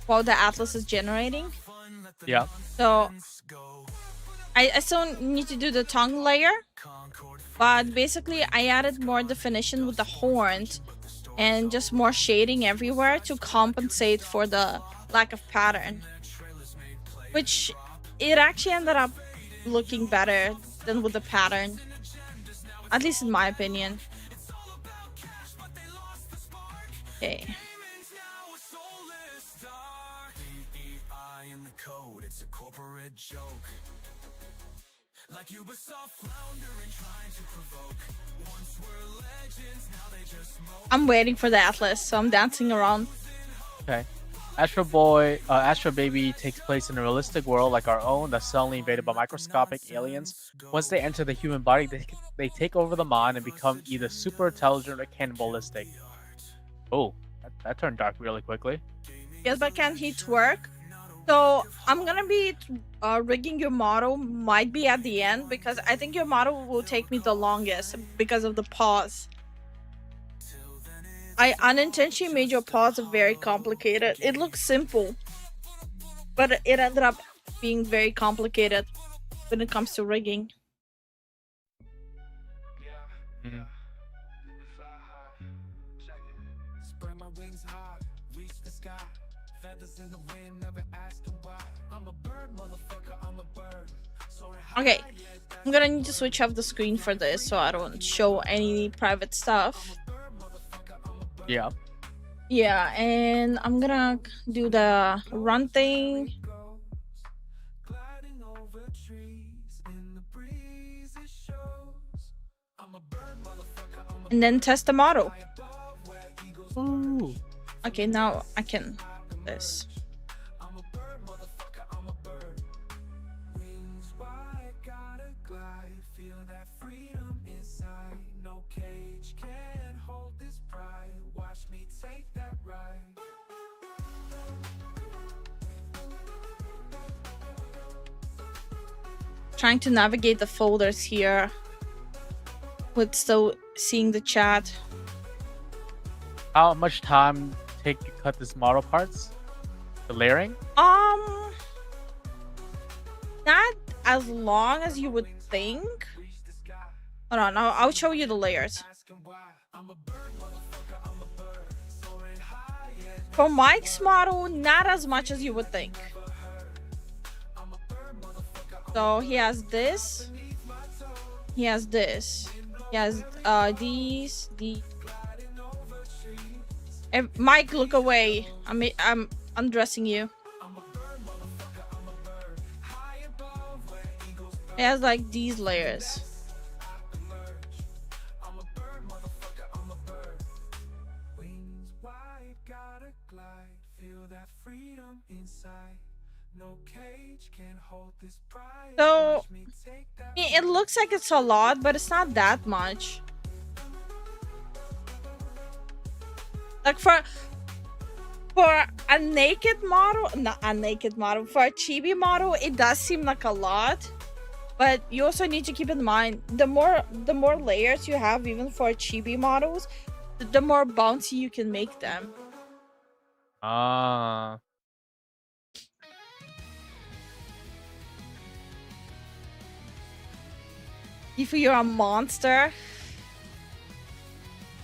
While the atlas is generating. Yeah. So I still need to do the tongue layer, but basically I added more definition with the horns and just more shading everywhere to compensate for the lack of pattern, which it actually ended up looking better than with the pattern, at least in my opinion. Okay. I'm waiting for the atlas, so I'm dancing around. Okay. Astro Baby takes place in a realistic world like our own that's suddenly invaded by microscopic aliens. Once they enter the human body, they take over the mind and become either super intelligent or cannibalistic. Oh, that turned dark really quickly. Yes, but can he twerk? So I'm gonna be rigging your model, might be at the end, because I think your model will take me the longest because of the pause. I unintentionally made your pause very complicated. It looks simple, but it ended up being very complicated when it comes to rigging. Mm. Okay, I'm gonna need to switch off the screen for this so I don't show any private stuff. Yeah. Yeah, and I'm gonna do the run thing. And then test the model. Ooh. Okay, now I can do this. Trying to navigate the folders here with still seeing the chat. How much time take to cut this model parts? The layering? Not as long as you would think. Hold on, I'll show you the layers. For Mike's model, not as much as you would think. So he has this. He has this. He has these. Mike, look away. I'm undressing you. It has like these layers. So it looks like it's a lot, but it's not that much. Like for a naked model, not a naked model, for a chibi model, it does seem like a lot. But you also need to keep in mind the more layers you have, even for chibi models, the more bouncy you can make them. Ah. If you're a monster,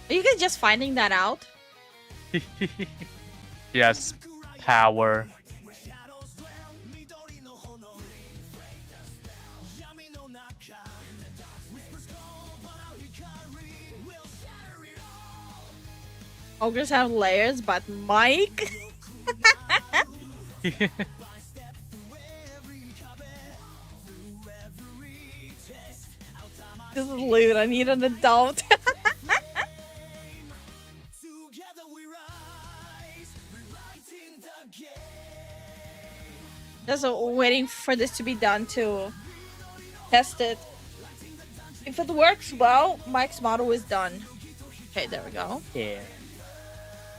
are you guys just finding that out? Yes, power. Ogres have layers, but Mike. This is lewd. I need an adult. Just waiting for this to be done to test it. If it works well, Mike's model is done. Okay, there we go. Yeah.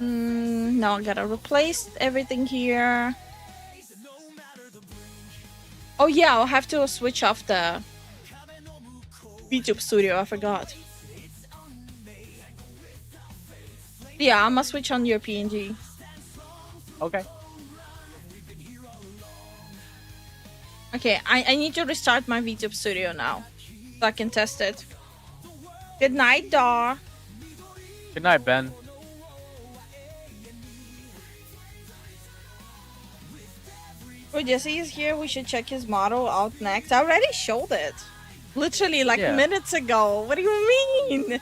No, I gotta replace everything here. Oh yeah, I'll have to switch off the VTuber studio. I forgot. Yeah, I'm gonna switch on your PNG. Okay. Okay, I need to restart my VTuber studio now, so I can test it. Good night, Daw. Good night, Ben. Oh, Jesse is here. We should check his model out next. I already showed it. Literally like Yeah. minutes ago. What do you mean?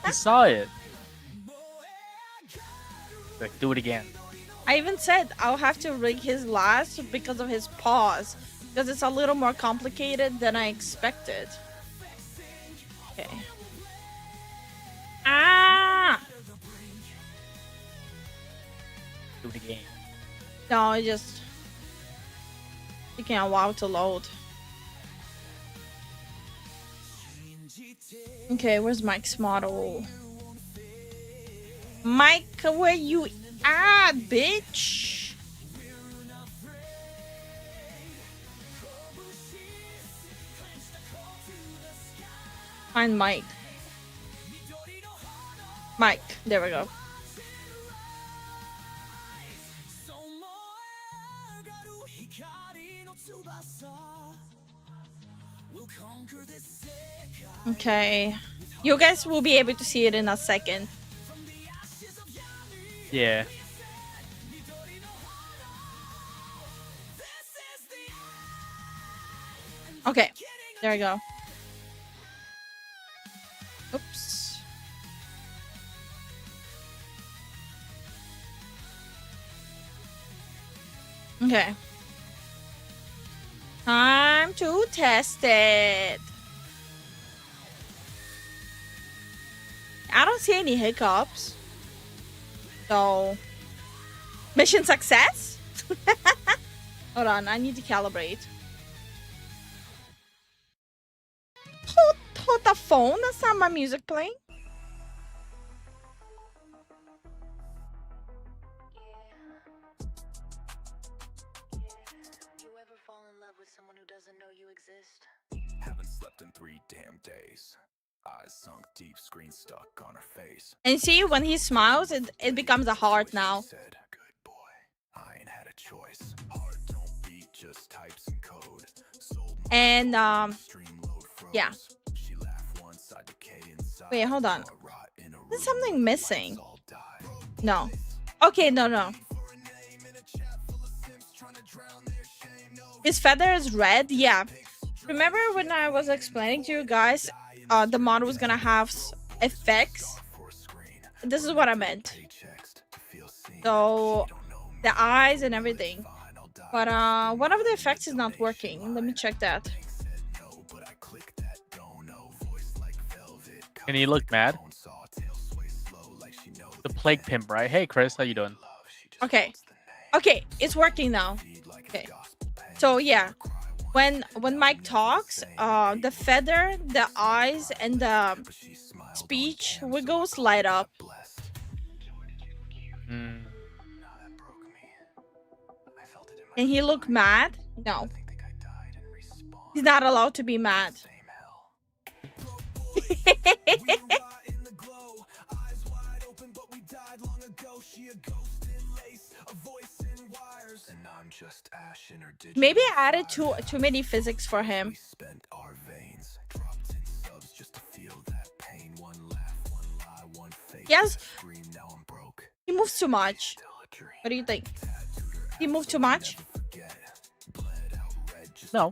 I saw it. Like, do it again. I even said I'll have to rig his last because of his paws. Because it's a little more complicated than I expected. Okay. Ah! Do it again. No, it just taking a while to load. Okay, where's Mike's model? Mike, where you at, bitch? Find Mike. Mike, there we go. Okay. You guys will be able to see it in a second. Yeah. Okay. There we go. Oops. Okay. Time to test it. I don't see any hiccups. So, mission success? Hold on, I need to calibrate. Hold the phone, that's not my music playing. Haven't slept in 3 damn days. Eyes sunk deep, screen stuck on her face. And see, when he smiles, it becomes a heart now. Said, good boy, I ain't had a choice. Heart don't beat, just types and code. Sold my And stream load froze. yeah. She laughed once, I decay inside. Wait, hold on. Rot in a There's room, something missing. lights all die. No. Okay, no. His feather is red? Yeah. Remember when I was explaining to you guys the model was gonna have effects? This is what I meant. So, the eyes and everything. But one of the effects is not working. Let me check that. Can he look mad? The plague pimp, right? Hey, Chris, how you doing? Okay. Okay, it's working now. Okay. So yeah, when Mike talks, the feather, the eyes, and the speech wiggles light up. Mm. Can he look mad? No. He's not allowed to be mad. Maybe I added too many physics for him. Yes. He moves too much. What do you think? He moved too much? No.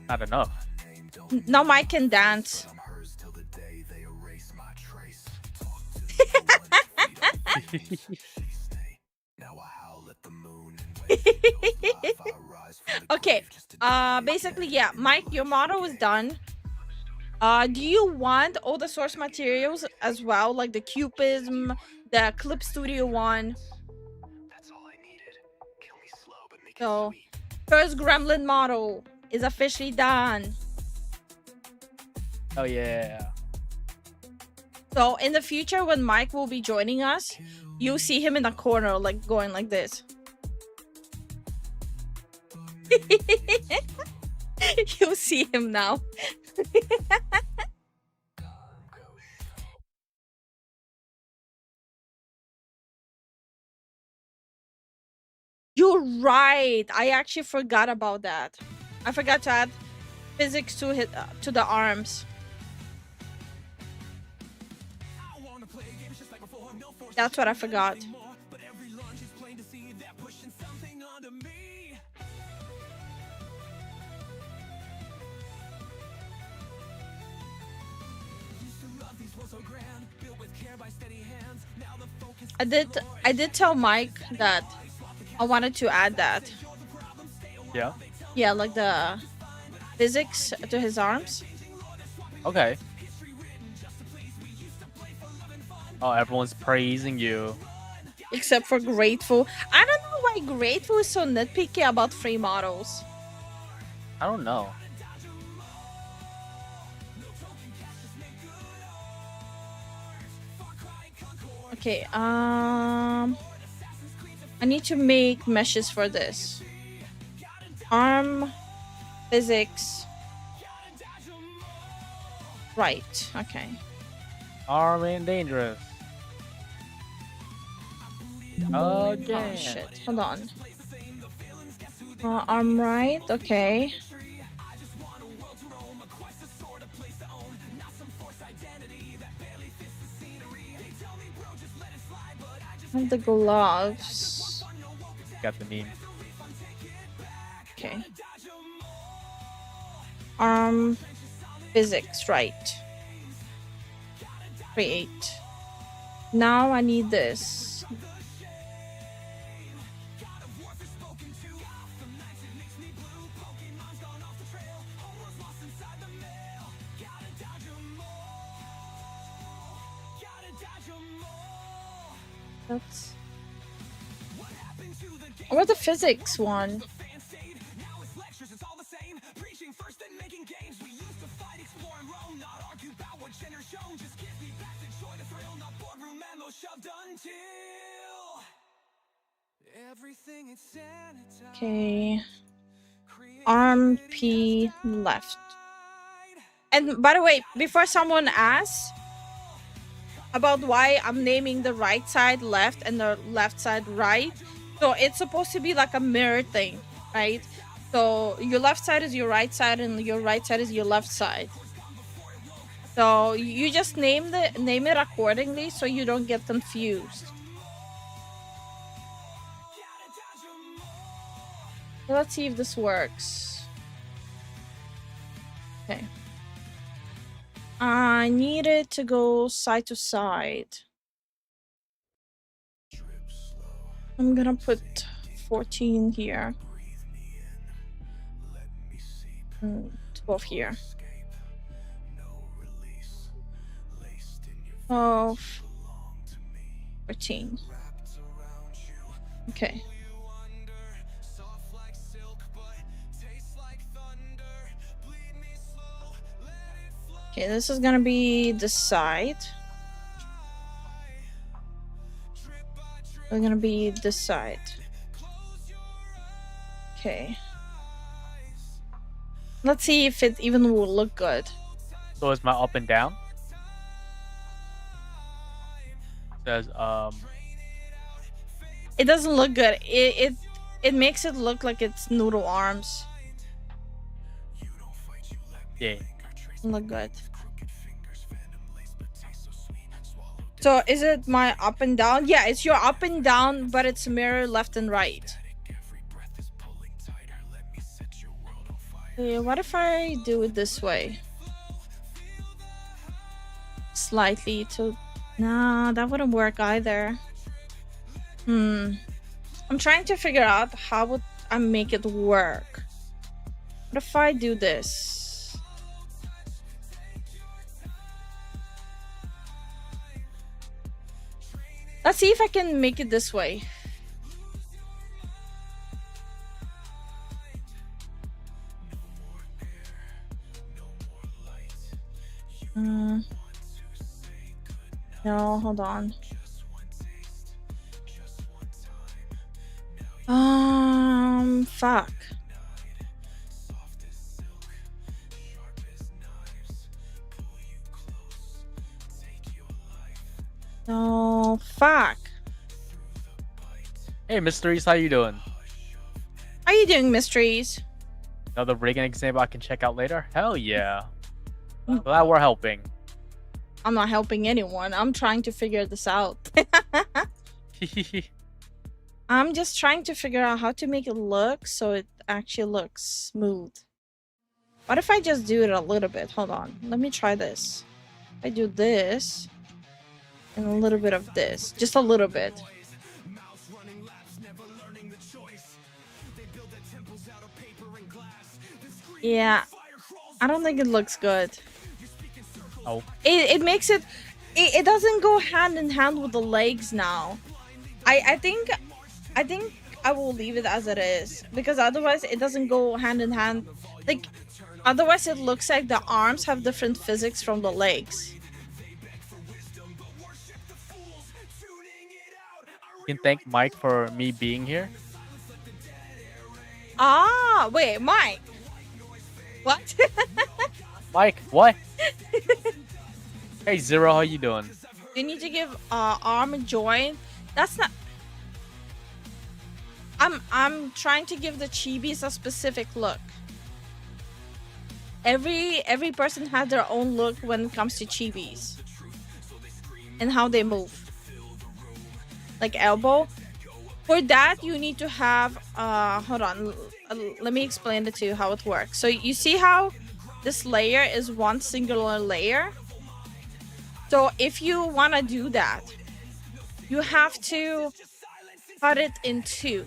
Not enough. Now Mike can dance. Okay, basically, yeah, Mike, your model is done. Do you want all the source materials as well, like the Cubism, the Clip Studio one? So, first Gremlin model is officially done. Oh yeah. So in the future, when Mike will be joining us, you'll see him in the corner, like going like this. You'll see him now. You're right. I actually forgot about that. I forgot to add physics to the arms. That's what I forgot. I did tell Mike that I wanted to add that. Yeah. Yeah, like the physics to his arms. Okay. Oh, everyone's praising you. Except for Grateful. I don't know why Grateful is so nitpicky about free models. I don't know. Okay, I need to make meshes for this. Arm physics. Right, okay. Arm and dangerous. Oh Again. shit, hold on. Arm right, okay. And the gloves. Got the meme. Okay. Arm physics, right. Create. Now I need this. That's... Where's the physics one? Okay. Arm P left. And by the way, before someone asks about why I'm naming the right side left and the left side right, so it's supposed to be like a mirror thing, right? So your left side is your right side and your right side is your left side. So you just name it accordingly so you don't get confused. Let's see if this works. Okay. I need it to go side to side. I'm gonna put 14 here. 12 here. 12. 14. Okay. Okay, this is gonna be the side. We're gonna be this side. Okay. Let's see if it even will look good. So is my up and down? It says It doesn't look good. It makes it look like it's noodle arms. yeah. Doesn't look good. So is it my up and down? Yeah, it's your up and down, but it's mirror left and right. What if I do it this way? Slightly to... Nah, that wouldn't work either. I'm trying to figure out how would I make it work. What if I do this? Let's see if I can make it this way. No, hold on. Fuck. No, fuck. Hey, Mysteries, how you doing? How you doing, Mysteries? Another rigging example I can check out later? Hell yeah. Glad we're helping. I'm not helping anyone. I'm trying to figure this out. I'm just trying to figure out how to make it look so it actually looks smooth. What if I just do it a little bit? Hold on. Let me try this. I do this and a little bit of this. Just a little bit. Yeah. I don't think it looks good. Oh. It makes it... It doesn't go hand in hand with the legs now. I think I will leave it as it is, because otherwise it doesn't go hand in hand. Like, otherwise it looks like the arms have different physics from the legs. You can thank Mike for me being here. Ah, wait, Mike. What? Mike, what? Hey, Zero, how you doing? You need to give arm a joint. That's not... I'm trying to give the chibis a specific look. Every person has their own look when it comes to chibis and how they move. Like elbow. For that, you need to have hold on. Let me explain it to you how it works. So you see how this layer is one singular layer? So if you want to do that, you have to cut it in two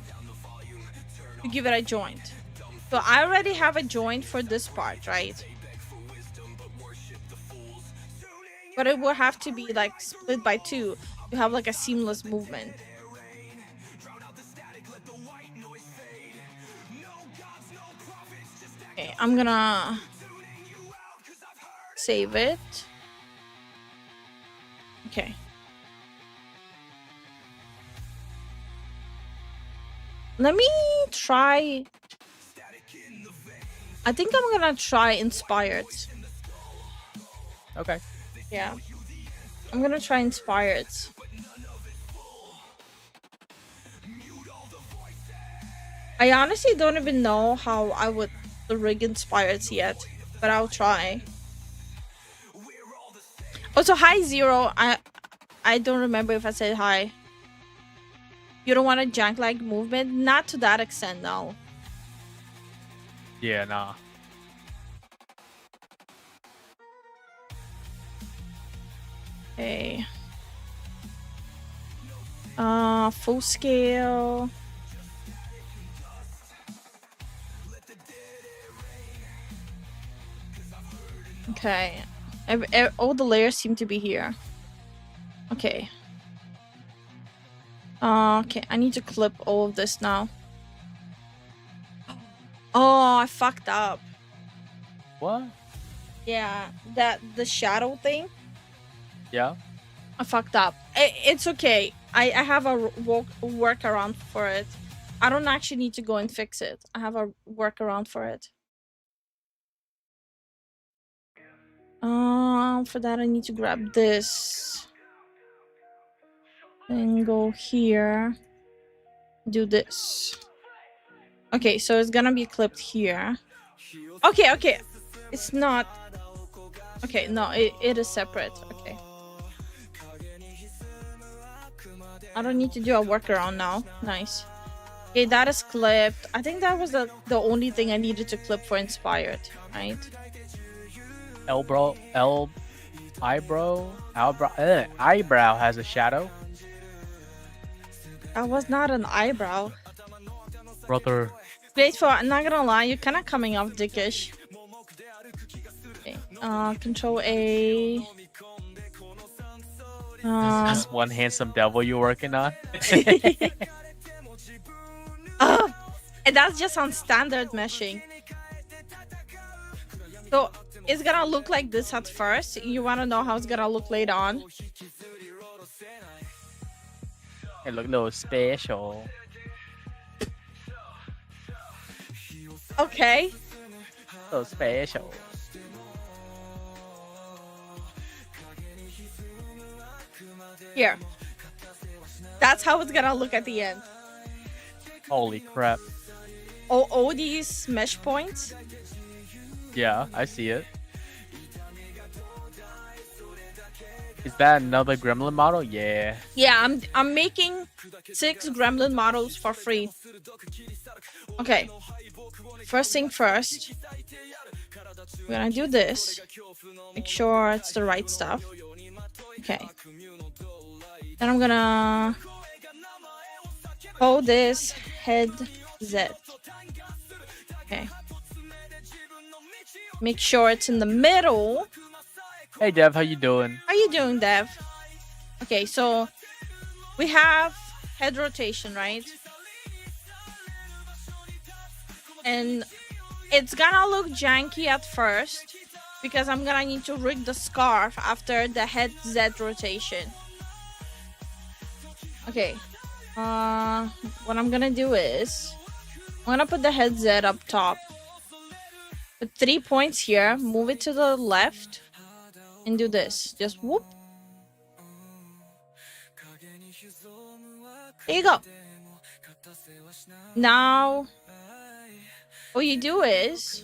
to give it a joint. So I already have a joint for this part, right? But it will have to be like split by two to have like a seamless movement. Okay, I'm gonna save it. Okay. Let me try. I think I'm gonna try Inspired. Okay. Yeah. I'm gonna try Inspired. I honestly don't even know how I would rig Inspired yet, but I'll try. Also, hi Zero. I don't remember if I said hi. You don't want a jank like movement? Not to that extent, no. Yeah, nah. Okay. Full scale. Okay. All the layers seem to be here. Okay. Okay, I need to clip all of this now. Oh, I fucked up. What? Yeah, the shadow thing. Yeah. I fucked up. It's okay. I have a workaround for it. I don't actually need to go and fix it. I have a workaround for it. For that I need to grab this. And go here. Do this. Okay, so it's gonna be clipped here. Okay. It's not... Okay, no, it is separate. Okay. I don't need to do a workaround now. Nice. Okay, that is clipped. I think that was the only thing I needed to clip for Inspired, right? Eyebrow has a shadow. That was not an eyebrow. Brother. Grateful, I'm not gonna lie, you're kind of coming off dickish. Okay, Control A. That's one handsome devil you're working on. And that's just on standard meshing. So it's gonna look like this at first. You wanna know how it's gonna look later on? It look a little special. Okay. A little special. Here. That's how it's gonna look at the end. Holy crap. All these mesh points. Yeah, I see it. Is that another gremlin model? Yeah. Yeah, I'm making 6 gremlin models for free. Okay. First thing first. We're gonna do this. Make sure it's the right stuff. Okay. Then I'm gonna hold this head Z. Okay. Make sure it's in the middle. Hey Dev, how you doing? How you doing, Dev? Okay, so we have head rotation, right? And it's gonna look janky at first because I'm gonna need to rig the scarf after the head Z rotation. Okay. What I'm gonna do is I'm gonna put the head Z up top. Put 3 points here, move it to the left, and do this. Just whoop. There you go. Now, what you do is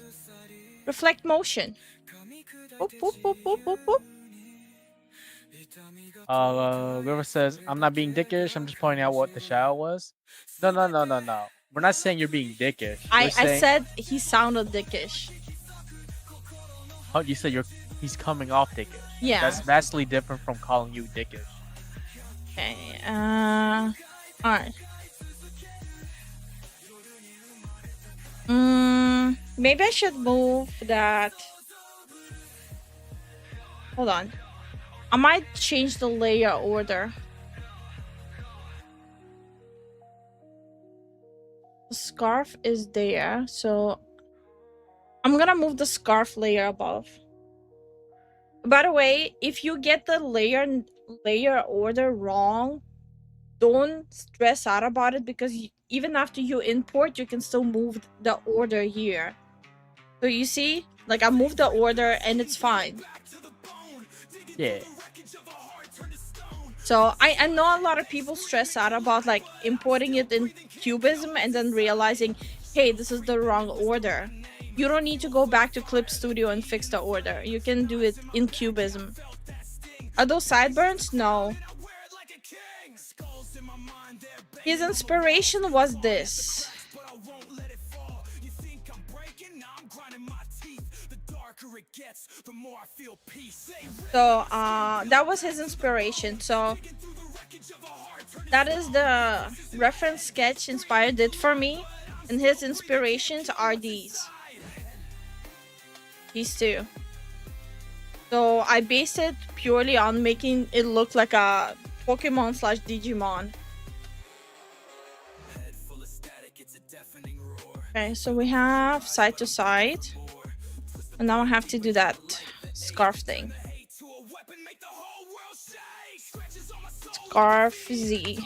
reflect motion. Whoop, whoop, whoop, whoop, whoop, whoop. River says, I'm not being dickish, I'm just pointing out what the shout was. No. We're not saying you're being dickish. I said he sounded dickish. Oh, you said he's coming off dickish. Yeah. That's vastly different from calling you dickish. Okay, alright. Maybe I should move that. Hold on. I might change the layer order. The scarf is there, so I'm gonna move the scarf layer above. By the way, if you get the layer order wrong, don't stress out about it because even after you import, you can still move the order here. So you see, like I moved the order and it's fine. Yeah. So I know a lot of people stress out about like importing it in Cubism and then realizing, hey, this is the wrong order. You don't need to go back to Clip Studio and fix the order. You can do it in Cubism. Are those sideburns? No. His inspiration was this. So that was his inspiration. So that is the reference sketch inspired it for me, and his inspirations are these two. So I based it purely on making it look like a Pokemon / Digimon. Okay, so we have side to side, and now I have to do that scarf thing. Scarf Z.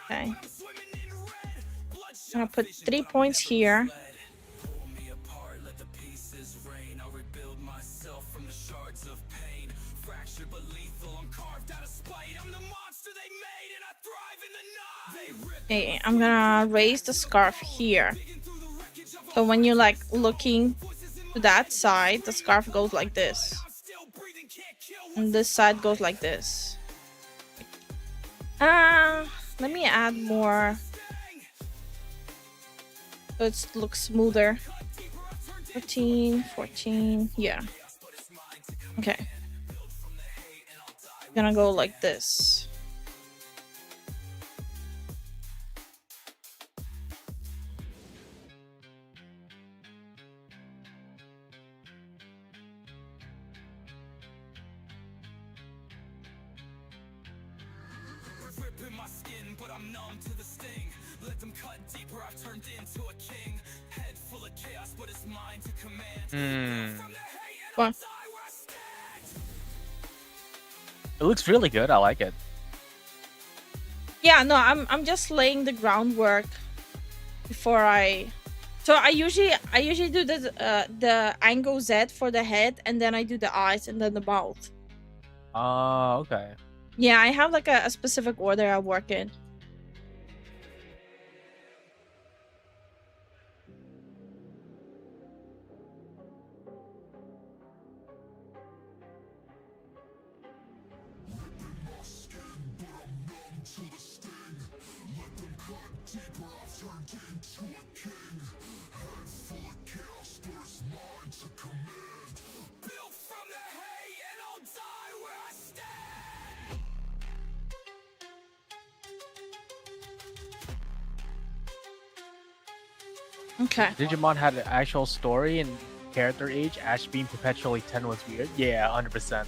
Okay. I'm gonna put 3 points here. Okay, I'm gonna raise the scarf here. So when you're like looking to that side, the scarf goes like this. And this side goes like this. Let me add more so it looks smoother. 14, yeah. Okay. Gonna go like this. What? It looks really good. I like it. Yeah, no, I'm just laying the groundwork before I. So I usually do the angle Z for the head, and then I do the eyes and then the mouth. Oh, okay. Yeah, I have like a specific order I work in. Built from the hay and I'll die where I stand. Okay. Digimon had an actual story and character age. Ash being perpetually 10 was weird. Yeah, 100%.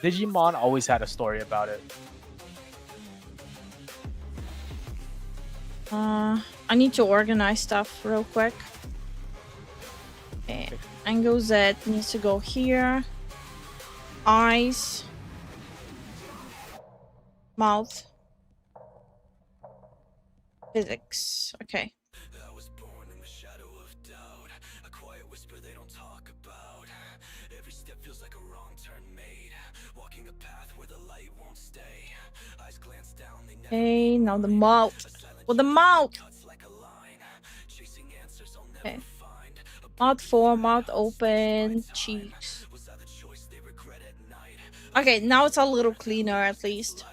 Digimon always had a story about it. I need to organize stuff real quick. Okay. Angle Z needs to go here. Eyes. Mouth. Physics. Okay. I was born in the shadow of doubt, a quiet whisper they don't talk about. Every step feels like a wrong turn made, walking a path where the light won't stay. Eyes glance down, they never Okay, now the mouth. Well, the mouth. cuts like a line, chasing answers I'll Okay. never find. Mouth 4, mouth open, cheeks. Was that the choice they regret at night? Okay, now it's a little cleaner at least.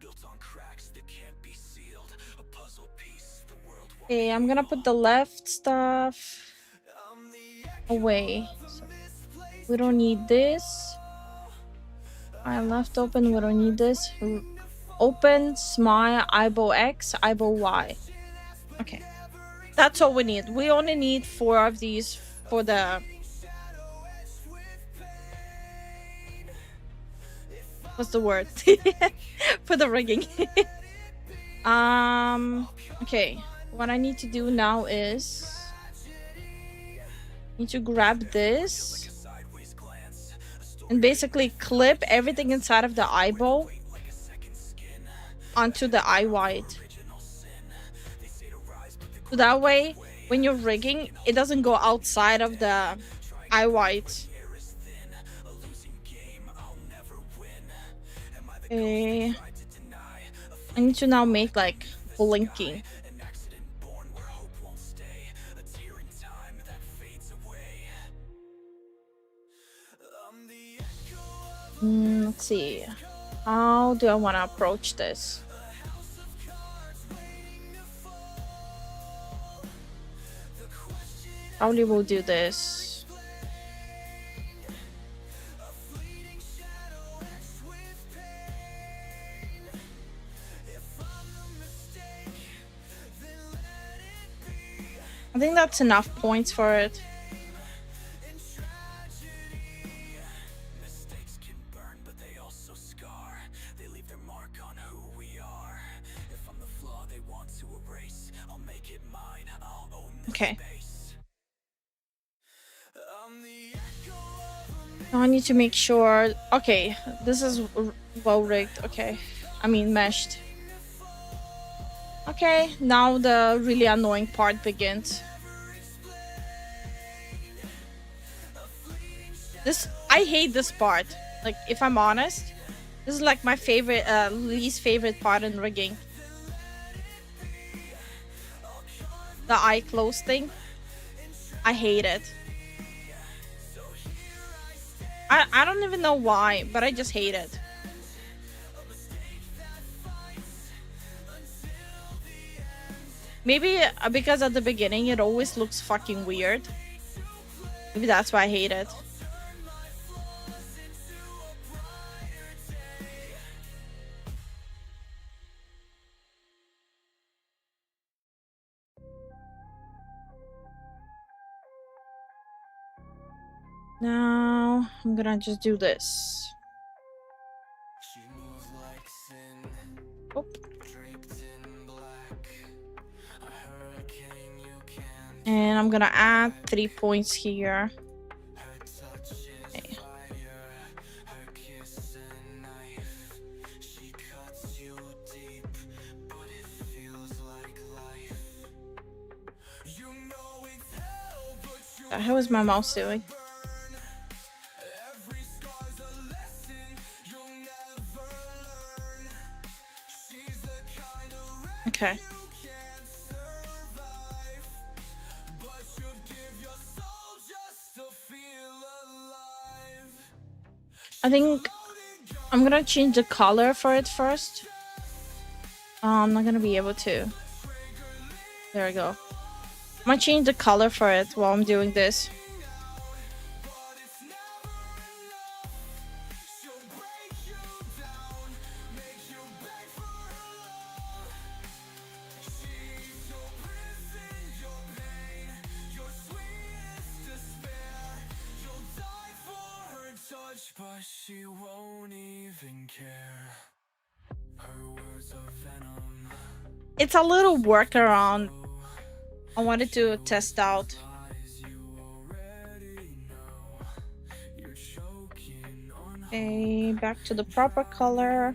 Built on cracks that can't be sealed, a puzzle piece the world won't. Okay, I'm gonna put the left stuff away. So we don't need this. I left open, we don't need this. Open, smile, eyeball X, eyeball Y. Okay. That's all we need. We only need 4 of these for the... What's the word? For the rigging. Okay. What I need to do now is... need to grab this. And basically clip everything inside of the eyeball onto the eye white. So that way, when you're rigging, it doesn't go outside of the eye white. Okay. I need to now make like blinking. Let's see. How do I want to approach this? Probably will do this. I think that's enough points for it. Mistakes can burn, but they also scar. They leave their mark on who we are. If I'm the flaw they want to erase, I'll make it mine. I'll own this Okay. space. Now I need to make sure. Okay, this is well rigged. Okay, I mean meshed. Okay, now the really annoying part begins. I hate this part. Like, if I'm honest, this is like my favorite, least favorite part in rigging. The eye close thing. I hate it. I don't even know why, but I just hate it. Maybe because at the beginning it always looks fucking weird. Maybe that's why I hate it. Now I'm gonna just do this. Oh. And I'm gonna add 3 points here. Okay. How is my mouse doing? Okay. I think I'm gonna change the color for it first. I'm not gonna be able to. There we go. I'm gonna change the color for it while I'm doing this. But she won't even care. Her words are venom. It's a little workaround I wanted to test out. Okay, back to the proper color.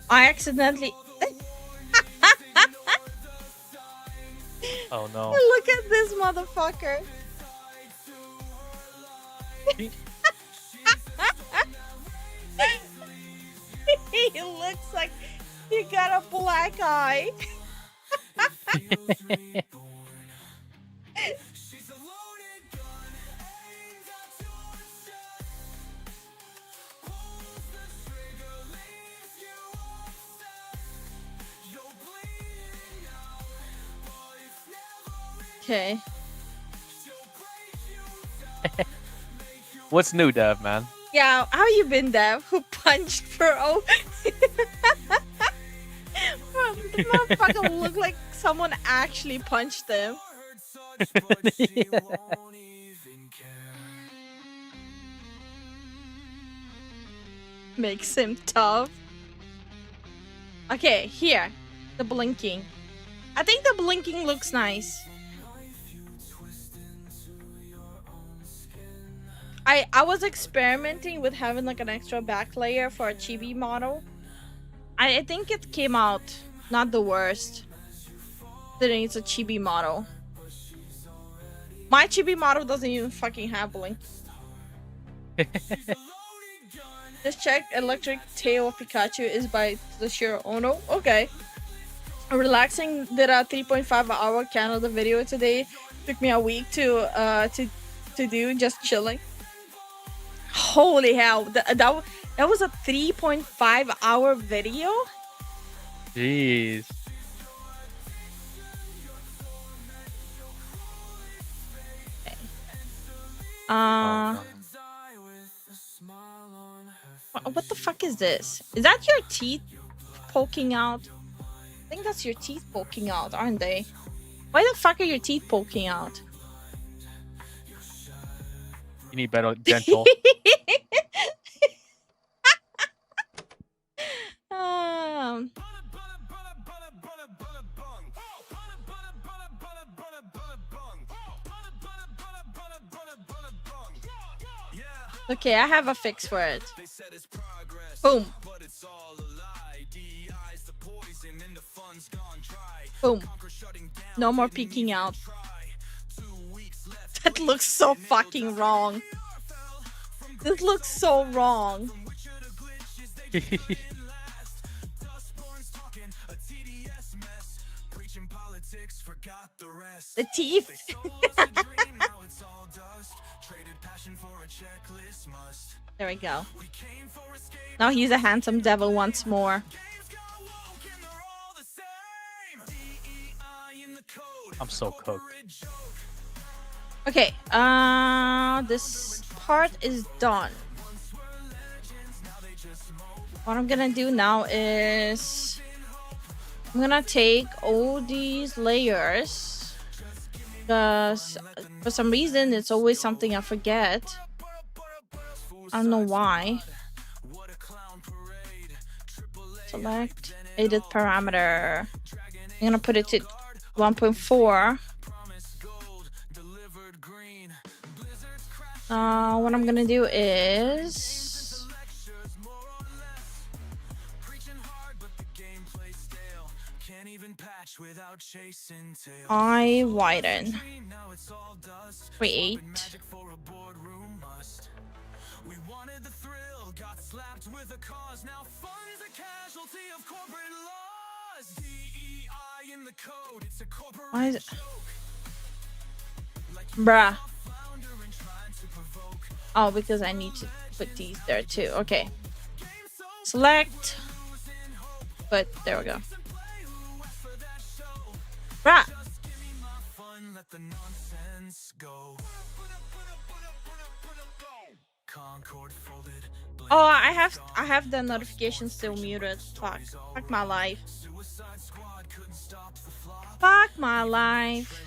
I accidentally... Oh no. Look at this motherfucker. He looks like he got a black eye. Okay. What's new, Dev, man? Yeah, how you been, Dev? Who punched Pro? The motherfucker looked like someone actually punched him. Yeah. Makes him tough. Okay, here. The blinking. I think the blinking looks nice. I was experimenting with having like an extra back layer for a chibi model. I think it came out not the worst. Considering it's a chibi model. My chibi model doesn't even fucking have blink. Just check Electric Tail of Pikachu is by Toshiro Ono. Okay. Relaxing did a 3.5-hour Canada video today. Took me a week to do, just chilling. Holy hell, that was a 3.5-hour video? Jeez. What the fuck is this? Is that your teeth poking out? I think that's your teeth poking out, aren't they? Why the fuck are your teeth poking out? You need better dental. Okay, I have a fix for it. Boom. Boom. No more peeking out. That looks so fucking wrong. This looks so wrong. The teeth. There we go. Now he's a handsome devil once more. I'm so cooked. Okay, this part is done. What I'm gonna do now is I'm gonna take all these layers because for some reason it's always something I forget. I don't know why. Select edit parameter. I'm gonna put it to 1.4. What I'm gonna do is I widen. Create. We wanted the thrill, got slapped with a cause. Now fun's a casualty of corporate laws. DEI in the code, it's a corporate Why is it? joke. Bruh. Oh, because I need to put these there too. Okay. Select. But there we go. Bruh. Oh, I have the notification still muted. Fuck my life. Fuck my life.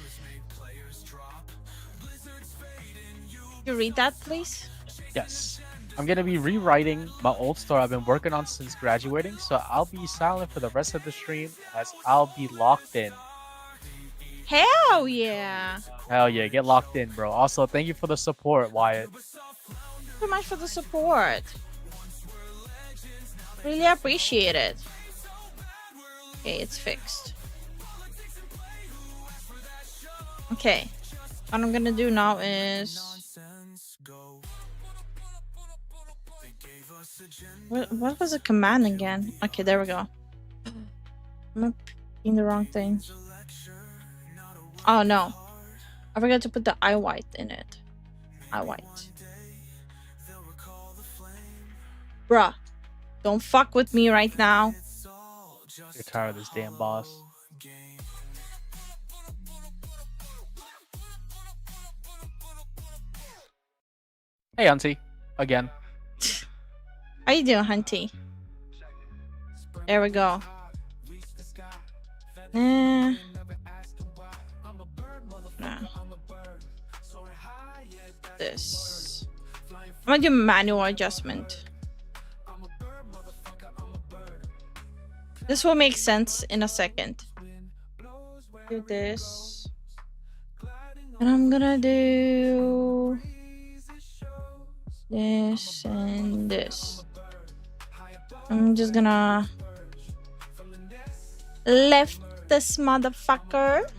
You read that, please? Yes. I'm gonna be rewriting my old story I've been working on since graduating, so I'll be silent for the rest of the stream as I'll be locked in. Hell yeah. Hell yeah, get locked in, bro. Also, thank you for the support, Wyatt. So much for the support. Really appreciate it. Okay, it's fixed. Okay. What I'm gonna do now is... What was the command again? Okay, there we go. I'm in the wrong thing. Oh no. I forgot to put the eye white in it. Eye white. Bruh. Don't fuck with me right now. You're tired of this damn boss. Hey, auntie. Again. How you doing, Hunty? There we go. Nah. This. I'm gonna do manual adjustment. This will make sense in a second. Do this. And I'm gonna do this and this. I'm just gonna lift this motherfucker.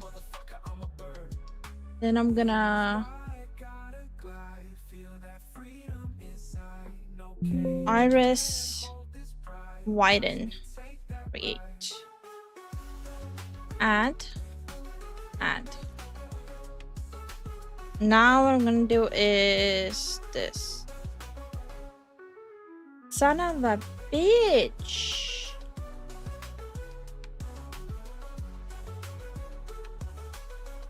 Then I'm gonna iris widen. Create. Add. Now what I'm gonna do is this. Son of a bitch.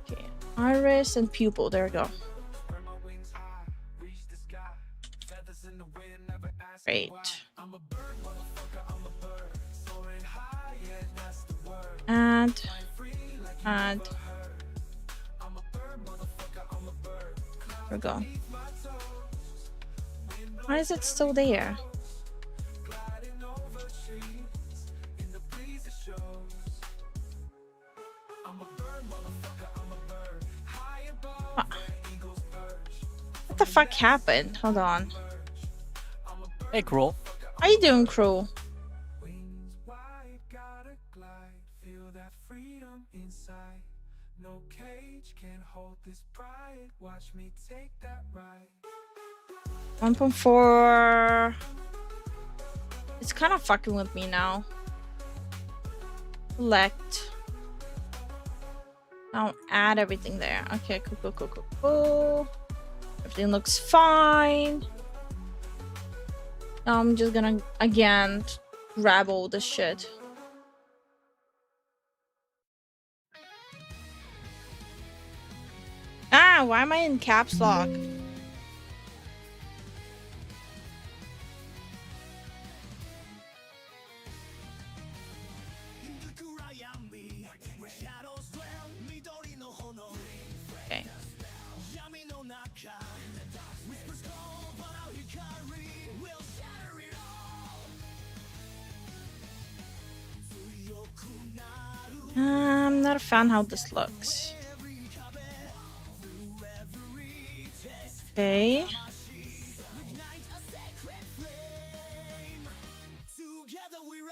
Okay, iris and pupil. There we go. Great. Add. There we go. Why is it still there? What the fuck happened? Hold on. Hey, Cruel. How you doing, Cruel? No cage can't hold this pride. Watch me take that ride. 1.4. It's kind of fucking with me now. Select. Now add everything there. Okay, cool. Everything looks fine. Now I'm just gonna again grab all this shit. Ah, why am I in caps lock? Okay. I'm not a fan how this looks. Okay.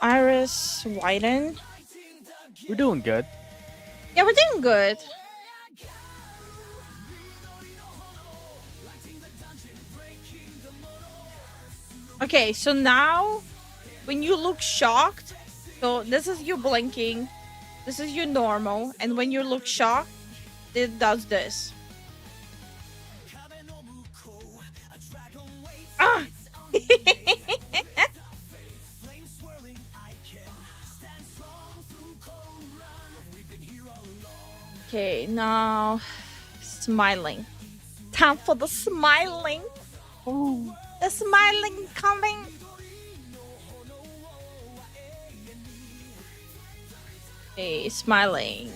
Iris widen. We're doing good. Yeah, we're doing good. Okay, so now when you look shocked, so this is you blinking, this is your normal, and when you look shocked, it does this. Ah! Okay, now smiling. Time for the smiling. Ooh, the smiling coming. Okay, smiling.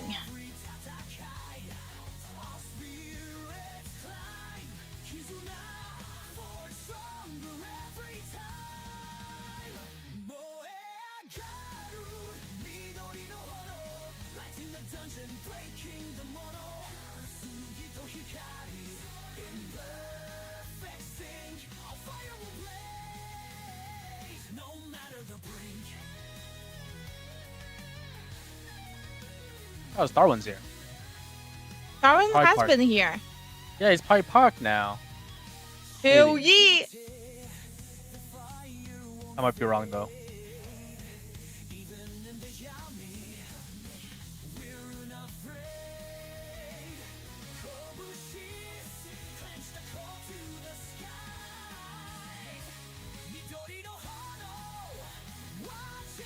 Oh, Darwin's here. Darwin Park has Park. been here. Yeah, he's probably parked now. Hell Maybe. yeah! I might be wrong though.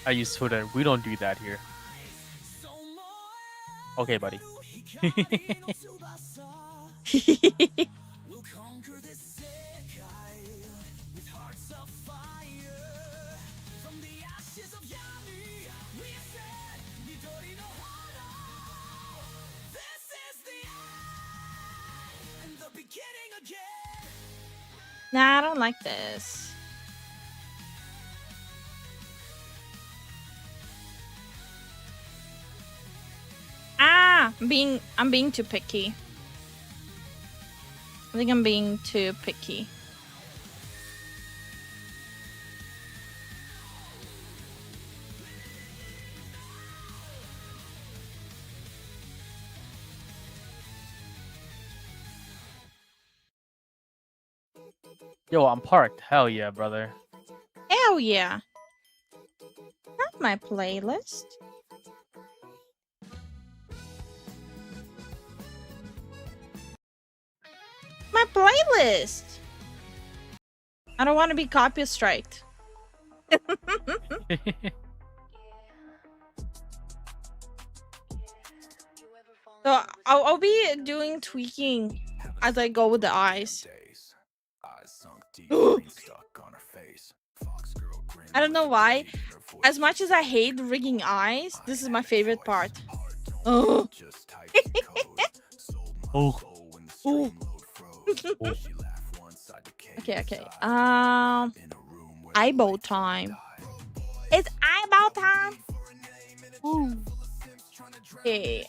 I use Twitter. We don't do that here. Okay, buddy. Nah, I don't like this. Ah, I'm being too picky. I think I'm being too picky. Yo, I'm parked. Hell yeah, brother. Hell yeah. Not my playlist. My playlist. I don't want to be copy striked. So I'll be doing tweaking as I go with the eyes. I don't know why. As much as I hate rigging eyes, this is my favorite part. Oh. Oh. Ooh. Okay. Eyeball time. It's eyeball time. Ooh. Okay.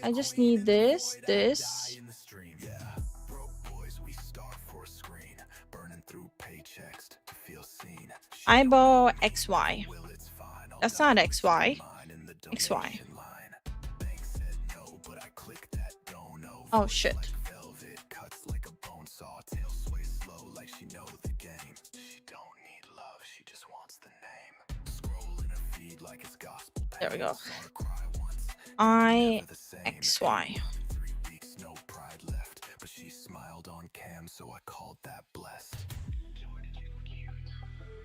I just need this. Eyeball XY. That's not XY. XY. Oh shit. There we go. XY.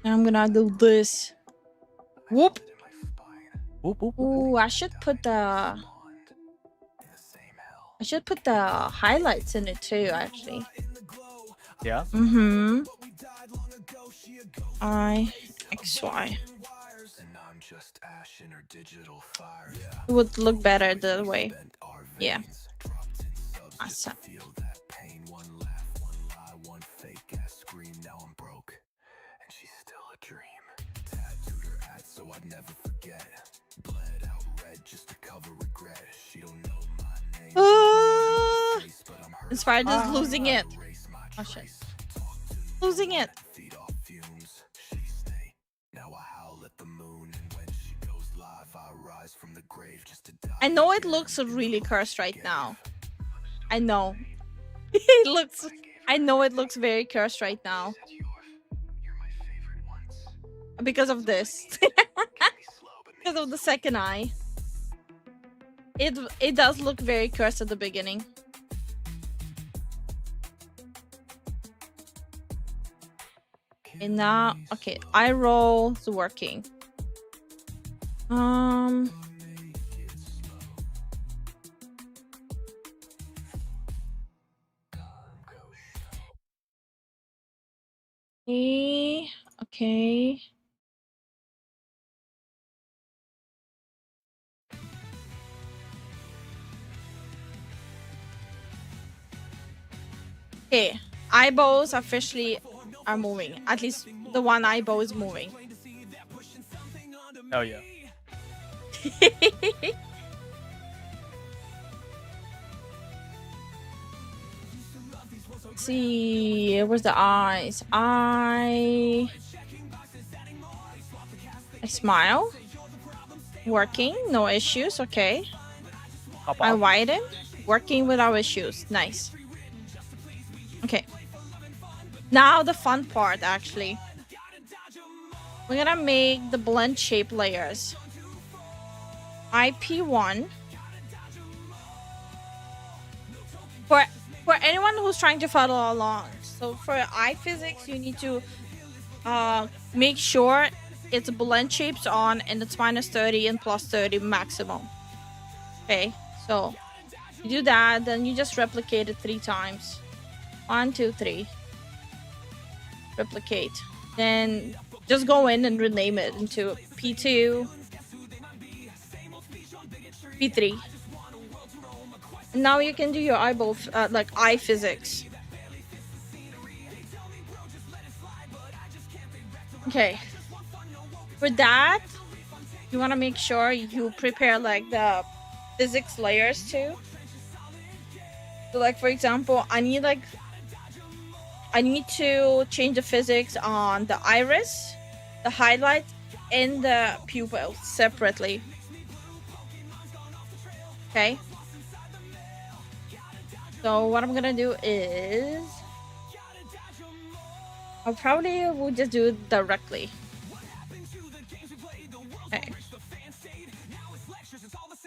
I'm gonna do this. Whoop. Whoop, whoop, whoop. Ooh, I should put the highlights in it too, actually. Yeah. Mm-hmm. XY. It would look better the way. Yeah. Awesome. Inspired is losing it. Oh shit. Losing it. I know it looks really cursed right now. I know. It looks... I know it looks very cursed right now. Because of this. Because of the second eye. It does look very cursed at the beginning. And now, okay, eye roll is working. Okay. Okay, eyeballs officially are moving. At least the one eyeball is moving. Oh yeah. Let's see, where's the eyes? I smile. Working, no issues. Okay. I widen. Working without issues. Nice. Okay. Now the fun part, actually. We're gonna make the blend shape layers. IP1. For anyone who's trying to follow along, so for eye physics, you need to make sure it's blend shapes on and it's -30 and +30 maximum. Okay, so you do that, then you just replicate it 3 times. 1, 2, 3. Replicate. Then just go in and rename it into P2, P3. And now you can do your eyeball, like eye physics. Okay. For that, you want to make sure you prepare like the physics layers too. So like for example, I need to change the physics on the iris, the highlight, and the pupil separately. Okay. So what I'm gonna do is I probably will just do it directly. Okay.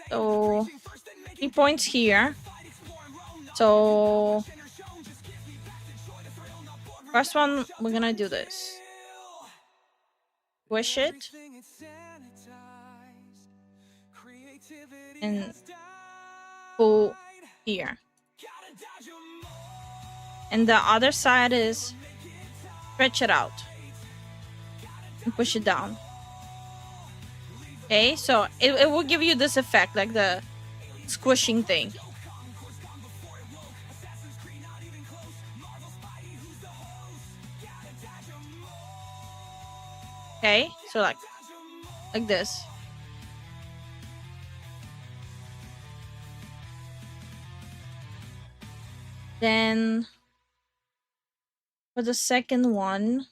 So 3 points here. So first one, we're gonna do this. Squish it. And pull here. And the other side is stretch it out. And push it down. Okay, so it will give you this effect, like the squishing thing. Okay, so like this. Then for the second one,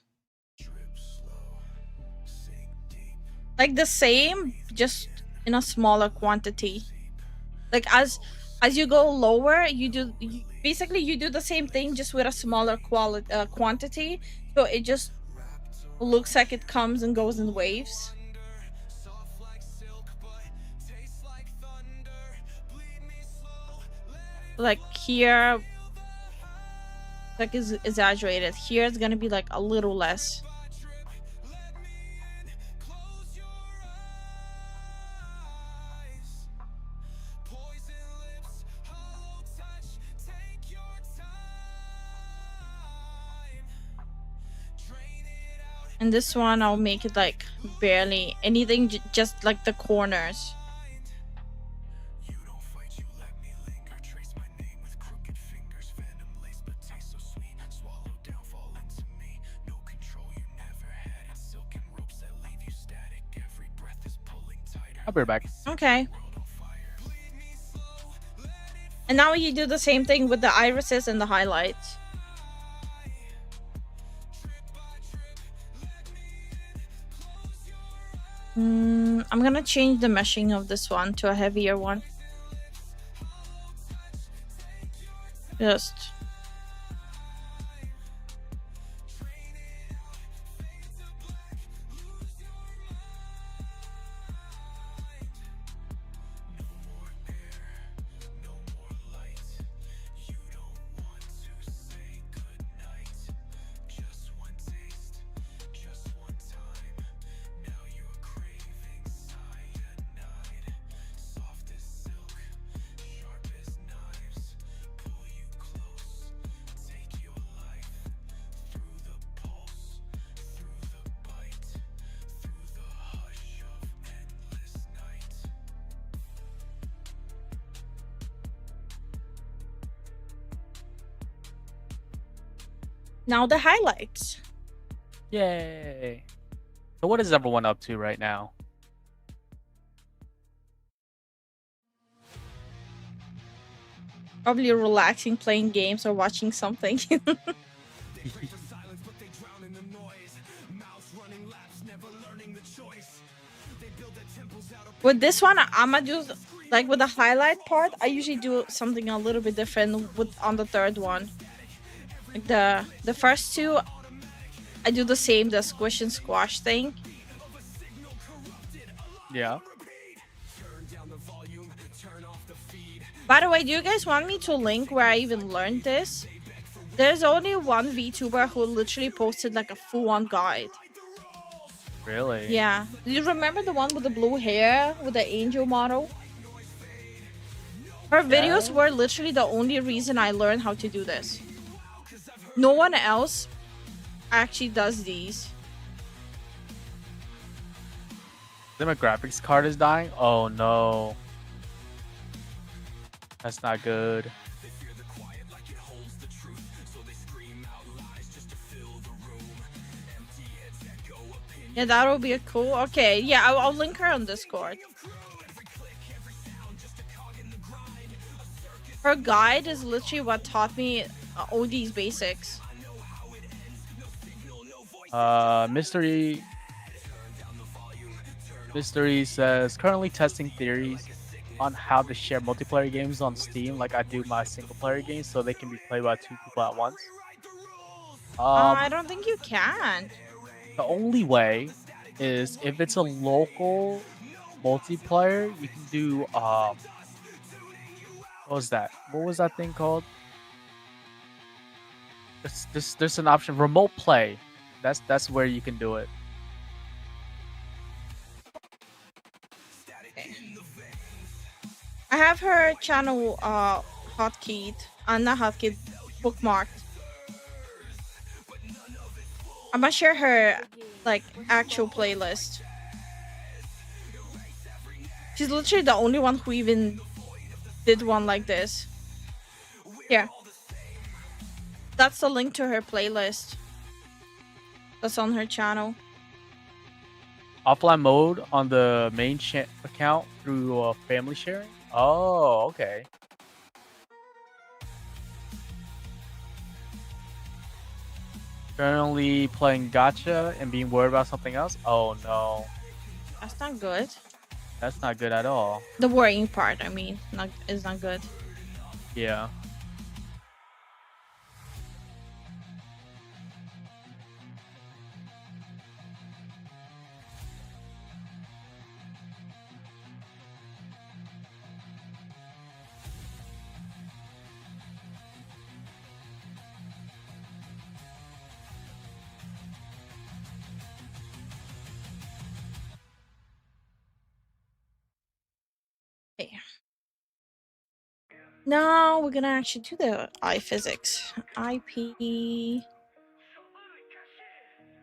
like the same, just in a smaller quantity. Like as you go lower, you do the same thing, just with a smaller quantity. So it just looks like it comes and goes in waves. Like here, like is exaggerated. Here it's gonna be like a little less. And this one, I'll make it like barely anything, just like the corners. I'll be right back. Okay. And now you do the same thing with the irises and the highlights. I'm gonna change the meshing of this one to a heavier one. Just now the highlights. Yay! So what is everyone up to right now? Probably relaxing, playing games, or watching something. With this one, I'ma do like with the highlight part. I usually do something a little bit different with on the third one. Like the first two, I do the same, the squish and squash thing. Yeah. By the way, do you guys want me to link where I even learned this? There's only one VTuber who literally posted like a full-on guide. Really? Yeah. Do you remember the one with the blue hair with the angel model? Her videos were literally the only reason I learned how to do this. No one else actually does these. Then my graphics card is dying? Oh no. That's not good. Yeah, that would be a cool. Okay, yeah, I'll link her on Discord. Her guide is literally what taught me all these basics. Mystery says currently testing theories on how to share multiplayer games on Steam like I do my single player games so they can be played by 2 people at once. I don't think you can. The only way is if it's a local multiplayer, you can do what was that? What was that thing called? There's an option, remote play. That's where you can do it. Okay. I have her channel hotkeyed, not hotkeyed, bookmarked. I'm gonna share her like actual playlist. She's literally the only one who even did one like this. Here. That's the link to her playlist. That's on her channel. Offline mode on the main account through family sharing? Oh, okay. Currently playing gacha and being worried about something else? Oh no. That's not good. That's not good at all. The worrying part, I mean, is not good. Yeah. Okay. Now we're gonna actually do the iPhysics. IP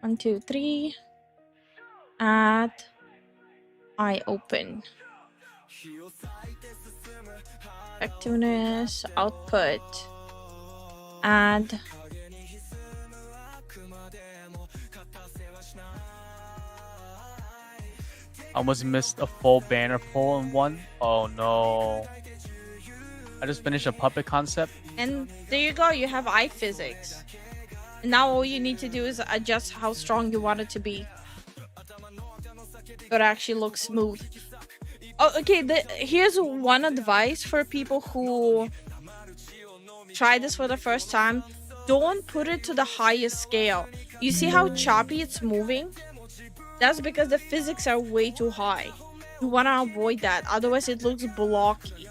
1, 2, 3. Add I open. Effectiveness, output. Add. Almost missed a full banner pull in one. Oh no. I just finished a puppet concept. And there you go, you have iPhysics. And now all you need to do is adjust how strong you want it to be. So it actually looks smooth. Oh, okay, here's one advice for people who try this for the first time, don't put it to the highest scale. You see how choppy it's moving? That's because the physics are way too high. You want to avoid that, otherwise it looks blocky.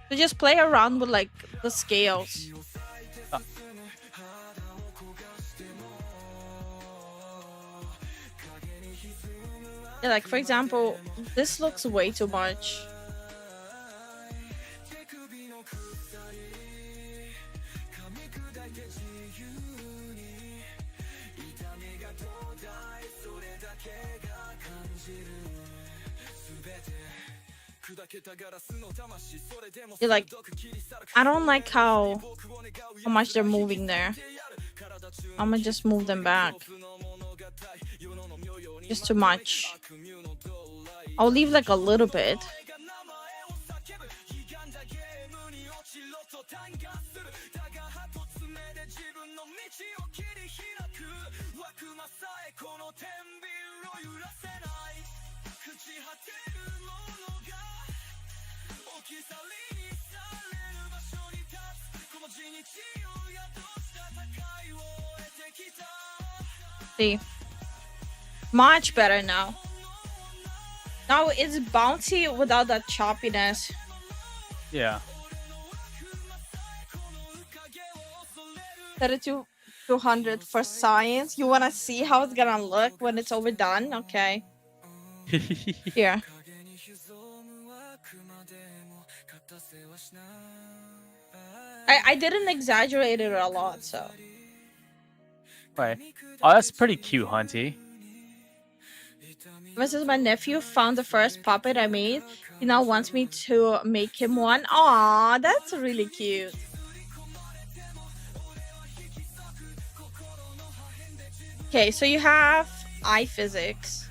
So just play around with like the scales. Yeah, like for example, this looks way too much. You're like, I don't like how much they're moving there. I'm gonna just move them back. Just too much. I'll leave like a little bit. See, much better now. Now it's bouncy without that choppiness. Yeah. 3200 for science. You wanna see how it's gonna look when it's overdone? Okay. Here. I didn't exaggerate it a lot, so. Right. Oh, that's pretty cute, Hunty. This is my nephew found the first puppet I made. He now wants me to make him one. Aw, that's really cute. Okay, so you have eye physics.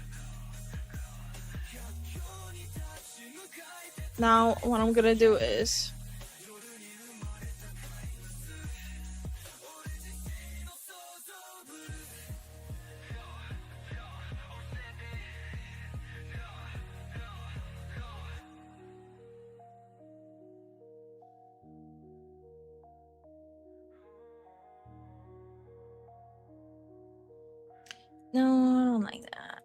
Now, what I'm gonna do is... No, I don't like that.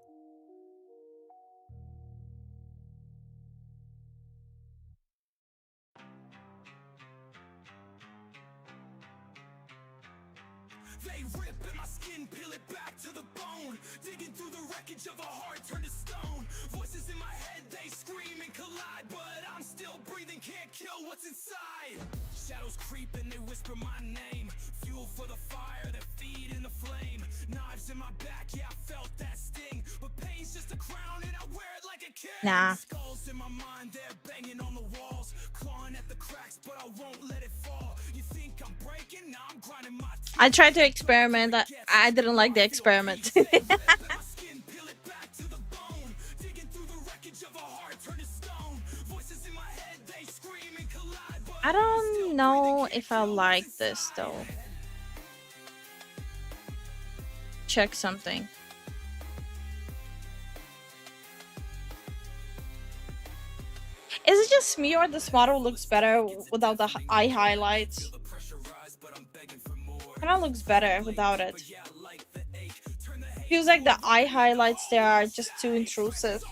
They rip at my skin, peel it back to the bone. Digging through the wreckage of a heart turned to stone. Voices in my head, they scream and collide, but I'm still breathing, can't kill what's inside. Shadows creep and they whisper my name. Fuel for the fire that feed in the flame. Knives in my back, yeah, I felt that sting. But pain's just a crown and I wear it like a king. Nah. Skulls in my mind, they're banging on the walls. Clawing at the cracks, but I won't let it fall. You think I'm breaking? Nah, I'm grinding my teeth. I tried to experiment. I didn't like the experiment. I don't know if I like this though. Check something. Is it just me or this model looks better without the eye highlights? Kinda looks better without it. Feels like the eye highlights there are just too intrusive.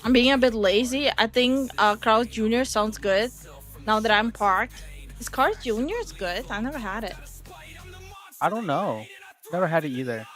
I'm being a bit lazy. I think Carl Jr. sounds good now that I'm parked. Is Carl Jr. is good? I never had it. I don't know. Never had it either.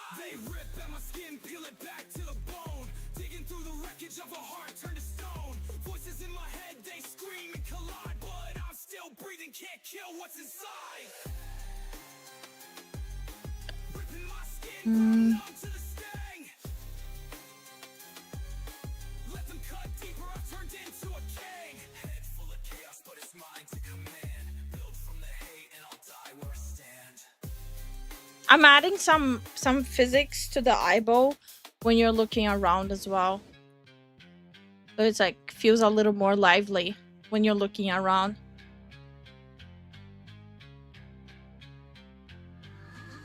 I'm adding some physics to the eyeball when you're looking around as well. So it's like feels a little more lively. when you're looking around.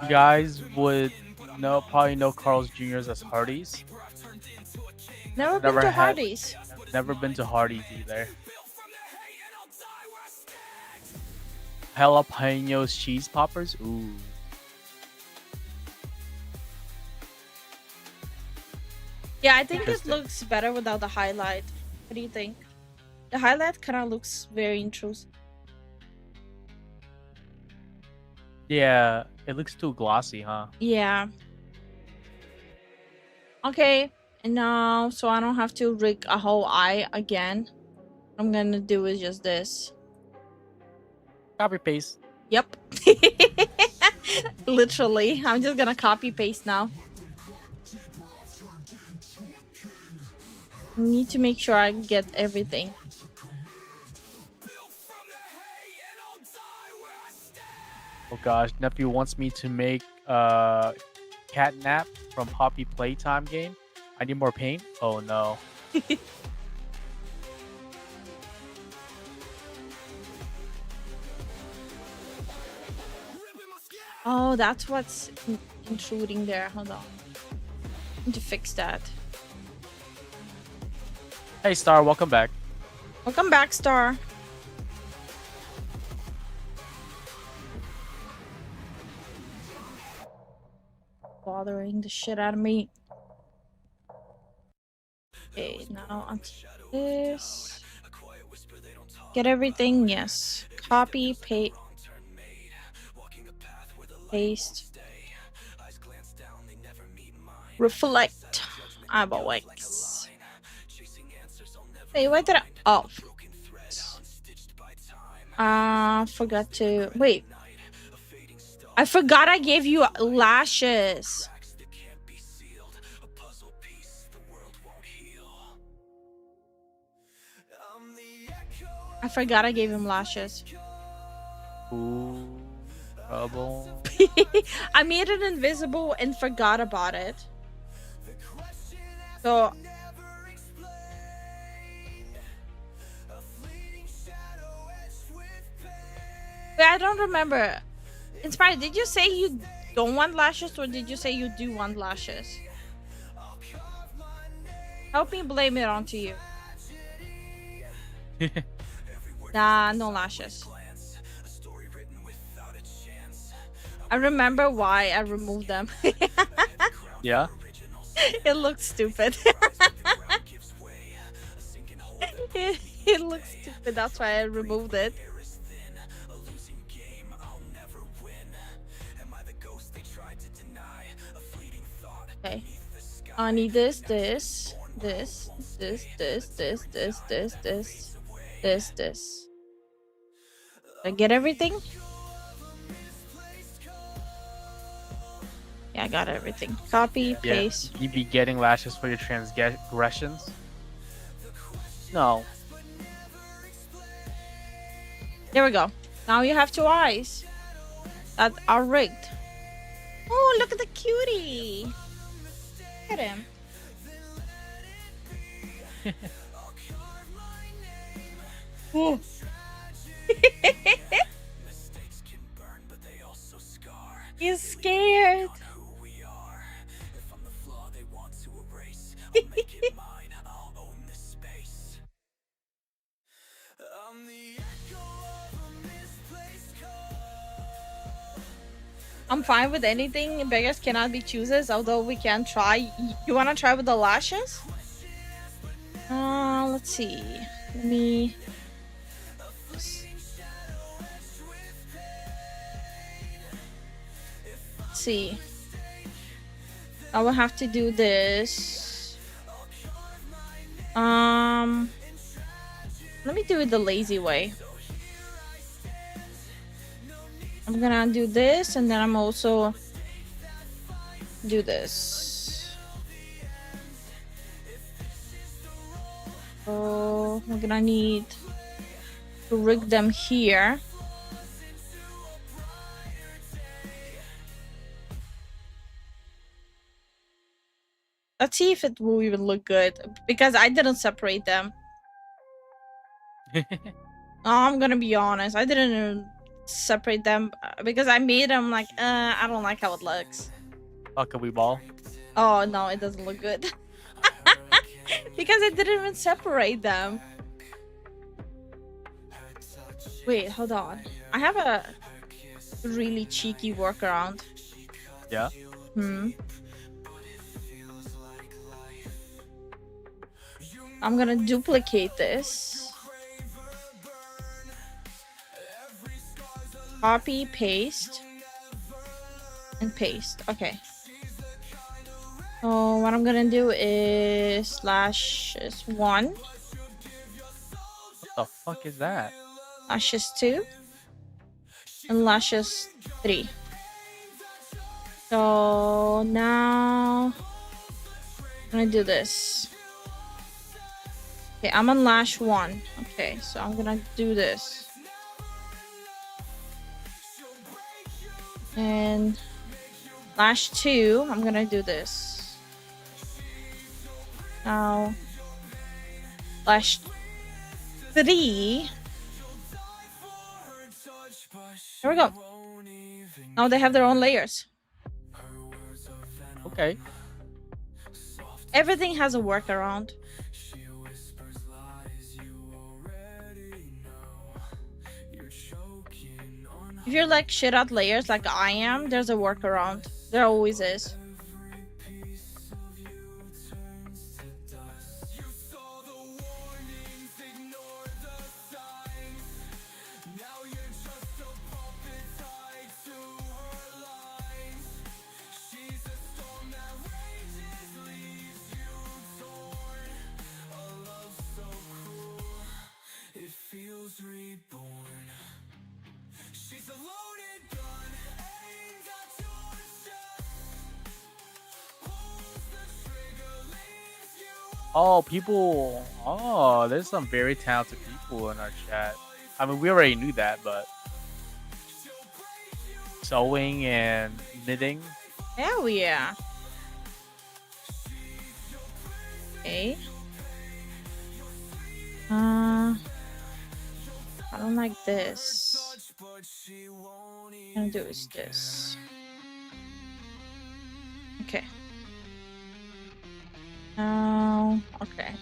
You guys would probably know Carl's Jr.'s as Hardee's. Never been to Hardee's. Never been to Hardee's either. Jalapenos cheese poppers? Ooh. Yeah, I think it looks better without the highlight. What do you think? The highlight kind of looks very intrusive. Yeah, it looks too glossy, huh? Yeah. Okay, and now, so I don't have to rig a whole eye again. What I'm gonna do is just this. Copy paste. Yep. Literally, I'm just gonna copy paste now. Need to make sure I get everything. Oh gosh, nephew wants me to make catnap from Poppy Playtime game. I need more paint. Oh no. Oh, that's what's intruding there. Hold on. Need to fix that. Hey Star, welcome back. Welcome back, Star. Bothering the shit out of me. Okay, now onto this. Get everything, yes. Copy, paste. Reflect. Eyeball wax. Wait, why did I... Oh. Forgot to... Wait. I forgot I gave you lashes. I forgot I gave him lashes. Ooh, trouble. I made it invisible and forgot about it. So... Wait, I don't remember. Inspired, did you say you don't want lashes or did you say you do want lashes? Help me blame it onto you. Nah, no lashes. I remember why I removed them. Yeah? It looks stupid. It looks stupid, that's why I removed it. Okay. I need this. I get everything? Yeah, I got everything. Copy, paste. Yeah, you be getting lashes for your transgressions? No. There we go. Now you have two eyes that are rigged. Oh, look at the cutie. Look at him. Ooh. He's scared. I'm fine with anything. Beggars cannot be choosers, although we can try. You wanna try with the lashes? Let's see. Let me... see. I will have to do this. Let me do it the lazy way. I'm gonna do this and then I'm also do this. So we're gonna need to rig them here. Let's see if it will even look good because I didn't separate them. I'm gonna be honest. I didn't even separate them because I made them like, I don't like how it looks. Oh, can we ball? Oh no, it doesn't look good. Because I didn't even separate them. Wait, hold on. I have a really cheeky workaround. Yeah. I'm gonna duplicate this. Copy, paste, and paste. Okay. So what I'm gonna do is /1. What the fuck is that? /2 and /3. So now I'm gonna do this. Okay, I'm on /1. Okay, so I'm gonna do this. And /2, I'm gonna do this. Now /3. There we go. Now they have their own layers. Okay. Everything has a workaround. If you're like shit at layers like I am, there's a workaround. There always is. Oh, people. Oh, there's some very talented people in our chat. I mean, we already knew that, but sewing and knitting. Hell yeah. Okay. I don't like this. What I'm gonna do is this. Okay. Now, okay.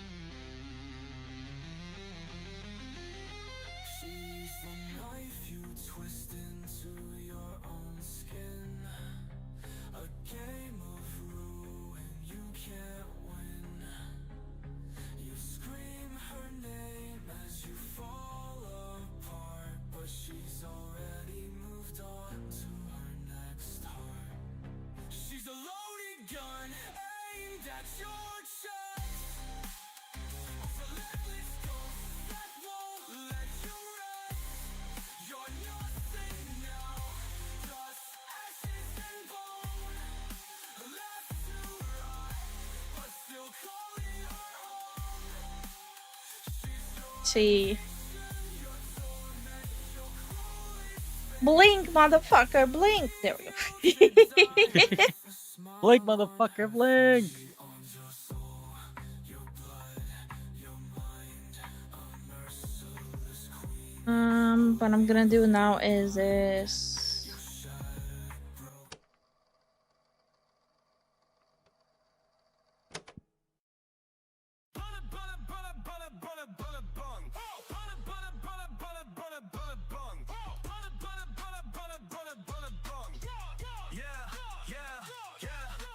See. Blink, motherfucker, blink. There we go. Blink, motherfucker, blink. What I'm gonna do now is this.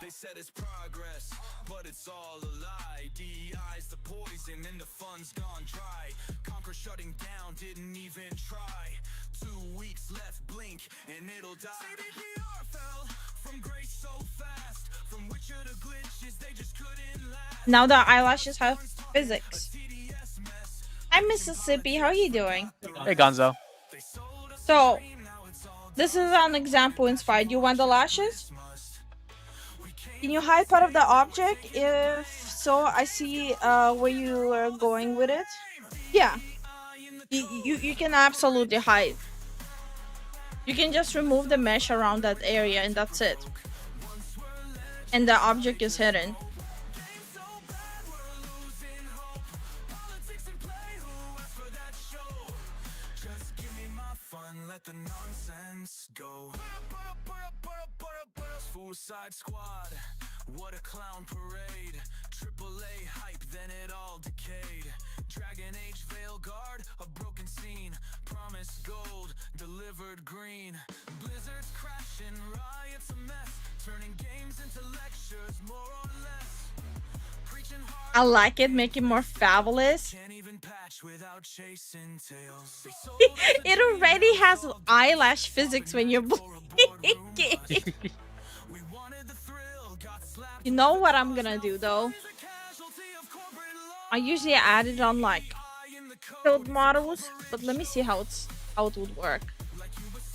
Said it's progress, but it's all a lie. DEI's the poison and the fun's gone dry. Conquer shutting down, didn't even try. 2 weeks left, blink, and it'll die. CBPR fell from grace so fast. From Witcher to glitches, they just couldn't last. Now the eyelashes have physics. Hi, Mississippi. How are you doing? Hey, Gonzo. So, this is an example inspired. You want the lashes? Can you hide part of the object? If so, I see where you are going with it. Yeah. You can absolutely hide. You can just remove the mesh around that area and that's it. And the object is hidden. let the nonsense go. Suicide Squad, what a clown parade. AAA hype, then it all decayed. Dragon Age Veil Guard, a broken scene. Promised gold, delivered green. Blizzards crashing, riots a mess. Turning games into lectures, more or less. Preaching hard, I like it, make it more fabulous. can't even patch without chasing tails. It already has eyelash physics when you're blinking. You know what I'm gonna do though? I usually add it on like build models, but let me see how it would work.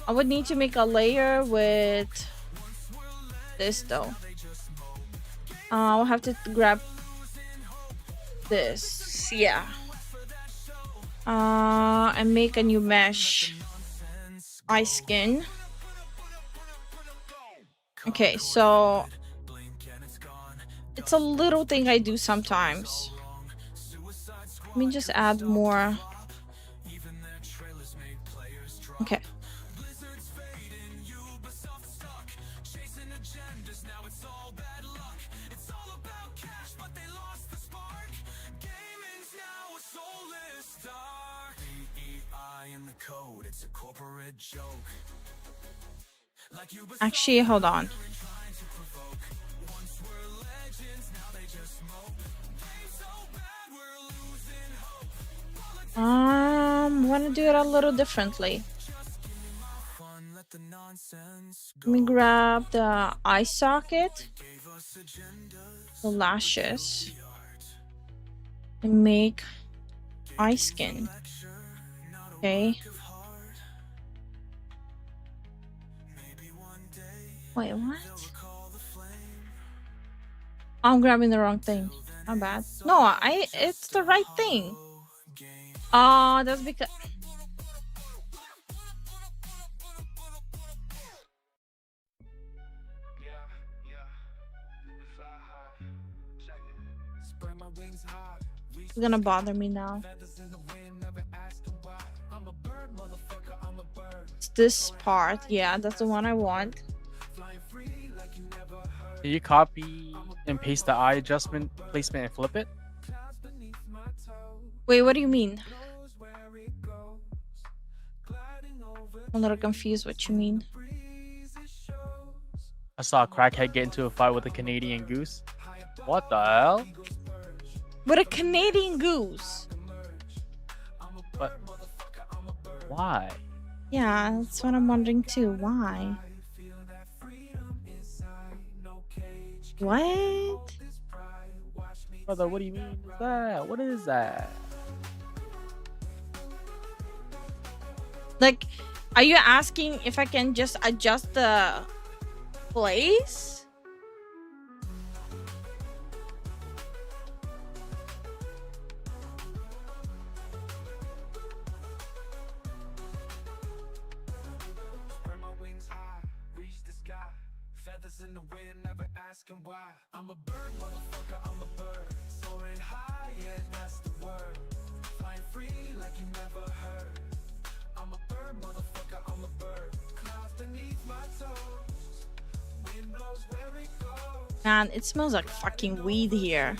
I would need to make a layer with this though. I'll have to grab this, yeah. And make a new mesh eye skin. Okay, so it's a little thing I do sometimes. Let me just add more. Okay. Actually, hold on. Want to do it a little differently. Let me grab the eye socket, the lashes, and make eye skin. Okay. Wait, what? I'm grabbing the wrong thing. My bad. No, it's the right thing. That's because it's gonna bother me now. It's this part. Yeah, that's the one I want. Can you copy and paste the eye adjustment placement and flip it? Wait, what do you mean? I'm a little confused what you mean. I saw a crackhead get into a fight with a Canadian goose. What the hell? With a Canadian goose? But why? Yeah, that's what I'm wondering too. Why? What? Brother, what do you mean? Is that? What is that? Like, are you asking if I can just adjust the place? In the wind, never asking why. I'm a bird, motherfucker, I'm a bird. Soaring high, yeah, that's the word. Flying free like you never heard. I'm a bird, motherfucker, I'm a bird. Clouds beneath my toes. Wind blows where it goes. Man, it smells like fucking weed here.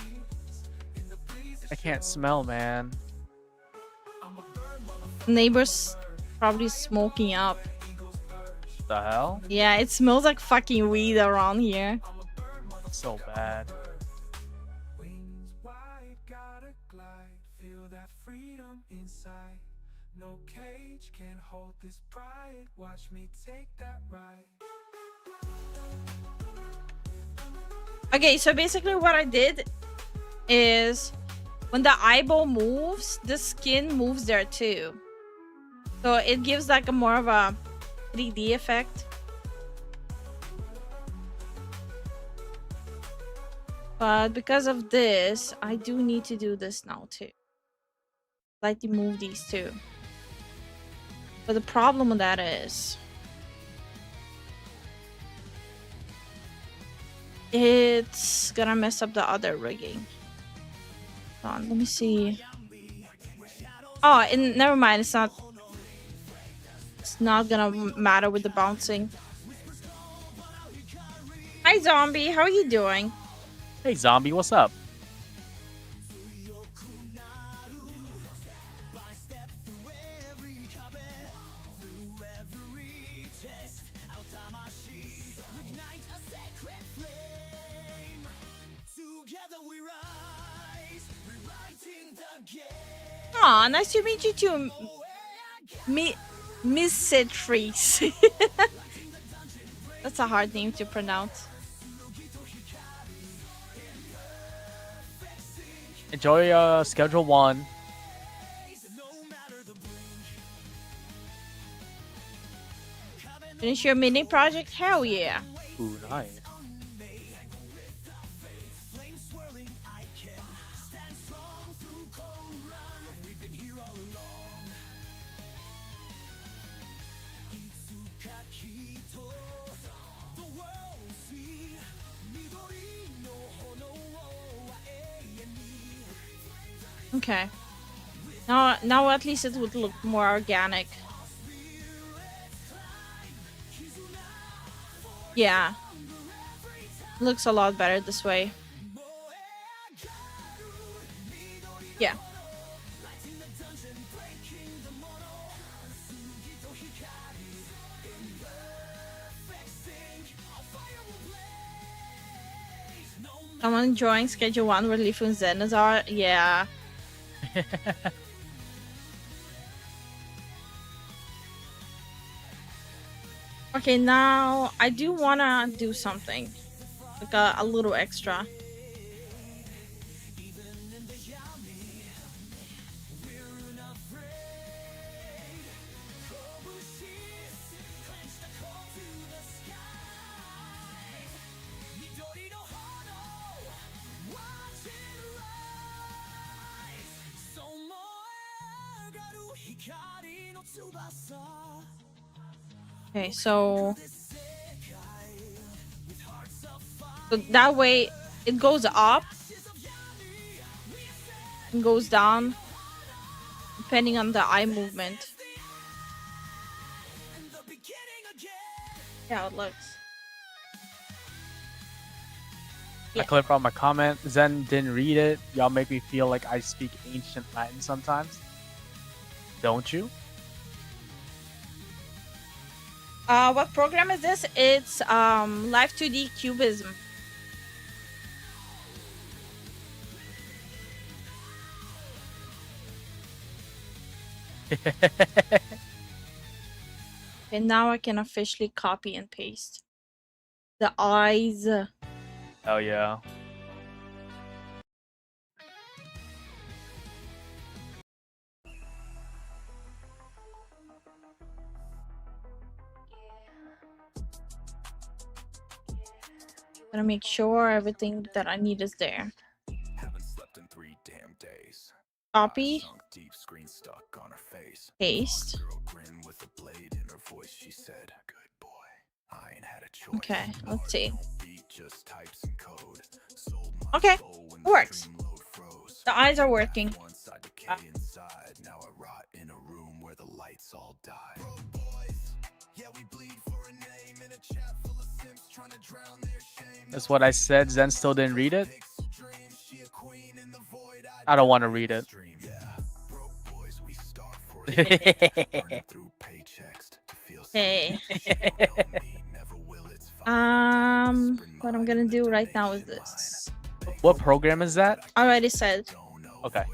I can't smell, man. Neighbors probably smoking up. The hell? Yeah, it smells like fucking weed around here. So bad. Feel that freedom inside. No cage can hold this pride. Watch me take that ride. Okay, so basically what I did is when the eyeball moves, the skin moves there too. So it gives like a more of a 3D effect. But because of this, I do need to do this now too. Slightly move these two. But the problem with that is it's gonna mess up the other rigging. Hold on, let me see. Oh, and never mind, it's not gonna matter with the bouncing. Hi, Zombie. How are you doing? Hey, Zombie, what's up? Aw, nice to meet you too, Miss Citrus. That's a hard name to pronounce. Enjoy Schedule 1. Finish your mini project? Hell yeah. Ooh, nice. Okay. Now at least it would look more organic. Yeah. Looks a lot better this way. Yeah. Someone enjoying Schedule 1 where Lifu and Zen are? Yeah. Okay, now I do wanna do something. Like a little extra. Okay, so that way it goes up and goes down depending on the eye movement. Yeah, it looks. I clipped on my comment. Zen didn't read it. Y'all make me feel like I speak ancient Latin sometimes. Don't you? What program is this? It's Live 2D Cubism. And now I can officially copy and paste the eyes. Oh yeah. Gotta make sure everything that I need is there. Haven't slept in 3 damn days. Copy. Sunk deep, screen stuck on her face. Paste. Girl grin with a blade in her voice. She said, "Good boy, I ain't had a choice." Okay, let's see. Beat, just types and code. Sold my Okay, soul when it works. the dream load froze. The eyes are working. Once I decay inside, now I rot in a room where the lights all die. Yeah, we bleed for a name in a chat full of simps trying to drown their shame. That's what I said. Zen still didn't read it. I don't want to read it. Hey. What I'm gonna do right now is this. What program is that? I already said. Okay.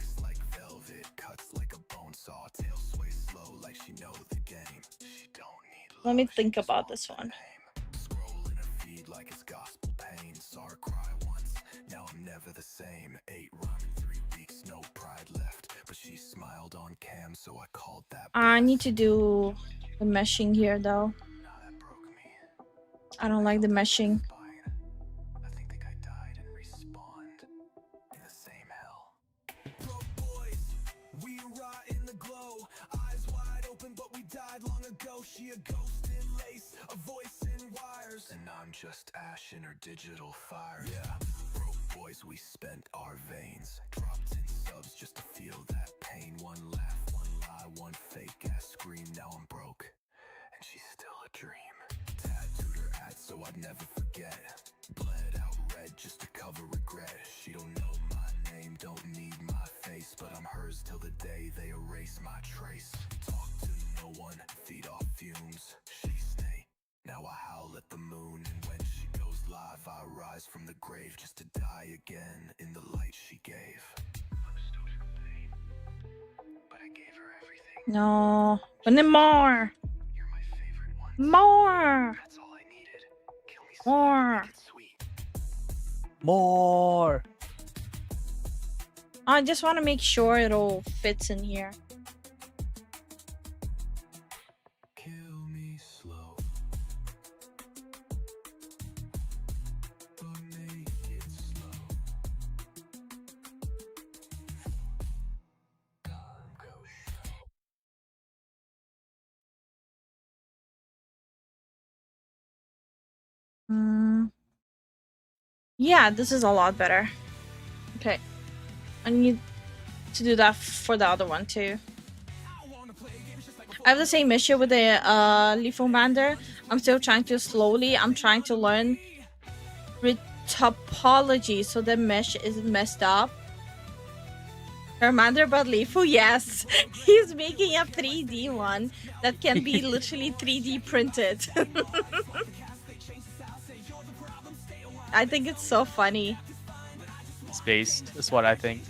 Let me think about this one. The same 8 run 3 weeks, no pride left, but she smiled on cam, so I called that. I need to do the meshing here though. I don't like the meshing. I think the guy died and respawned in the same hell. We rot in the glow, eyes wide open, but we died long ago. She a ghost in lace, a voice in wires, and I'm just ash in her digital fire. Yeah. Boys, we spent our veins, dropped in subs just to feel that pain. One laugh, one lie, one fake ass scream. Now I'm broke, erase my trace. Talk to no one, feed off fumes. She stay, now I howl at the moon. And when she goes live, I rise from the grave just to die again in the light she gave. Understood her pain, but I gave her everything. No. I need more. You're my favorite one. More. That's all I needed. Kill me slow, More. make it sweet. More. I just want to make sure it all fits in here. Kill me slow, but make it slow. Time goes slow. Yeah, this is a lot better. Okay. I need to do that for the other one too. I have the same issue with the Lifu Mander. I'm still trying to I'm trying to learn topology so the mesh isn't messed up. Commander but Lifu, yes. He's making a 3D one that can be literally 3D printed. I think it's so funny. Spaced is what I think.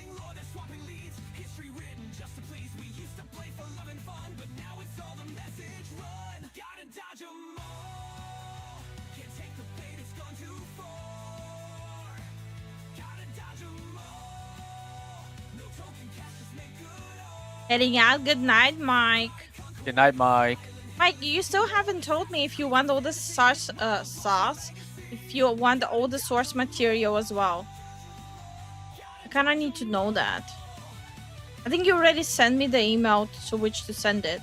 Heading out. Good night, Mike. Good night, Mike. Mike, you still haven't told me if you want all the sauce, if you want all the source material as well. I kind of need to know that. I think you already sent me the email to which to send it.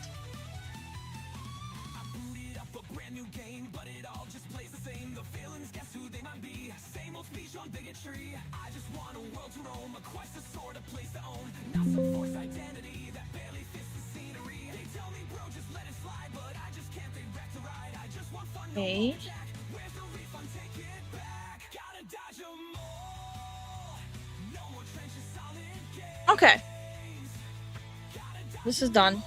Okay. Okay. This is done.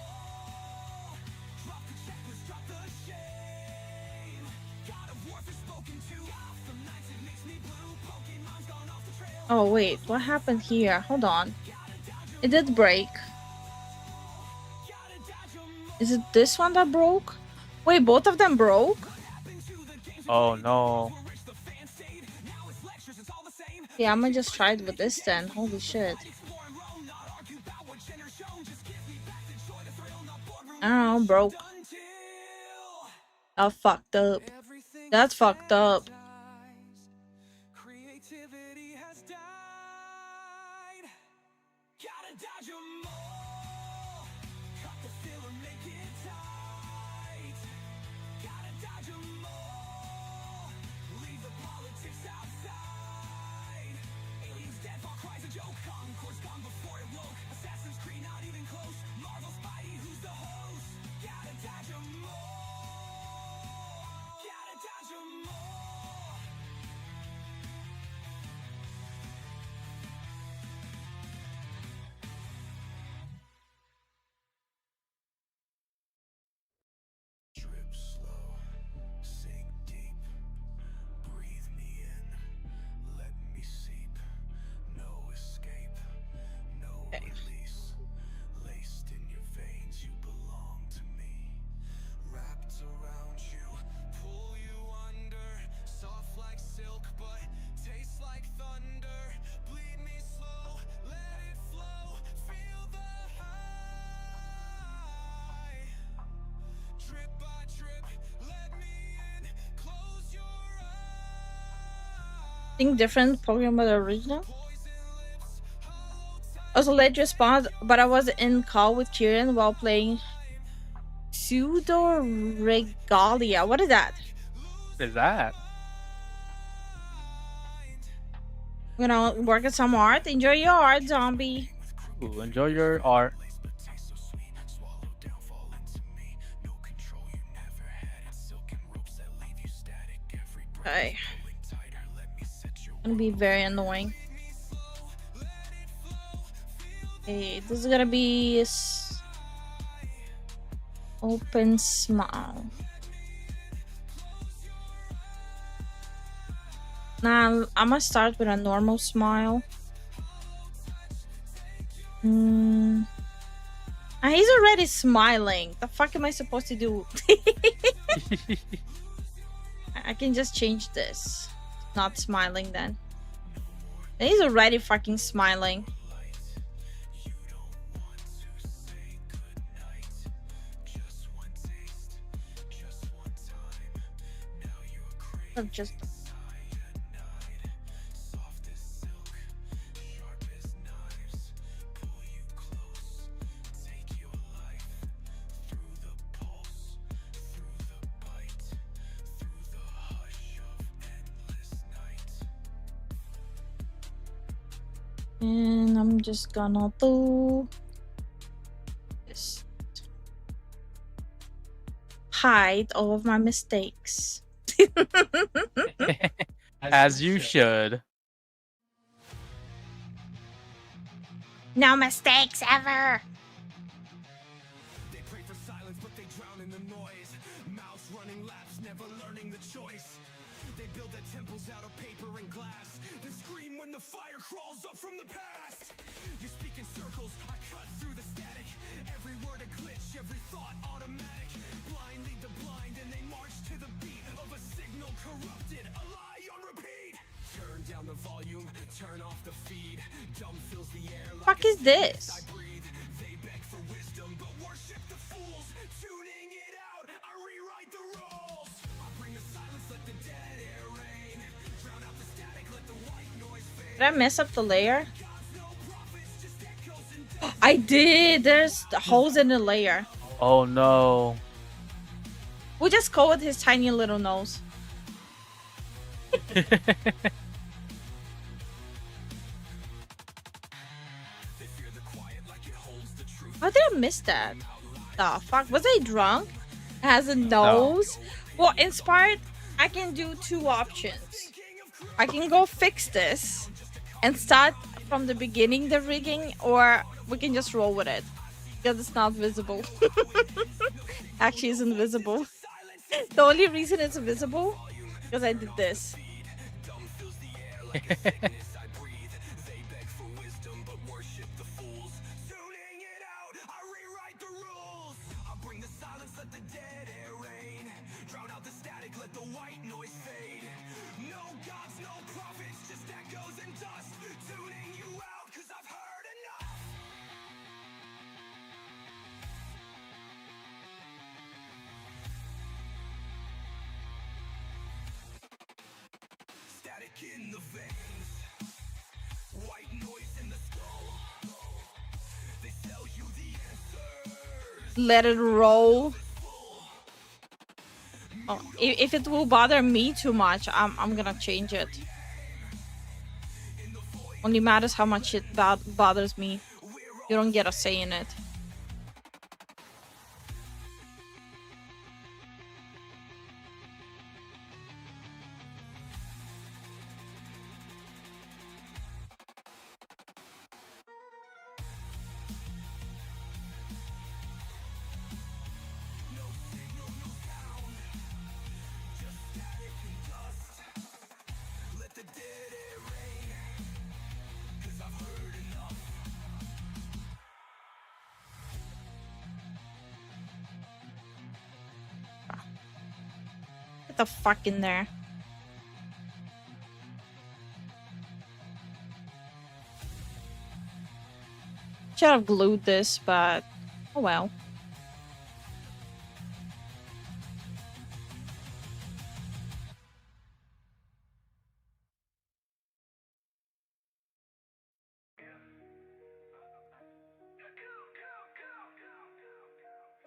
Oh wait, what happened here? Hold on. It did break. Is it this one that broke? Wait, both of them broke? Oh no. Yeah, I'm gonna just try it with this then. Holy shit. I don't know, broke. Oh, fucked up. That's fucked up. Drip slow, sink deep, breathe me in, let me seep, no escape, no release, laced in your veins, you belong to me, wrapped around you, pull you under, soft like silk but tastes like thunder, bleed me slow, let it flow, feel the high. Drip by drip, let me in, close your eyes. Think different Pokemon the original. I was late to respond, but I was in call with Kieran while playing Pseudo Regalia. What is that? What is that? I'm gonna work at some art. Enjoy your art, zombie. Ooh, enjoy your art. Okay. Gonna be very annoying. Okay, this is gonna be Open smile. Nah, I'm gonna start with a normal smile. He's already smiling. The fuck am I supposed to do? I can just change this. Not smiling then. He's already fucking smiling. Or just and I'm just gonna do this. Hide all of my mistakes. As you should. No mistakes ever. They pray for silence, but they drown in the noise. Mouths running laps, never learning the choice. They build their temples out of paper and glass, then scream when the fire crawls up from the past. You speak in circles, I cut through the static. Every word a glitch, every thought automatic. Blind lead the blind, and they march to the beat of a signal corrupted, a lie on repeat. Turn down the volume, turn off the feed. Dumb fills the air like Fuck is this? I breathe. They beg for wisdom, but worship the fools. Tuning it out, I rewrite the rules. I bring the silence, let the dead air rain. Drown out the static, let the white noise fade. Did I mess up the layer? I did. There's holes in the layer. Oh no. We'll just go with his tiny little nose. How did I miss that? The fuck? Was I drunk? It has a nose? Well, inspired, I can do two options. I can go fix this and start from the beginning, the rigging, or we can just roll with it. Because it's not visible. Actually, it's invisible. The only reason it's visible because I did this. In the veins, white noise in the skull. They sell you the answers. Let it roll. Oh, if it will bother me too much, I'm gonna change it. Only matters how much it bothers me. You don't get a say in it. Get the fuck in there. Should have glued this, but oh well.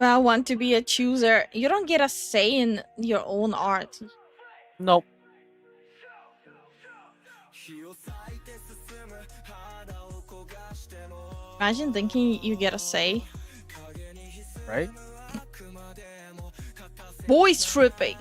I want to be a chooser. You don't get a say in your own art. Nope. Imagine thinking you get a say. Right? Voice tripping.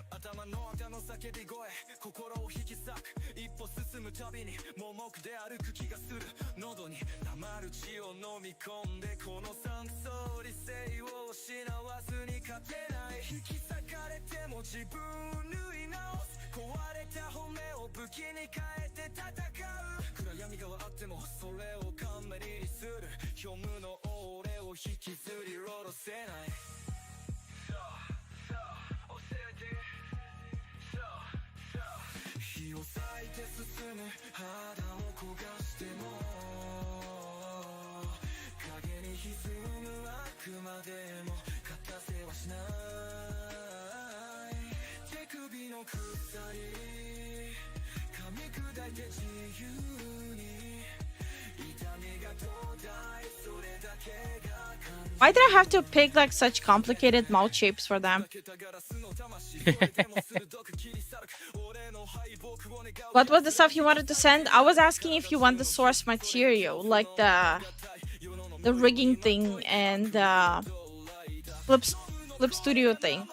頭の中の叫び声心を引き裂く一歩進むたびに盲目で歩く気がする喉に溜まる血を飲み込んでこの酸素理性を失わずに勝てない引き裂かれても自分を縫い直す壊れた骨を武器に変えて戦う暗闇があってもそれを冠にする虚無の俺を引きずり下ろせない火を裂いて進む肌を焦がしても影に潜む悪魔でも勝たせはしない手首の鎖噛み砕いて自由に痛みが途絶えそれだけが Why did I have to pick like such complicated mouth shapes for them? What was the stuff you wanted to send? I was asking if you want the source material, like the rigging thing and the Flip Studio thing.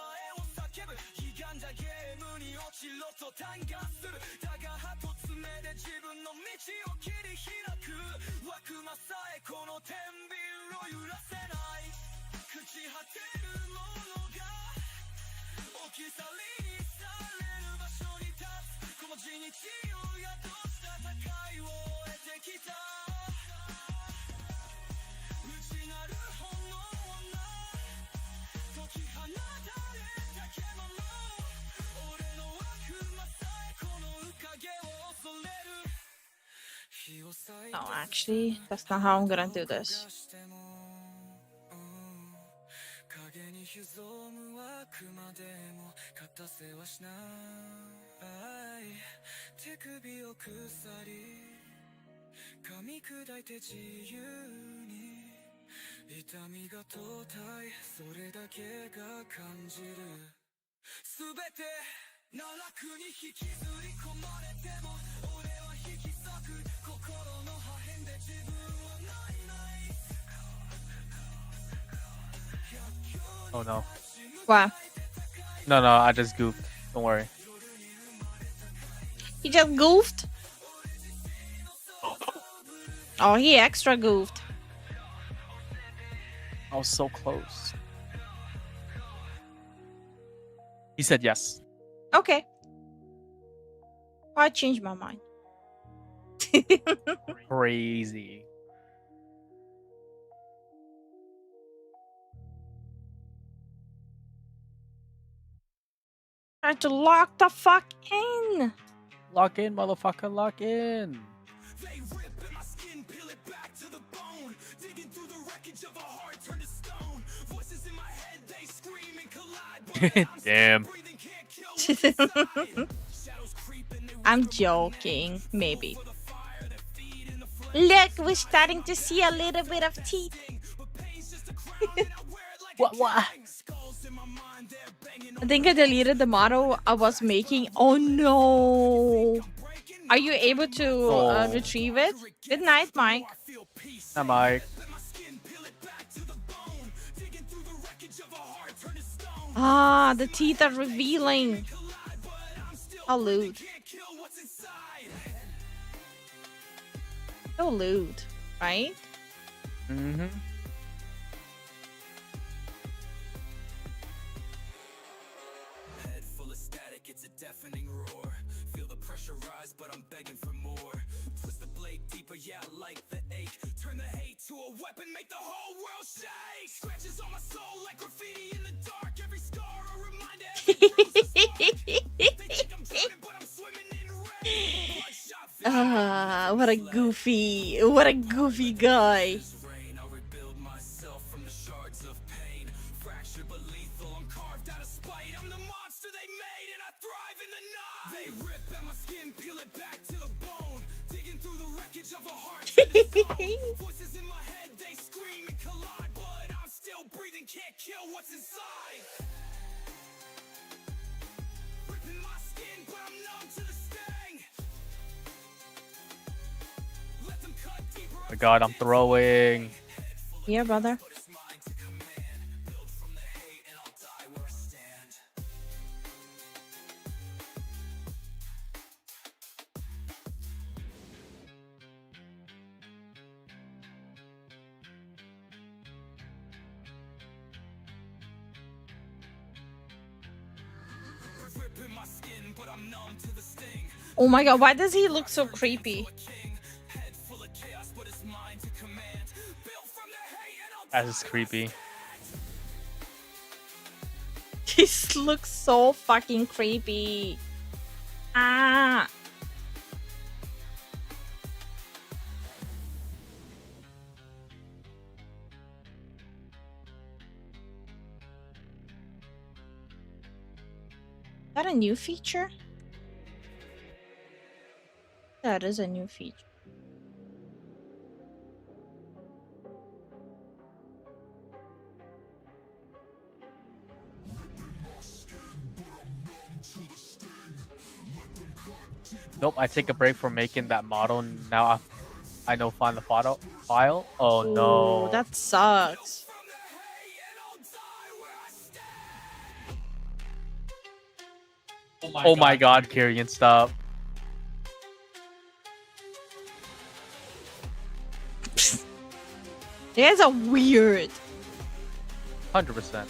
No, actually, that's not how I'm gonna do this. Oh no. What? No, I just goofed. Don't worry. He just goofed? Oh, he extra goofed. I was so close. He said yes. Okay. I changed my mind. Crazy. Trying to lock the fuck in. Lock in, motherfucker, lock in. They rip at my skin, peel it back to the bone. Digging through the wreckage of a heart turned to stone. Voices in my head, they scream and collide. Damn. I'm joking, maybe. Look, we're starting to see a little bit of teeth. What? I think I deleted the model I was making. Oh no. Are you able to retrieve it? Good night, Mike. Hi, Mike. Ah, the teeth are revealing. I'll loot. No loot, right? Mm-hmm. Head full of static, it's a deafening roar. Feel the pressure rise, but I'm begging for more. Twist the blade deeper, yeah, I like the ache. Turn the hate to a weapon, make the whole world shake. Scratches on my soul like graffiti in the dark. Every scar a reminder. Ah, what a goofy guy. They rip at my skin, peel it back to the bone. Digging through the wreckage of a heart. Voices in my head, they scream and collide. But I'm still breathing, can't kill what's inside. Ripping my skin, but I'm numb to the sting. Let them cut deeper. Oh my god, I'm throwing. Yeah, brother. Oh my god, why does he look so creepy? That is creepy. He looks so fucking creepy. Ah. Is that a new feature? That is a new feature. Nope, I take a break from making that model. Now I know find the file. Oh no. Ooh, that sucks. Oh my god, Kyrian, stop. You guys are weird. 100%.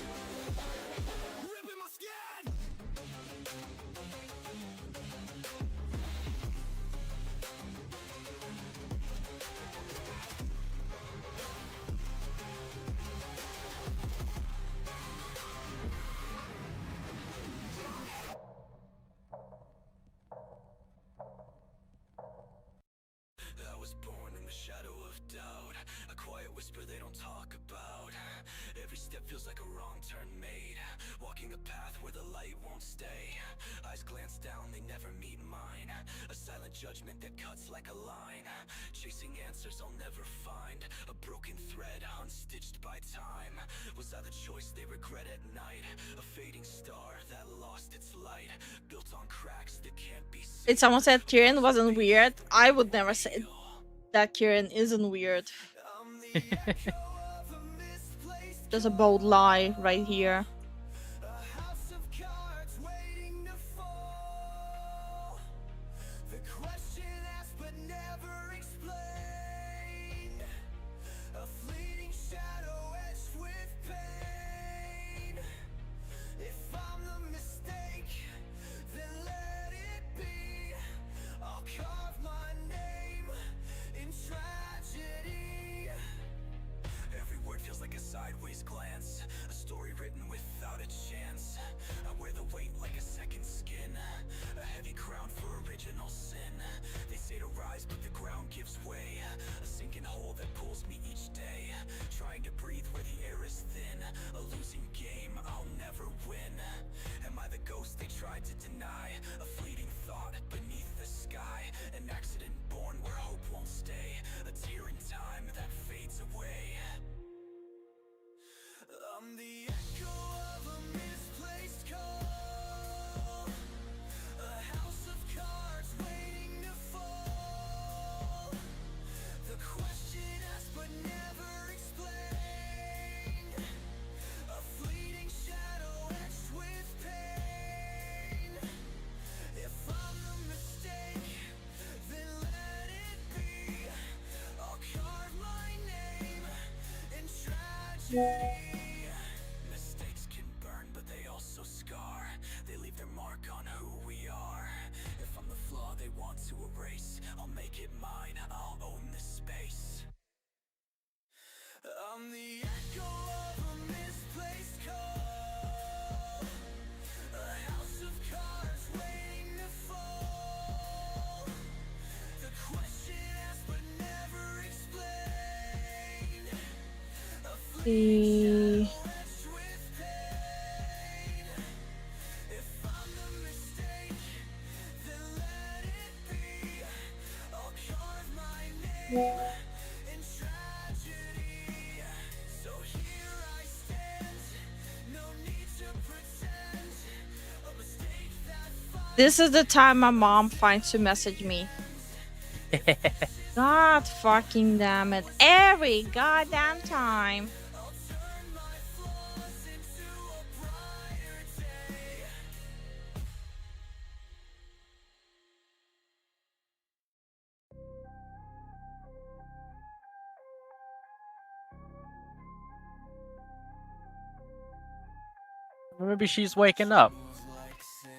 I was born in the shadow of doubt, a quiet whisper they don't talk about. Every step feels like a wrong turn made, walking a path where the light won't stay. Eyes glance down, they never meet mine, a silent judgment that cuts like a line. Chasing answers I'll never find, a broken thread unstitched by time. Was I the choice they regret at night? A fading star that lost its light, built on cracks that can't be seen. If someone said Kieran wasn't weird, I would never say that Kieran isn't weird. Just a bold lie right here. Every word feels like a sideways glance, a story written without a chance. I wear the weight like a second skin, a heavy crown for original sin. They say to rise but the ground gives way, a sinking hole that pulls me each day. Trying to breathe where the air is thin, a losing game I'll never win. Am I the ghost they tried to deny? A fleeting thought beneath the sky, an accident born where hope won't stay, a tear in time that fades away. I'm the echo of a misplaced call, a house of cards waiting to fall. The question asked but never explained, a fleeting shadow etched with pain. If I'm the mistake, then let it be. I'll carve my name in tragedy. Mistakes can burn, but they also scar. They leave their mark on who we are. If I'm the flaw they want to erase, I'll make it mine, I'll own this space. I'm the echo of a misplaced call, a house of cards waiting to fall. The question asked but never explained, a fleeting The shadow with pain. If I'm the mistake, then let it be. I'll carve my name in tragedy. So here I stand, no need to pretend. A mistake that This is the time my mom finds to message me. God fucking damn it. Every goddamn time. I'll turn my flaws into a brighter day. Maybe she's waking up. Like sin,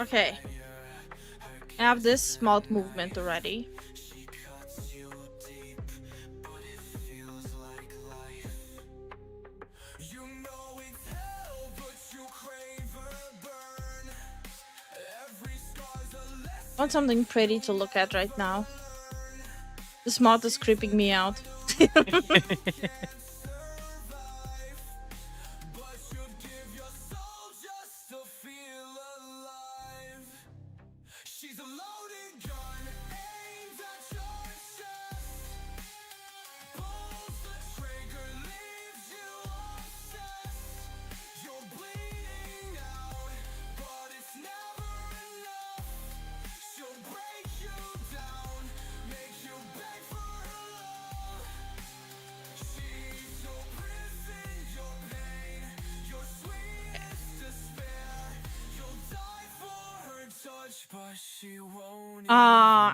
Okay. I have this mouth movement already. I want something pretty to look at right now. This mouth is creeping me out.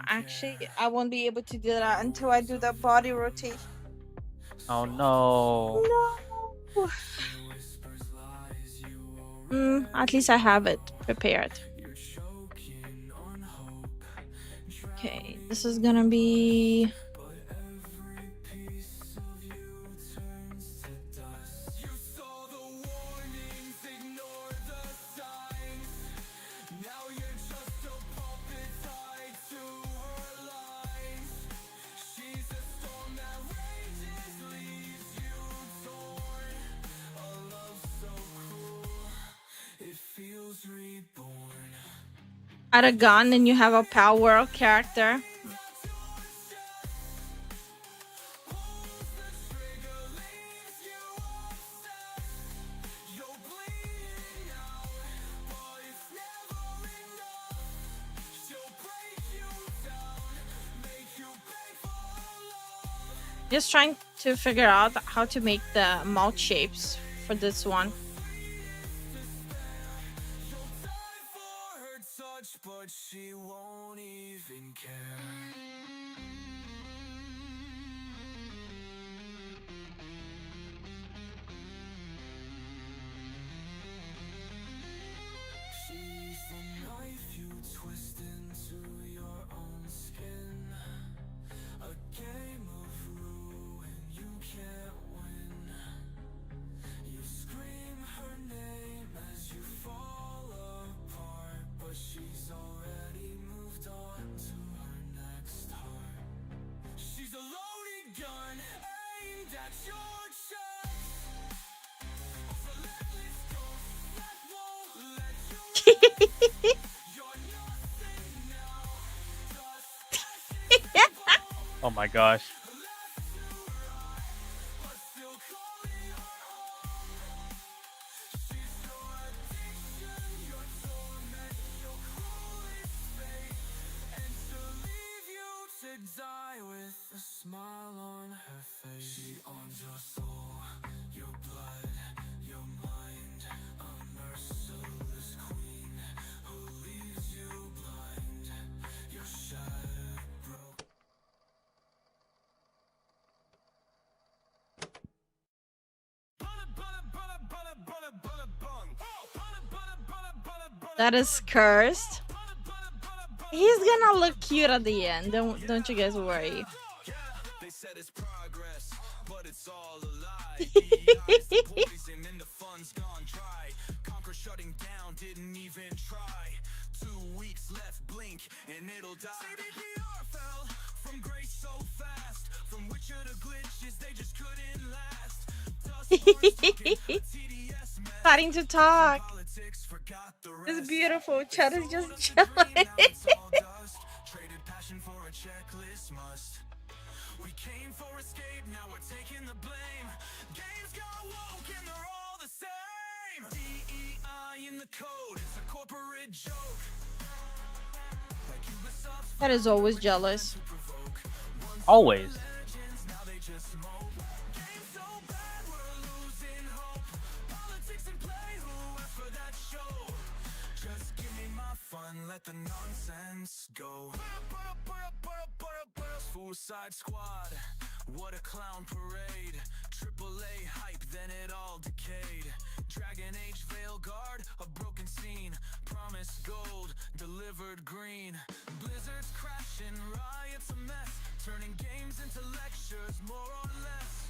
Actually, I won't be able to do that until I do the body rotation. Oh no. No. At least I have it prepared. Okay, this is gonna be... Add a gun and you have a power character. Just trying to figure out how to make the mouth shapes for this one. But she won't even care. She's the knife you twist into your own skin. A game of ruin you can't win. You scream her name as you fall apart, but she's already moved on to her next heart. She's a loaded gun aimed at your chest. Oh my gosh. Die with a smile on her face. She owns your soul, your blood, your mind. A merciless queen who leaves you blind. Your shattered broke. That is cursed. He's gonna look cute at the end. Don't you guys worry. They said it's progress, but it's all a lie. Poison and the fun's gone dry. Conquer shutting down, didn't even try. 2 weeks left, blink and it'll die. CDPR fell from grace so fast. From Witcher to glitches, they just couldn't last. Starting to talk. It's beautiful. Chad is just chilling. Traded passion for a checklist must. We came for escape, now we're taking the blame. Games got woke and they're all the same. DEI in the code, it's a corporate joke. That is always jealous. Always. Let the nonsense go. Suicide squad, What a clown parade. AAA hype, then it all decayed. Dragon Age Veil Guard, a broken scene. Promise gold, delivered green. Blizzards crashing, riots a mess. Turning games into lectures, more or less.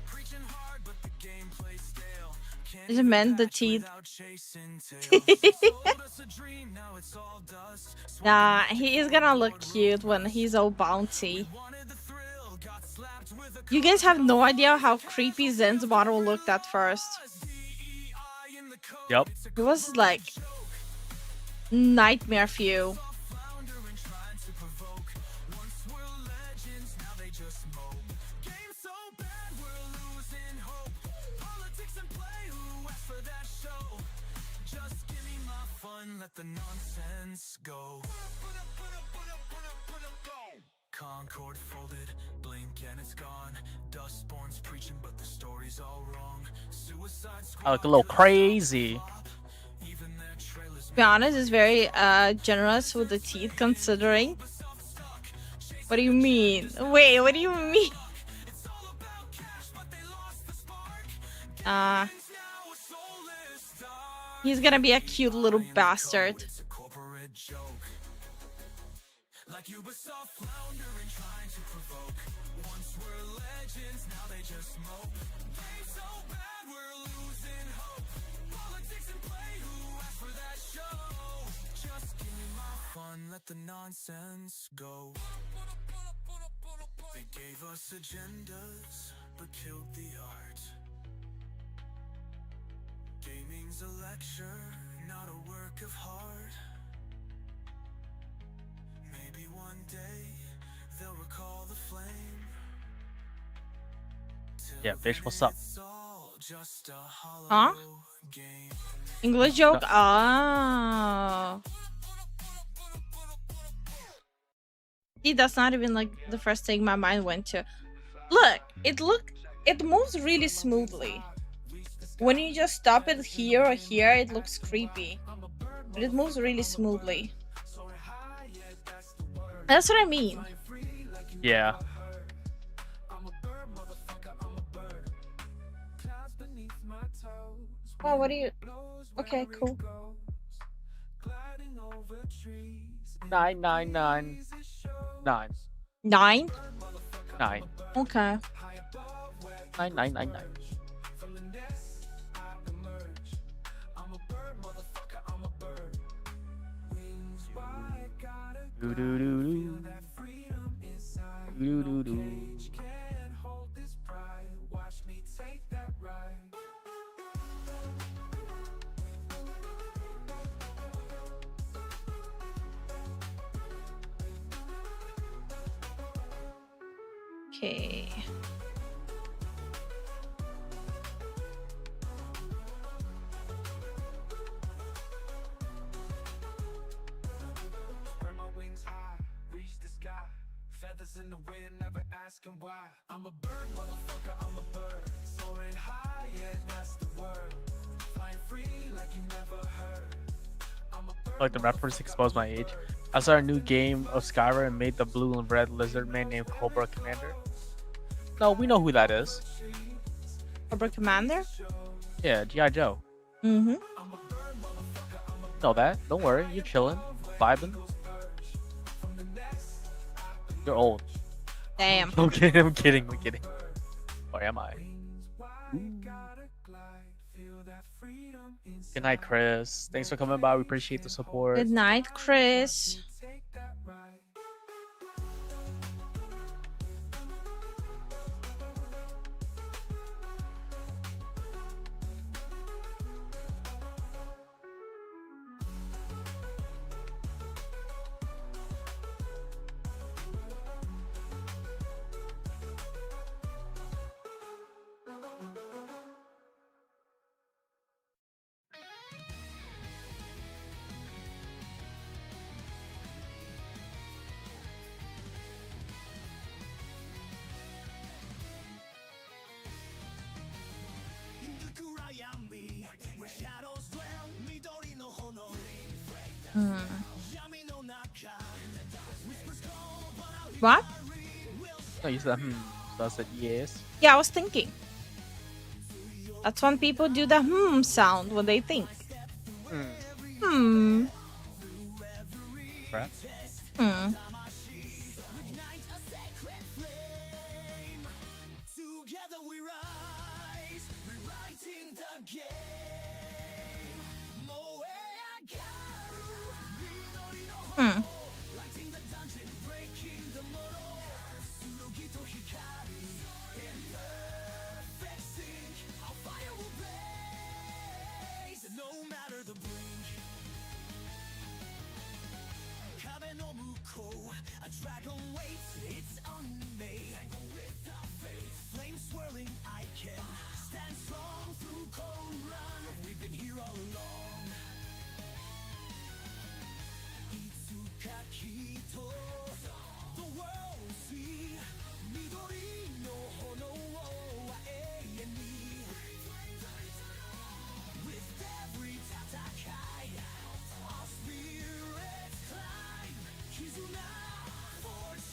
Preaching hard, but the gameplay stale. Can't Is it meant the patch teeth? without chasing tails. Sold us a dream, now it's all dust. Nah, he is gonna look cute when he's all bouncy. Wanted the thrill, got slapped with a You guys have no idea how creepy Zen's model looked at first. DEI in the code. Yep. It was like nightmare view. Floundering, trying to provoke. Once were legends, now they just mope. Game so bad, we're losing hope. Politics and play, who asked for that show? Just give me my fun, let the nonsense go. Concord folded, blink and it's gone. Dustborn's preaching, but the story's all wrong. Suicide I look a little crazy. even their trailers. To be honest, it's very generous with the teeth considering. What do you mean? Wait, what do you mean? He's gonna be a cute little bastard. It's a corporate joke. Like Ubisoft floundering, trying to provoke. Once were legends, now they just mope. Game so bad, we're losing hope. Politics and play, who asked for that show? Just give me my fun, let the nonsense go. They gave us agendas, but killed the art. Gaming's a lecture, not a work of art. Maybe one day they'll recall the flame. Yeah, fish, what's up? It's all just a hollow Huh? game. English joke? Ah. See, that's not even like the first thing my mind went to. Look, it moves really smoothly. When you just stop it here or here, it looks creepy. But it moves really smoothly. That's what I mean. Yeah. Oh, what do you... Okay, cool. 999. 9. 9? 9. Okay. 9999. Do do do do. Do do do. Okay. Spread my wings high, reach the sky. Feathers in the wind, never asking why. I'm a bird, motherfucker, I'm a bird. Soaring high, yeah, that's the word. Flying free like you never heard. I'm a bird. Like the reference exposed my age. I saw a new game of Skyrim and made the blue and red lizard man named Cobra Commander. No, we know who that is. Cobra Commander? Yeah, G.I. Joe. Mm-hmm. Know that. Don't worry. You're chilling. Vibing. You're old. Damn. I'm kidding. I'm kidding. I'm kidding. Or am I? Good night, Chris. Thanks for coming by. We appreciate the support. Good night, Chris. What? No, you said So I said yes. Yeah, I was thinking. That's when people do the sound when they think. Hmm. Right. Hmm. Hmm.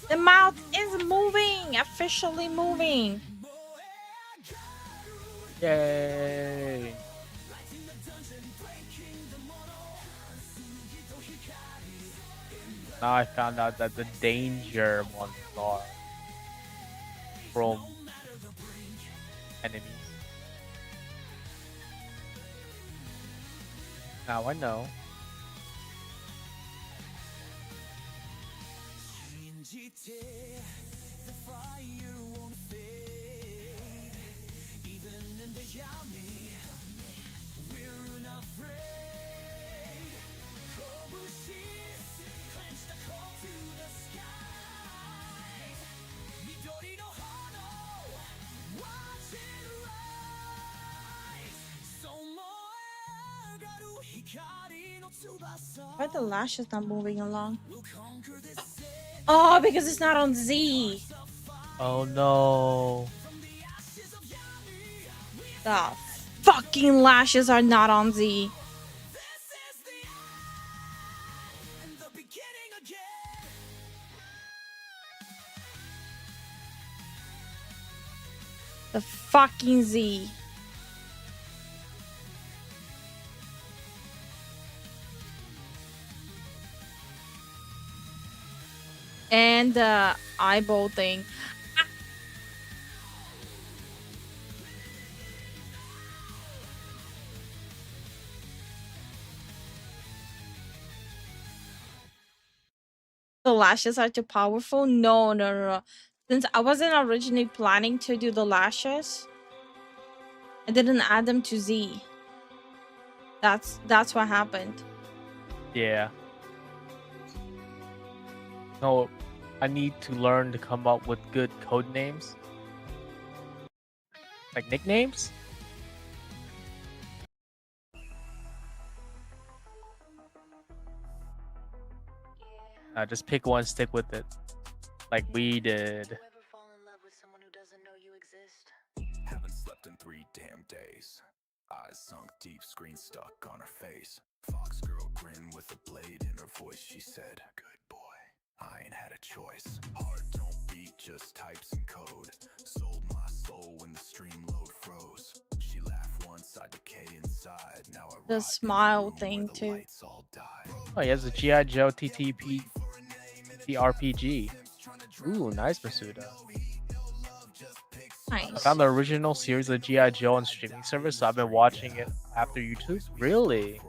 The mouth is moving, officially moving. Yay! Now I found out that the danger ones are from enemies. Now I know. Why are the lashes not moving along? Oh, because it's not on Z. Oh no. The fucking lashes are not on Z. The fucking Z. And the eyeball thing. The lashes are too powerful? No. Since I wasn't originally planning to do the lashes, I didn't add them to Z. That's what happened. Yeah. No, I need to learn to come up with good code names. Like nicknames? Just pick one, stick with it. Like we did. Haven't slept in 3 damn days. Eyes sunk deep, screen stuck on her face. Fox girl grin with a blade in her voice. She said, good boy, I ain't had a choice. Heart don't beat, just types and code. Sold my soul when the stream load froze. She laughed once, I decay inside. Now I The smile thing too. Oh, he has a G.I. Joe TTP RPG. Ooh, nice Pursuita. I Nice. found the original series of G.I. Joe on streaming service, so I've been watching it after YouTube. Really?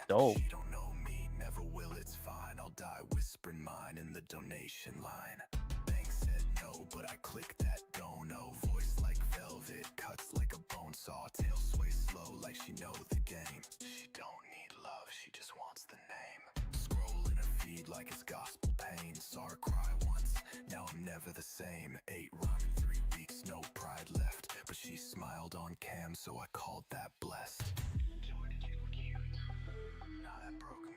Dope. She don't know me, never will, it's fine. I'll die whispering mine in the donation line. Bank said no, but I clicked that dono. Voice like velvet, cuts like a bone saw. Tail sway slow like she know the game. She don't need love, she just wants the name. Scroll in her feed like it's gospel pain. Saw her cry once, now I'm never the same. 8 rhyme in 3 weeks, no pride left. But she smiled on cam, so I called that blessed. Now that broke me.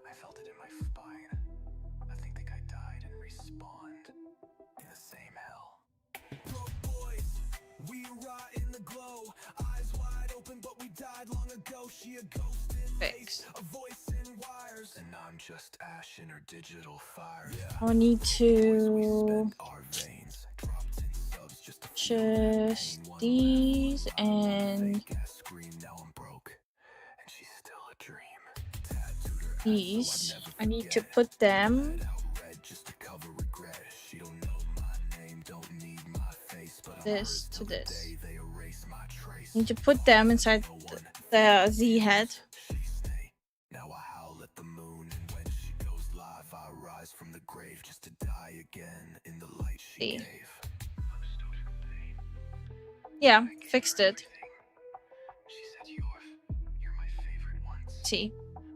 I felt it in my spine. I think the guy died and respawned in the same hell. Broke boys, we rot in the glow. Eyes wide open, but we died long ago. She a ghost in lace, a voice in wires. And I'm just ash in her digital fire. I need to Our veins dropped in subs just to just these and scream. Now I'm broke, and she's still a dream. these. I need to put them. Just to cover regret. She don't know my name, don't need my face, but This to this. they erase my trace. Need to put them inside the Z head. Now I howl at the moon, and when she goes live, I rise from the grave just to die again in the light she gave. Yeah, fixed it. She said you're my favorite ones. See.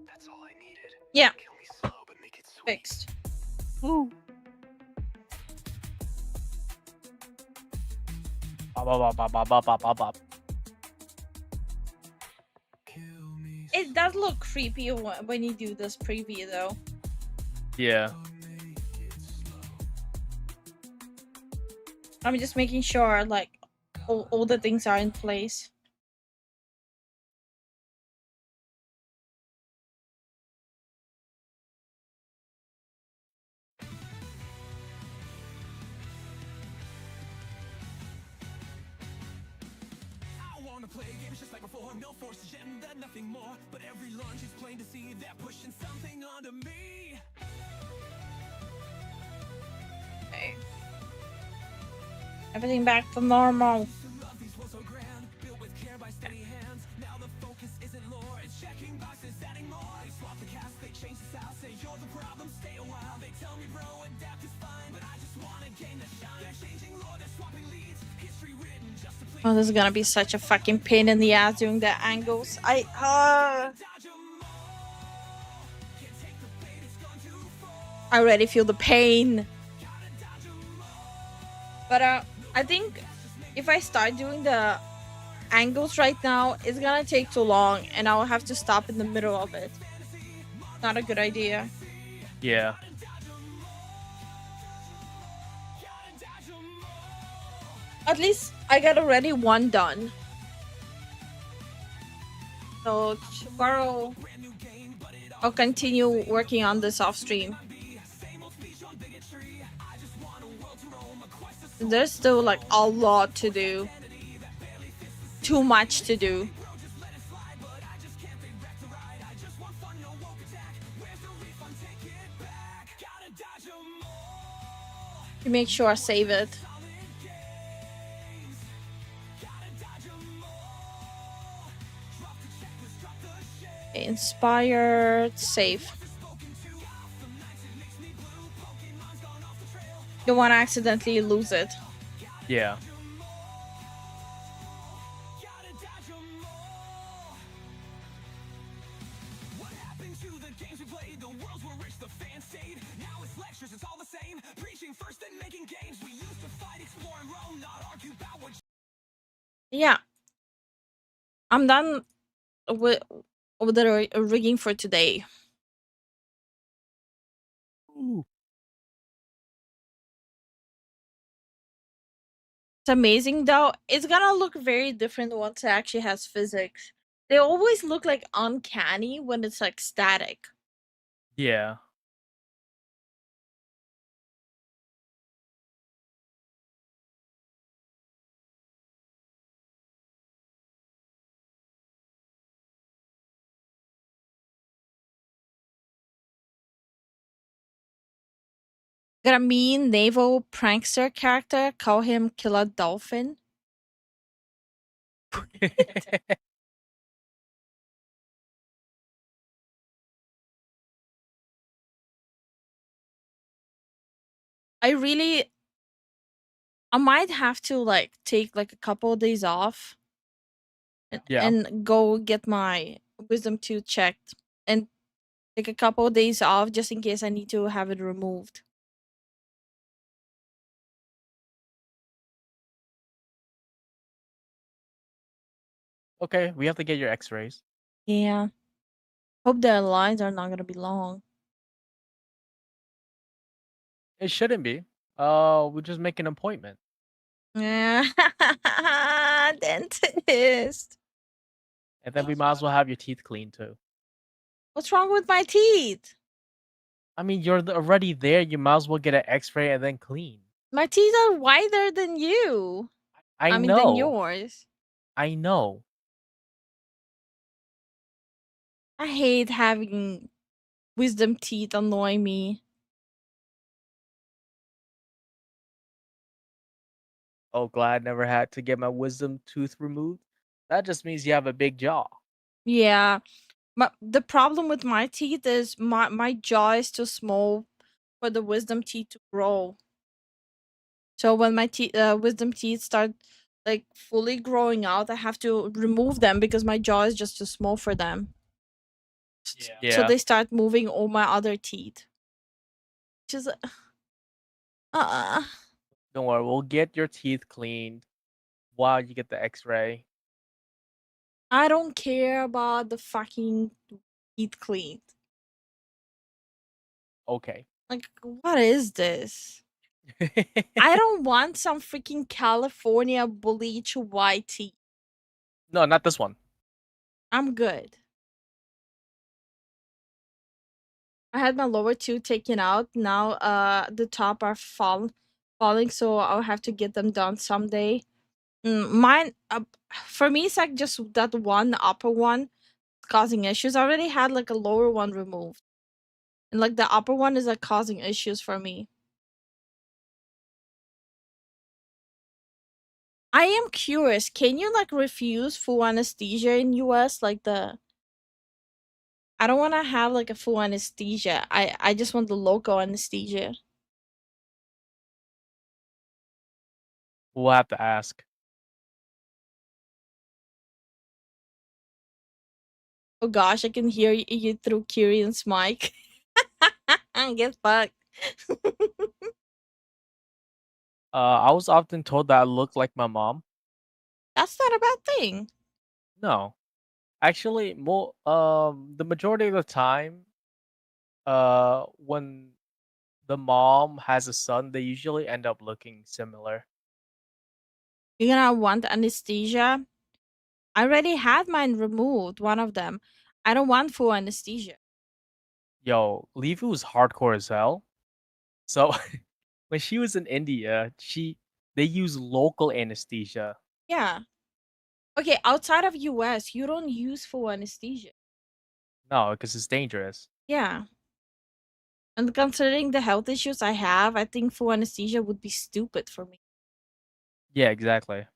That's all I needed. Yeah. Kill me slow, but make it sweet. Fixed. Woo. It does look creepy when you do this preview, though. Yeah. I'm just making sure, like, all the things are in place. Play games just like before, no forced agenda, nothing more. But every lunch is plain to see they're pushing something onto me. Okay. Everything back to normal. Oh, this is gonna be such a fucking pain in the ass doing the angles. I already feel the pain. But I think if I start doing the angles right now, it's gonna take too long and I'll have to stop in the middle of it. Not a good idea. Yeah. At least I got already one done. So tomorrow I'll continue working on this off stream. There's still like a lot to do. Too much to do. To make sure I save it. Inspired, save. Don't want to accidentally lose it. Yeah. Yeah. I'm done with the rigging for today. Ooh. It's amazing though. It's gonna look very different once it actually has physics. They always look like uncanny when it's like static. Yeah. Got a mean naval prankster character, call him Killer Dolphin. I might have to like take like a couple of days off and go get my wisdom tooth checked and take a couple of days off just in case I need to have it removed. Okay, we have to get your x-rays. Yeah. Hope the lines are not gonna be long. It shouldn't be. We'll just make an appointment. Yeah. Dentist. And then we might as well have your teeth cleaned too. What's wrong with my teeth? I mean, you're already there. You might as well get an X-ray and then clean. My teeth are wider than you. I mean, than know. yours. I know. I hate having wisdom teeth annoy me. Oh, glad I never had to get my wisdom tooth removed. That just means you have a big jaw. Yeah. The problem with my teeth is my jaw is too small for the wisdom teeth to grow. So when my wisdom teeth start like fully growing out, I have to remove them because my jaw is just too small for them. Yeah. So they start moving all my other teeth. Just Don't worry, we'll get your teeth cleaned while you get the X-ray. I don't care about the fucking teeth cleaned. Okay. Like, what is this? I don't want some freaking California bleach white teeth. No, not this one. I'm good. I had my lower two taken out. Now the top are falling, so I'll have to get them done someday. Mine for me it's like just that one upper one causing issues. I already had like a lower one removed. And like the upper one is like causing issues for me. I am curious, can you like refuse full anesthesia in US? Like I don't want to have like a full anesthesia. I just want the local anesthesia. We'll have to ask. Oh gosh, I can hear you through Kirian's mic. Get fucked. I was often told that I look like my mom. That's not a bad thing. No. Actually, the majority of the time, when the mom has a son, they usually end up looking similar. You're gonna want anesthesia? I already had mine removed, one of them. I don't want full anesthesia. Yo, Lifu is hardcore as hell. So when she was in India, they use local anesthesia. Yeah. Okay, outside of US, you don't use full anesthesia. No, because it's dangerous. Yeah. And considering the health issues I have, I think full anesthesia would be stupid for me. Yeah, exactly.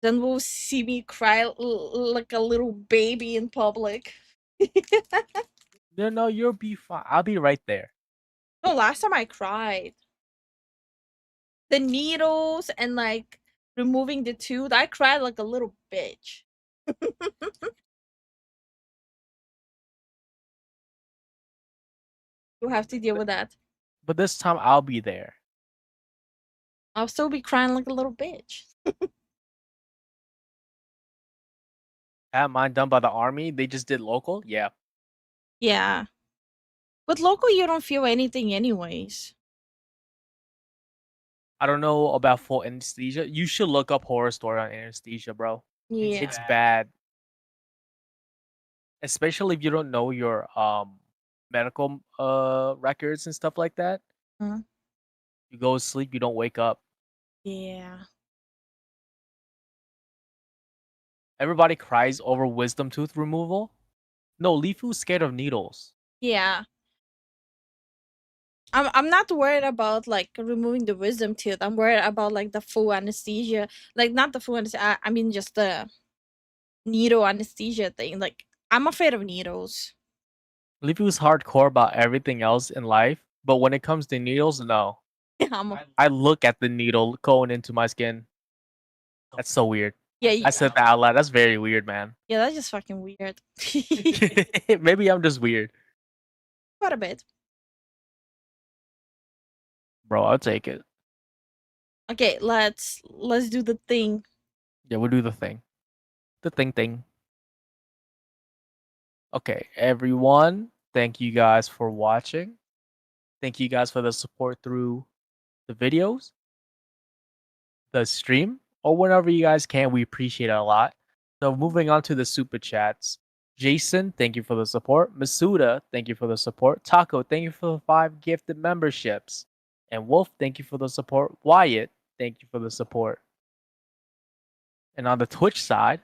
Then will see me cry like a little baby in public. No, you'll be fine. I'll be right there. No, last time I cried. The needles and like removing the tooth, I cried like a little bitch. You'll have to deal with that. But this time I'll be there. I'll still be crying like a little bitch. Had mine done by the army. They just did local. Yeah. Yeah. With local, you don't feel anything anyways. I don't know about full anesthesia. You should look up horror story on anesthesia, bro. Yeah. It's bad. Especially if you don't know your medical records and stuff like that. Mhm. You go to sleep, you don't wake up. Yeah. Everybody cries over wisdom tooth removal. No, Lifu's scared of needles. Yeah. I'm not worried about like removing the wisdom tooth. I'm worried about like the full anesthesia. Like not the full anesthesia. I mean just the needle anesthesia thing. Like I'm afraid of needles. Lifu's hardcore about everything else in life, but when it comes to needles, no. I look at the needle going into my skin. That's so weird. Yeah, I said that out loud. That's very weird, man. Yeah, that's just fucking weird. Maybe I'm just weird. Quite a bit. Bro, I'll take it. Okay, let's do the thing. Yeah, we'll do the thing. The thing. Okay, everyone. Thank you guys for watching. Thank you guys for the support through the videos, the stream, or whenever you guys can. We appreciate it a lot. So moving on to the super chats. Jason, thank you for the support. Masuda, thank you for the support. Taco, thank you for the 5 gifted memberships. And Wolf, thank you for the support. Wyatt, thank you for the support. And on the Twitch side,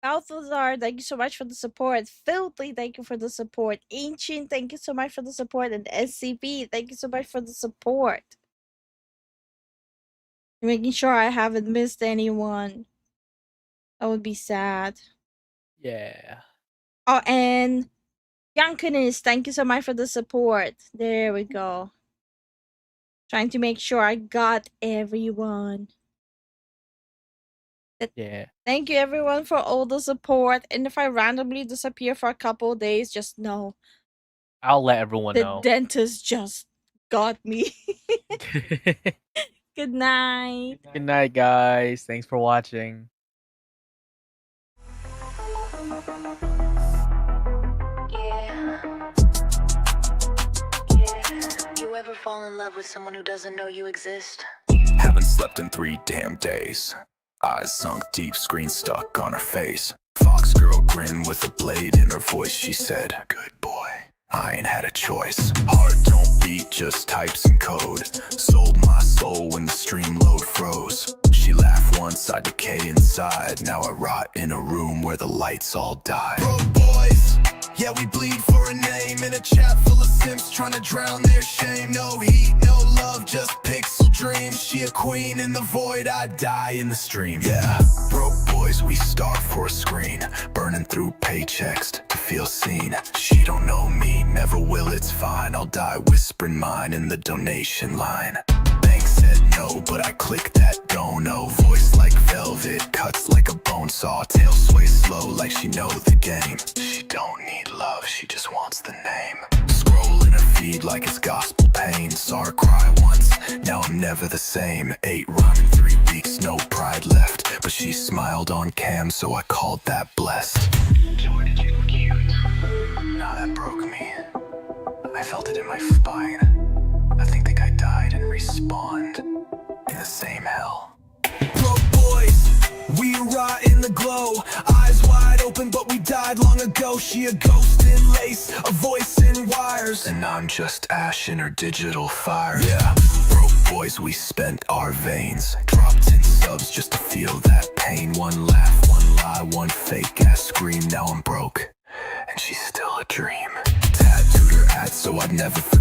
Balthazar, thank you so much for the support. Filthy, thank you for the support. Ancient, thank you so much for the support. And SCP, thank you so much for the support. Making sure I haven't missed anyone. That would be sad. yeah. Oh, and Yankenis, thank you so much for the support. There we go. Trying to make sure I got everyone. Yeah. Thank you everyone for all the support. And if I randomly disappear for a couple of days, just know I'll let everyone the know. dentist just got me. Good night. Good night, guys. Thanks for watching. You ever fall in love with someone who doesn't know you exist? Haven't slept in 3 damn days. Eyes sunk deep, screen stuck on her face. Fox girl grin with a blade in her voice. She said, good boy, I ain't had a choice. Heart don't beat, just types and code. Sold my soul when the stream load froze. She laughed once, I decay inside. Now I rot in a room where the lights all die. Bro boys, yeah, we bleed for a name. In a chat full of simps trying to drown their shame. No heat, no love, just pixel dreams. She a queen in the void, I die in the stream. Yeah, broke boys, we starve for a screen. Burning through paychecks to feel seen. She don't know me, never will, it's fine. I'll die whispering mine in the donation line. Bank said no, but I clicked that dono. Voice like velvet, cuts like a bone saw. Tail sways slow like she knows the game. She don't need love, she just wants the name. Scroll in her feed like it's gospel pain. Saw her cry once, now I'm never the same. 8 run in 3 weeks, no pride left. But she smiled on cam, so I called that blessed. Joy, did you look cute? Nah, that broke me. I felt it in my spine. I think the guy died and respawned in the same hell. Broke boys, we rot in the glow. Eyes wide open, but we died long ago. She a ghost in lace, a voice in wires, and I'm just ash in her digital fire. Yeah, broke boys, we spent our veins. Dropped in subs just to feel that pain. One laugh, one lie, one fake ass scream. Now I'm broke, and she's still a dream. Tattooed her ad so I'd never forget.